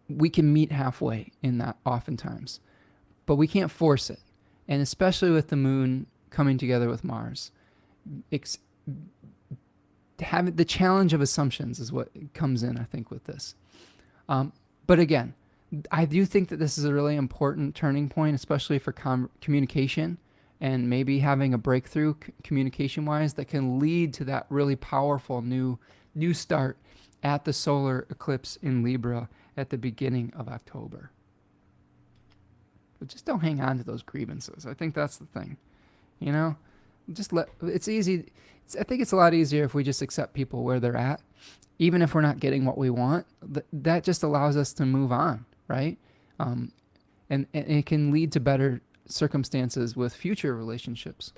we can meet halfway in that oftentimes, but we can't force it. And especially with the moon coming together with Mars, having the challenge of assumptions is what comes in, I think, with this. But again, I do think that this is a really important turning point, especially for communication and maybe having a breakthrough communication-wise that can lead to that really powerful new start at the solar eclipse in Libra at the beginning of October. But just don't hang on to those grievances. I think that's the thing. You know, it's easy. I think it's a lot easier if we just accept people where they're at, even if we're not getting what we want. That just allows us to move on, right? And it can lead to better circumstances with future relationships.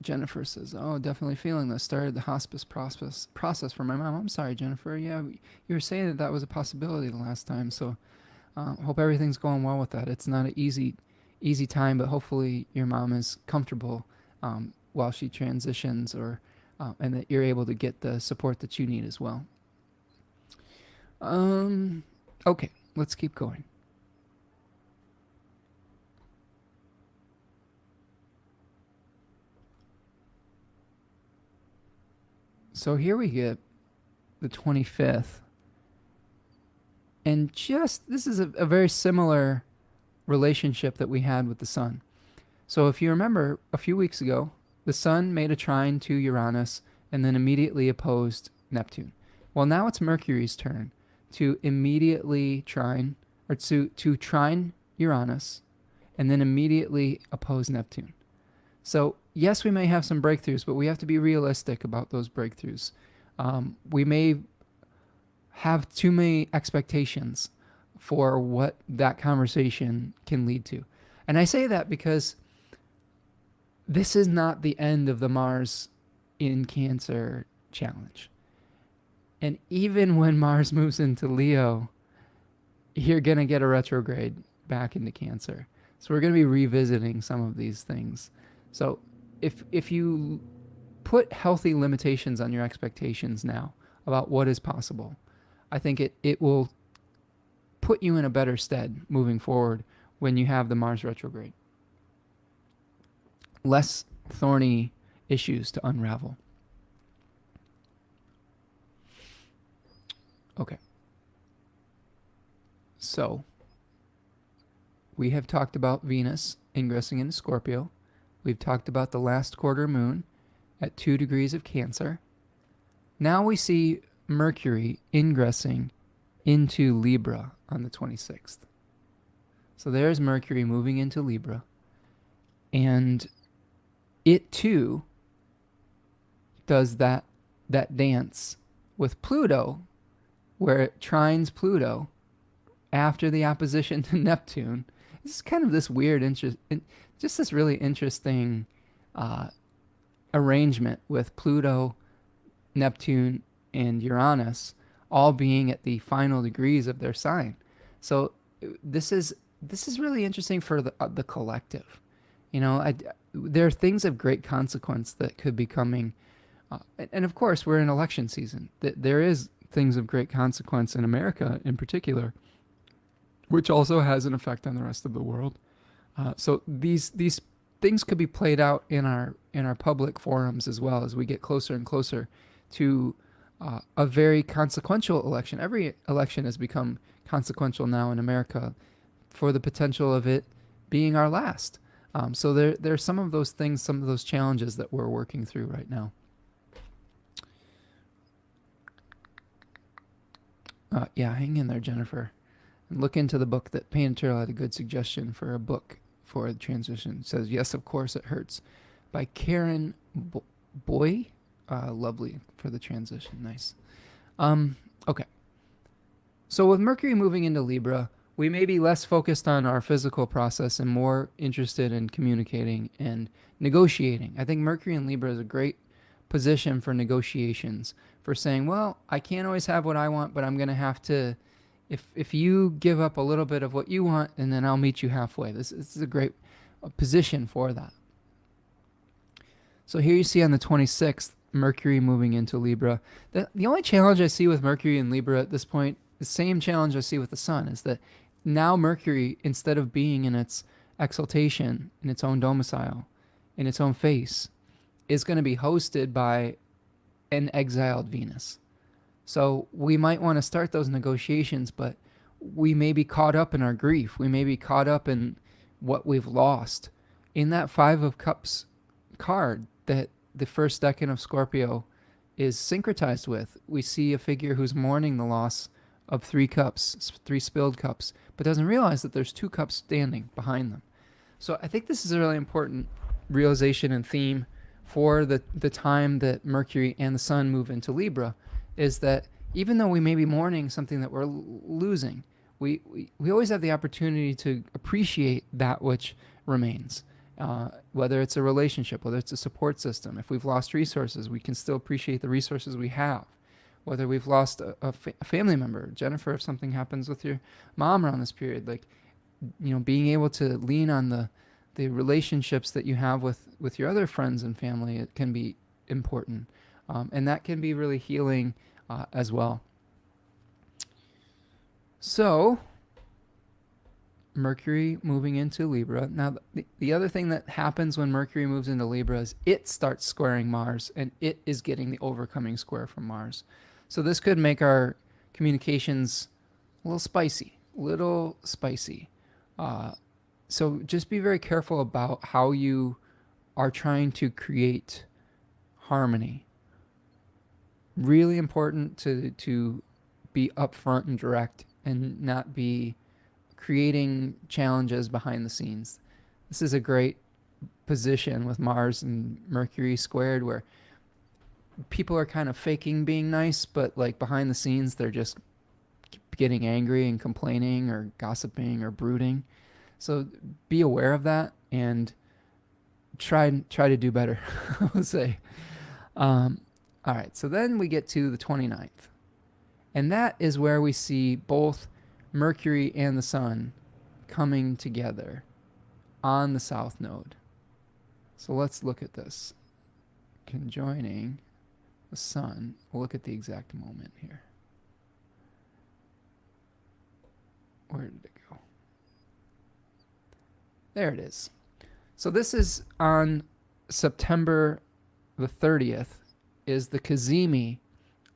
Jennifer says, "Oh, definitely feeling this. Started the hospice process for my mom." I'm sorry, Jennifer. Yeah, you were saying that was a possibility the last time. So, hope everything's going well with that. It's not an easy time, but hopefully your mom is comfortable while she transitions, and that you're able to get the support that you need as well. Okay, let's keep going. So here we get the 25th. And this is a very similar relationship that we had with the sun. So if you remember, a few weeks ago, the sun made a trine to Uranus and then immediately opposed Neptune. Well, now it's Mercury's turn to immediately trine, or to trine Uranus and then immediately oppose Neptune. So yes, we may have some breakthroughs, but we have to be realistic about those breakthroughs. We may have too many expectations for what that conversation can lead to. And I say that because this is not the end of the Mars in Cancer challenge. And even when Mars moves into Leo, you're going to get a retrograde back into Cancer. So we're going to be revisiting some of these things. So if you put healthy limitations on your expectations now about what is possible, I think it will put you in a better stead moving forward when you have the Mars retrograde. Less thorny issues to unravel. Okay. So, we have talked about Venus ingressing into Scorpio. We've talked about the last quarter moon at 2 degrees of Cancer. Now we see Mercury ingressing into Libra on the 26th. So there's Mercury moving into Libra. And it too does that dance with Pluto, where it trines Pluto after the opposition to Neptune. This is kind of this weird just this really interesting arrangement with Pluto, Neptune, and Uranus all being at the final degrees of their sign. So this is really interesting for the collective. You know, there are things of great consequence that could be coming, and of course we're in election season. There is things of great consequence in America in particular, which also has an effect on the rest of the world. So these things could be played out in our public forums as well as we get closer and closer to a very consequential election. Every election has become consequential now in America for the potential of it being our last. So there are some of those things, some of those challenges that we're working through right now. Yeah, hang in there, Jennifer. And look into the book that Painted Tarot had a good suggestion for a book for the transition. It says, Yes, of Course It Hurts by Karen Boy. Lovely for the transition. Nice. Okay. So with Mercury moving into Libra, we may be less focused on our physical process and more interested in communicating and negotiating. I think Mercury in Libra is a great position for negotiations, for saying, well, I can't always have what I want, but I'm going to have to, if you give up a little bit of what you want, and then I'll meet you halfway. This is a great position for that. So here you see on the 26th, Mercury moving into Libra. The only challenge I see with Mercury in Libra at this point, the same challenge I see with the Sun, is that now Mercury, instead of being in its exaltation, in its own domicile, in its own face, is going to be hosted by an exiled Venus. So we might want to start those negotiations, but we may be caught up in our grief. We may be caught up in what we've lost. In that Five of Cups card that the first decan of Scorpio is syncretized with, we see a figure who's mourning the loss of 3 cups, 3 spilled cups, but doesn't realize that there's 2 cups standing behind them. So I think this is a really important realization and theme for the time that Mercury and the Sun move into Libra, is that even though we may be mourning something that we're losing, we always have the opportunity to appreciate that which remains. Whether it's a relationship, whether it's a support system. If we've lost resources, we can still appreciate the resources we have. Whether we've lost a family member. Jennifer, if something happens with your mom around this period, like, being able to lean on the relationships that you have with your other friends and family, it can be important. And that can be really healing as well. So, Mercury moving into Libra. Now, the other thing that happens when Mercury moves into Libra is it starts squaring Mars, and it is getting the overcoming square from Mars. So this could make our communications a little spicy. So just be very careful about how you are trying to create harmony. Really important to be upfront and direct and not be creating challenges behind the scenes. This is a great position with Mars and Mercury squared, where people are kind of faking being nice, but like behind the scenes they're just getting angry and complaining or gossiping or brooding. So be aware of that and try to do better, I would say. All right, so then we get to the 29th. And that is where we see both Mercury and the Sun coming together on the South Node. So let's look at this. Conjoining the Sun. We'll look at the exact moment here. Where did it go? There it is. So this is on September the 30th, is the Cazimi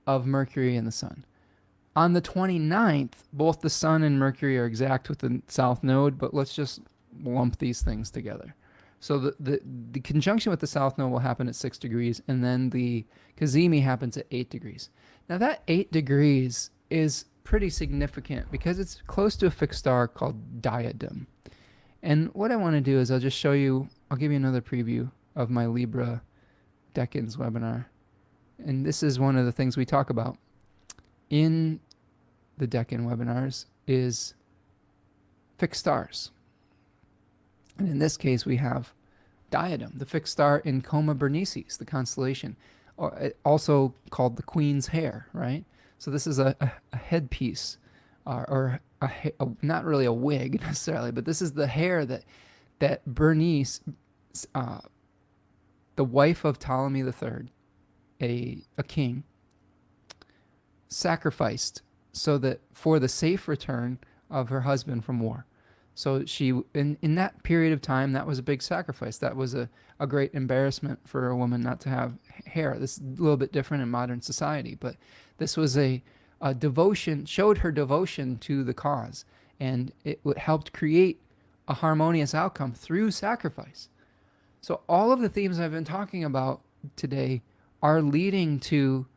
of Mercury and the Sun. On the 29th, both the Sun and Mercury are exact with the South Node, but let's just lump these things together. So the conjunction with the South Node will happen at 6 degrees, and then the Cazimi happens at 8 degrees. Now that 8 degrees is pretty significant because it's close to a fixed star called Diadem. And what I want to do is I'll just show you, I'll give you another preview of my Libra Decans webinar. And this is one of the things we talk about in the Decan webinars is fixed stars. And in this case, we have Diadem, the fixed star in Coma Berenices, the constellation, or also called the Queen's hair, right? So this is a headpiece, or not really a wig necessarily, but this is the hair that Berenice, the wife of Ptolemy III, a king, sacrificed so that for the safe return of her husband from war. So she, in that period of time, that was a big sacrifice. That was a great embarrassment for a woman not to have hair. This is a little bit different in modern society, but this was a devotion, showed her devotion to the cause, and it helped create a harmonious outcome through sacrifice. So all of the themes I've been talking about today are leading to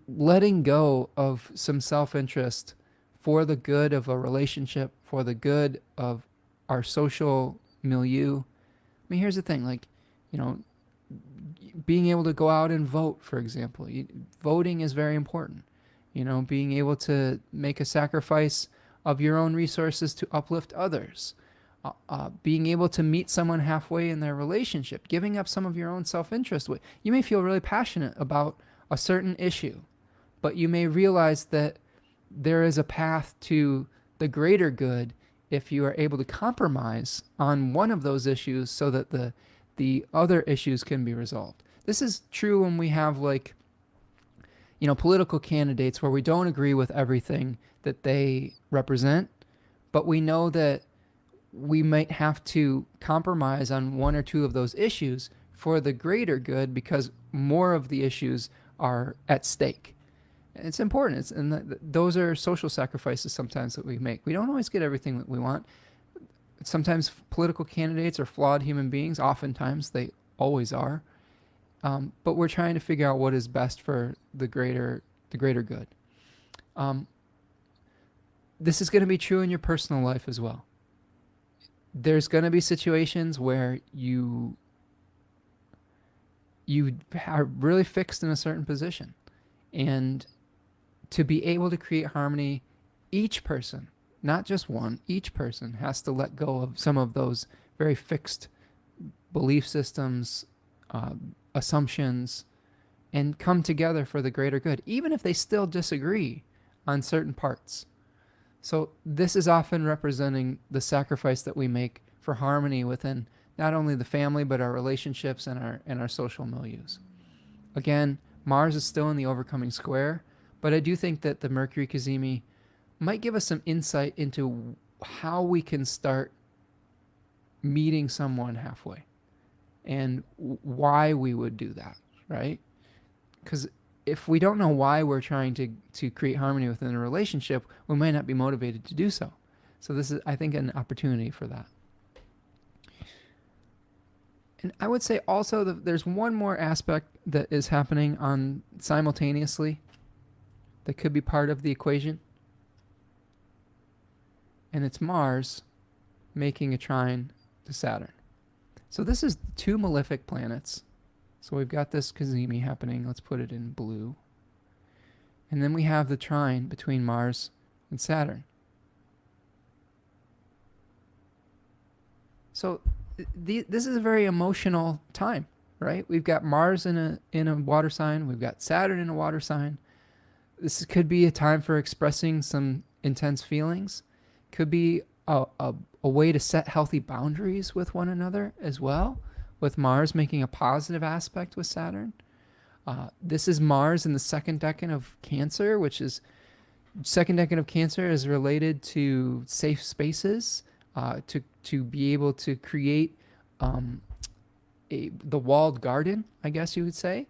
letting go of some self-interest for the good of a relationship, for the good of our social milieu. I mean, here's the thing, like, you know, being able to go out and vote, for example. Voting is very important. You know, being able to make a sacrifice of your own resources to uplift others. Being able to meet someone halfway in their relationship, giving up some of your own self-interest. You may feel really passionate about a certain issue, but you may realize that there is a path to the greater good if you are able to compromise on one of those issues so that the other issues can be resolved. This is true when we have, like, you know, political candidates where we don't agree with everything that they represent, but we know that we might have to compromise on one or two of those issues for the greater good because more of the issues are at stake. And it's important. Those are social sacrifices sometimes that we make. We don't always get everything that we want. Sometimes political candidates are flawed human beings. Oftentimes they always are. But we're trying to figure out what is best for the greater good. This is going to be true in your personal life as well. There's going to be situations where you are really fixed in a certain position, and to be able to create harmony, each person, not just one, each person has to let go of some of those very fixed belief systems, assumptions, and come together for the greater good, even if they still disagree on certain parts. So this is often representing the sacrifice that we make for harmony within not only the family, but our relationships and our social milieus. Again, Mars is still in the overcoming square, but I do think that the Mercury cazimi might give us some insight into how we can start meeting someone halfway and why we would do that, right? Because if we don't know why we're trying to create harmony within a relationship, we might not be motivated to do so. So this is, I think, an opportunity for that. And I would say also that there's one more aspect that is happening on simultaneously that could be part of the equation. And it's Mars making a trine to Saturn. So this is two malefic planets. So we've got this cazimi happening. Let's put it in blue. And then we have the trine between Mars and Saturn. So this is a very emotional time, right? We've got Mars in a water sign. We've got Saturn in a water sign. This could be a time for expressing some intense feelings. Could be a way to set healthy boundaries with one another as well, with Mars making a positive aspect with Saturn. This is Mars in the second decan of Cancer, which is second decan of Cancer is related to safe spaces, to be able to create the walled garden, I guess you would say.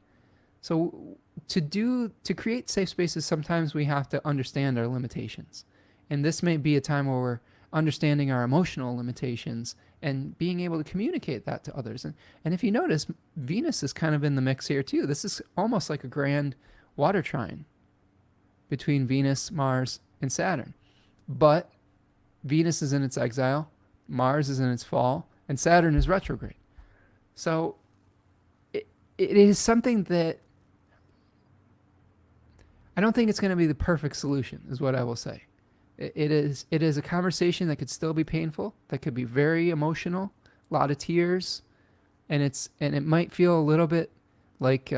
So to create safe spaces, sometimes we have to understand our limitations. And this may be a time where we're understanding our emotional limitations and being able to communicate that to others. And if you notice, Venus is kind of in the mix here too. This is almost like a grand water trine between Venus, Mars, and Saturn. But Venus is in its exile, Mars is in its fall, and Saturn is retrograde. So it is something that I don't think it's going to be the perfect solution, is what I will say. It is a conversation that could still be painful, that could be very emotional, a lot of tears, and it might feel a little bit like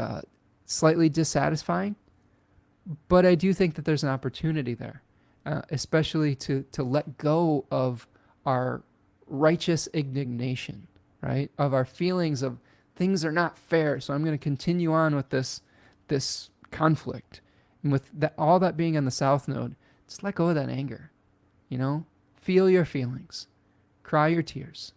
slightly dissatisfying, but I do think that there's an opportunity there, especially to let go of our righteous indignation, right? Of our feelings of things are not fair, so I'm going to continue on with this conflict, and with that, all that being on the South Node. Just let go of that anger, you know? Feel your feelings. Cry your tears.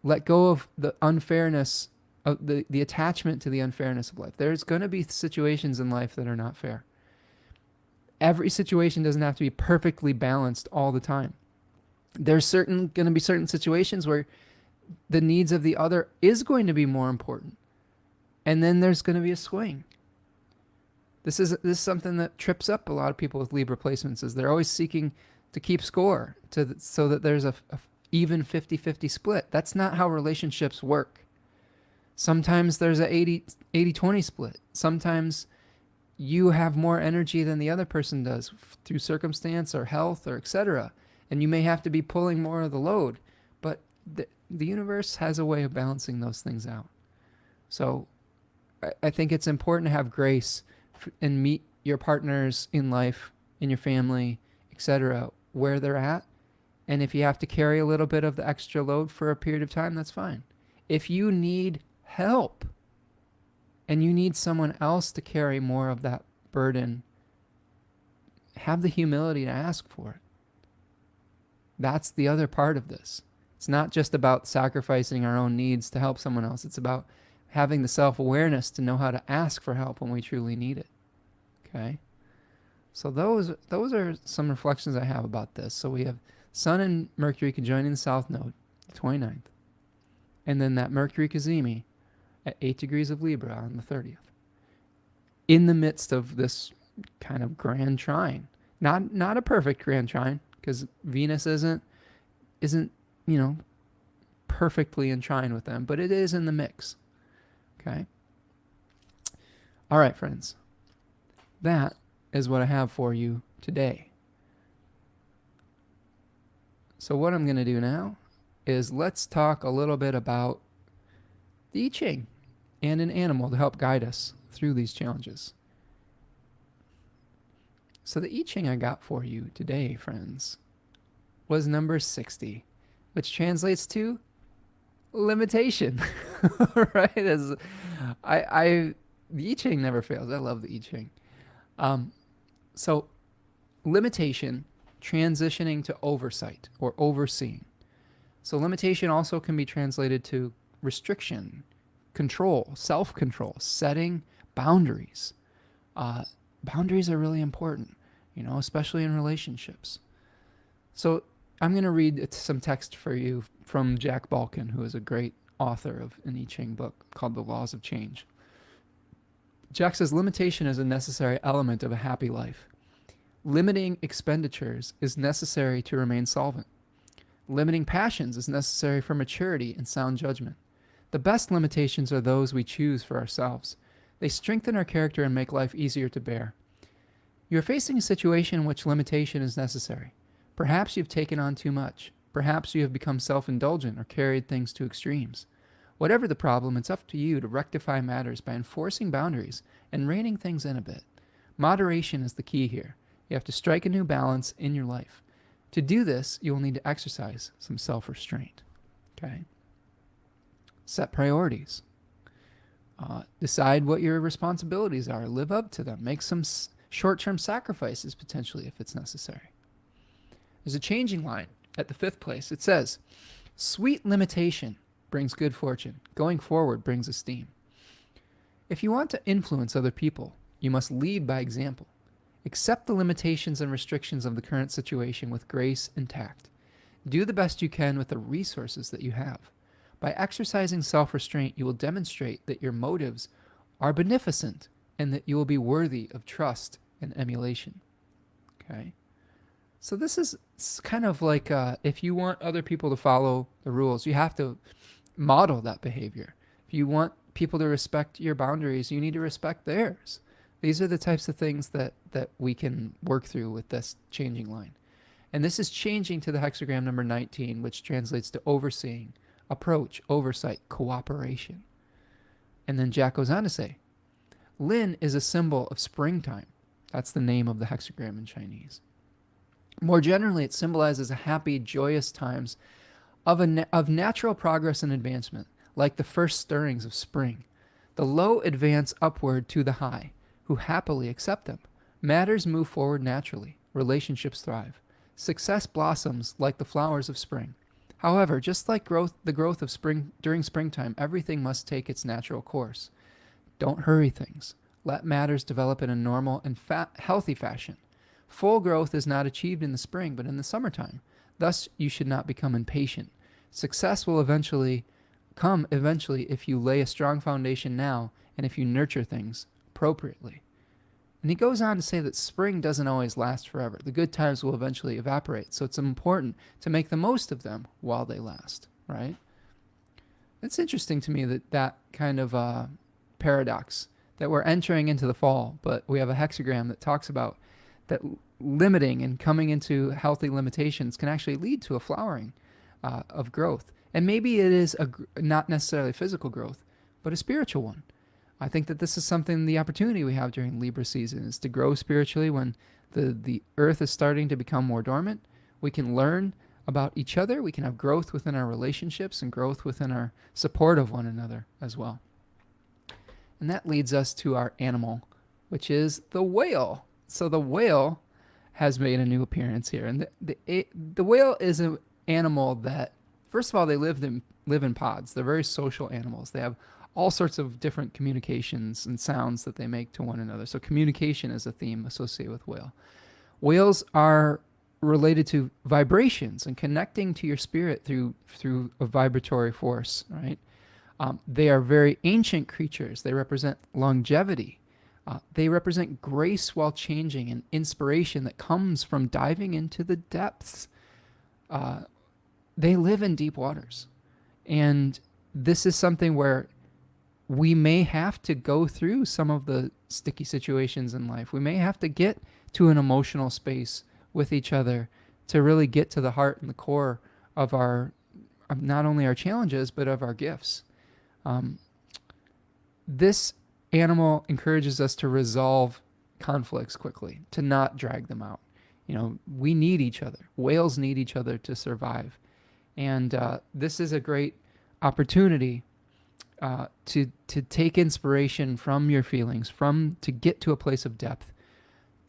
Let go of the unfairness, of the attachment to the unfairness of life. There's going to be situations in life that are not fair. Every situation doesn't have to be perfectly balanced all the time. There's going to be certain situations where the needs of the other is going to be more important. And then there's going to be a swing. This is something that trips up a lot of people with Libra placements, is they're always seeking to keep score so that there's a even 50-50 split. That's not how relationships work. Sometimes there's a 80-20 split. Sometimes you have more energy than the other person does through circumstance or health or etc. And you may have to be pulling more of the load. But the universe has a way of balancing those things out. So I think it's important to have grace and meet your partners in life, in your family, etc., where they're at. And if you have to carry a little bit of the extra load for a period of time, that's fine. If you need help and you need someone else to carry more of that burden, have the humility to ask for it. That's the other part of this. It's not just about sacrificing our own needs to help someone else. It's about having the self-awareness to know how to ask for help when we truly need it. Okay? So those are some reflections I have about this. So we have Sun and Mercury conjoining the South Node, the 29th. And then that Mercury Cazimi at 8 degrees of Libra on the 30th. In the midst of this kind of grand trine. Not a perfect grand trine, because Venus isn't, perfectly in trine with them, but it is in the mix. Okay? All right, friends. That is what I have for you today. So what I'm going to do now is let's talk a little bit about the I-Ching and an animal to help guide us through these challenges. So the I-Ching I got for you today, friends, was number 60, which translates to limitation. Right? The I-Ching never fails. I love the I-Ching. So limitation, transitioning to oversight or overseeing. So limitation also can be translated to restriction, control, self-control, setting boundaries. Boundaries are really important, especially in relationships. So I'm going to read some text for you from Jack Balkin, who is a great author of an I-Ching book called The Laws of Change. Jack says, limitation is a necessary element of a happy life. Limiting expenditures is necessary to remain solvent. Limiting passions is necessary for maturity and sound judgment. The best limitations are those we choose for ourselves. They strengthen our character and make life easier to bear. You are facing a situation in which limitation is necessary. Perhaps you've taken on too much. Perhaps you have become self-indulgent or carried things to extremes. Whatever the problem, it's up to you to rectify matters by enforcing boundaries and reining things in a bit. Moderation is the key here. You have to strike a new balance in your life. To do this, you will need to exercise some self-restraint. Okay? Set priorities. Decide what your responsibilities are. Live up to them. Make some short-term sacrifices, potentially, if it's necessary. There's a changing line at the 5th place. It says, sweet limitation brings good fortune. Going forward brings esteem. If you want to influence other people, you must lead by example. Accept the limitations and restrictions of the current situation with grace and tact. Do the best you can with the resources that you have. By exercising self-restraint, you will demonstrate that your motives are beneficent and that you will be worthy of trust and emulation. Okay? So this is kind of like if you want other people to follow the rules, you have to model that behavior. If you want people to respect your boundaries, you need to respect theirs. These are the types of things that we can work through with this changing line. And this is changing to the hexagram number 19, which translates to overseeing, approach, oversight, cooperation. And then Jack goes on to say, Lin is a symbol of springtime. That's the name of the hexagram in Chinese. More generally, it symbolizes a happy, joyous times of natural progress and advancement, like the first stirrings of spring. The low advance upward to the high, who happily accept them. Matters move forward naturally. Relationships thrive. Success blossoms like the flowers of spring. However, just like the growth of spring during springtime, everything must take its natural course. Don't hurry things. Let matters develop in a normal and healthy fashion. Full growth is not achieved in the spring, but in the summertime. Thus, you should not become impatient. Success will eventually come if you lay a strong foundation now and if you nurture things appropriately. And he goes on to say that spring doesn't always last forever. The good times will eventually evaporate, so it's important to make the most of them while they last, right? It's interesting to me that kind of paradox, that we're entering into the fall, but we have a hexagram that talks about that limiting and coming into healthy limitations can actually lead to a flowering of growth. And maybe it is not necessarily physical growth, but a spiritual one. I think that this is something, the opportunity we have during Libra season is to grow spiritually when the earth is starting to become more dormant. We can learn about each other. We can have growth within our relationships and growth within our support of one another as well. And that leads us to our animal, which is the whale. So the whale has made a new appearance here. And the whale is an animal that, first of all, they live in pods. They're very social animals. They have all sorts of different communications and sounds that they make to one another. So communication is a theme associated with whale. Whales are related to vibrations and connecting to your spirit through a vibratory force, right? They are very ancient creatures. They represent longevity. They represent grace while changing and inspiration that comes from diving into the depths. They live in deep waters. And this is something where we may have to go through some of the sticky situations in life. We may have to get to an emotional space with each other to really get to the heart and the core of not only our challenges, but of our gifts. This animal encourages us to resolve conflicts quickly, to not drag them out. We need each other. Whales need each other to survive. And this is a great opportunity to take inspiration from your feelings, to get to a place of depth,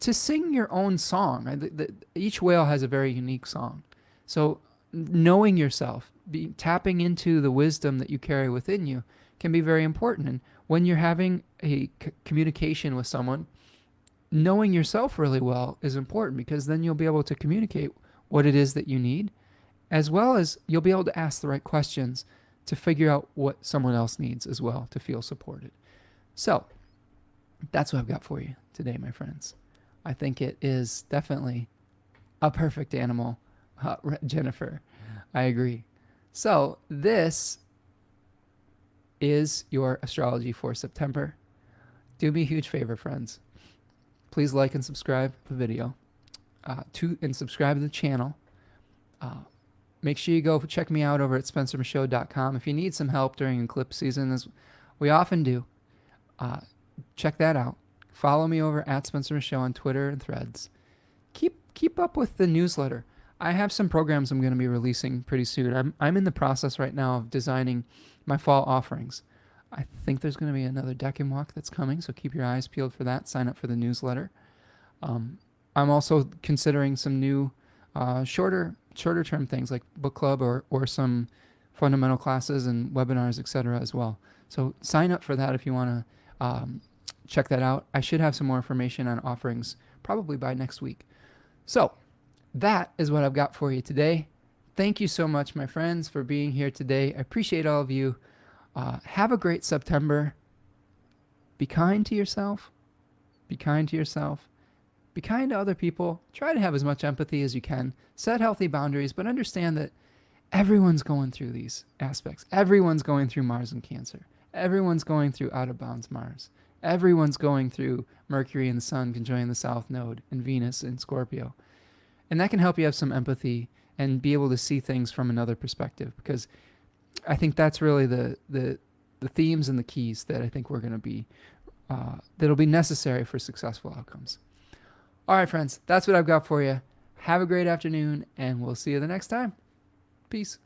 to sing your own song. Each whale has a very unique song. So knowing yourself, tapping into the wisdom that you carry within you can be very important. And when you're having a communication with someone, knowing yourself really well is important, because then you'll be able to communicate what it is that you need, as well as you'll be able to ask the right questions to figure out what someone else needs as well to feel supported. So that's what I've got for you today, my friends. I think it is definitely a perfect animal. Jennifer, I agree. So this is your astrology for September. Do me a huge favor, friends. Please like and subscribe the video, and subscribe to the channel. Make sure you go check me out over at spencermichaud.com. If you need some help during eclipse season, as we often do, check that out. Follow me over at Spencer Michaud on Twitter and Threads. Keep up with the newsletter. I have some programs I'm going to be releasing pretty soon. I'm in the process right now of designing my fall offerings. I think there's going to be another Decanic walk that's coming, so keep your eyes peeled for that. Sign up for the newsletter. I'm also considering some new shorter term things like book club or some fundamental classes and webinars, etc. as well. So sign up for that if you want to check that out. I should have some more information on offerings probably by next week. So that is what I've got for you today. Thank you so much, my friends, for being here today. I appreciate all of you. Have a great September. Be kind to yourself. Be kind to yourself. Be kind to other people. Try to have as much empathy as you can. Set healthy boundaries, but understand that everyone's going through these aspects. Everyone's going through Mars and Cancer. Everyone's going through out of bounds Mars. Everyone's going through Mercury and the Sun conjoining the South Node and Venus and Scorpio. And that can help you have some empathy and be able to see things from another perspective, because I think that's really the themes and the keys that I think we're going to be, that'll be necessary for successful outcomes. All right, friends, that's what I've got for you. Have a great afternoon, and we'll see you the next time. Peace.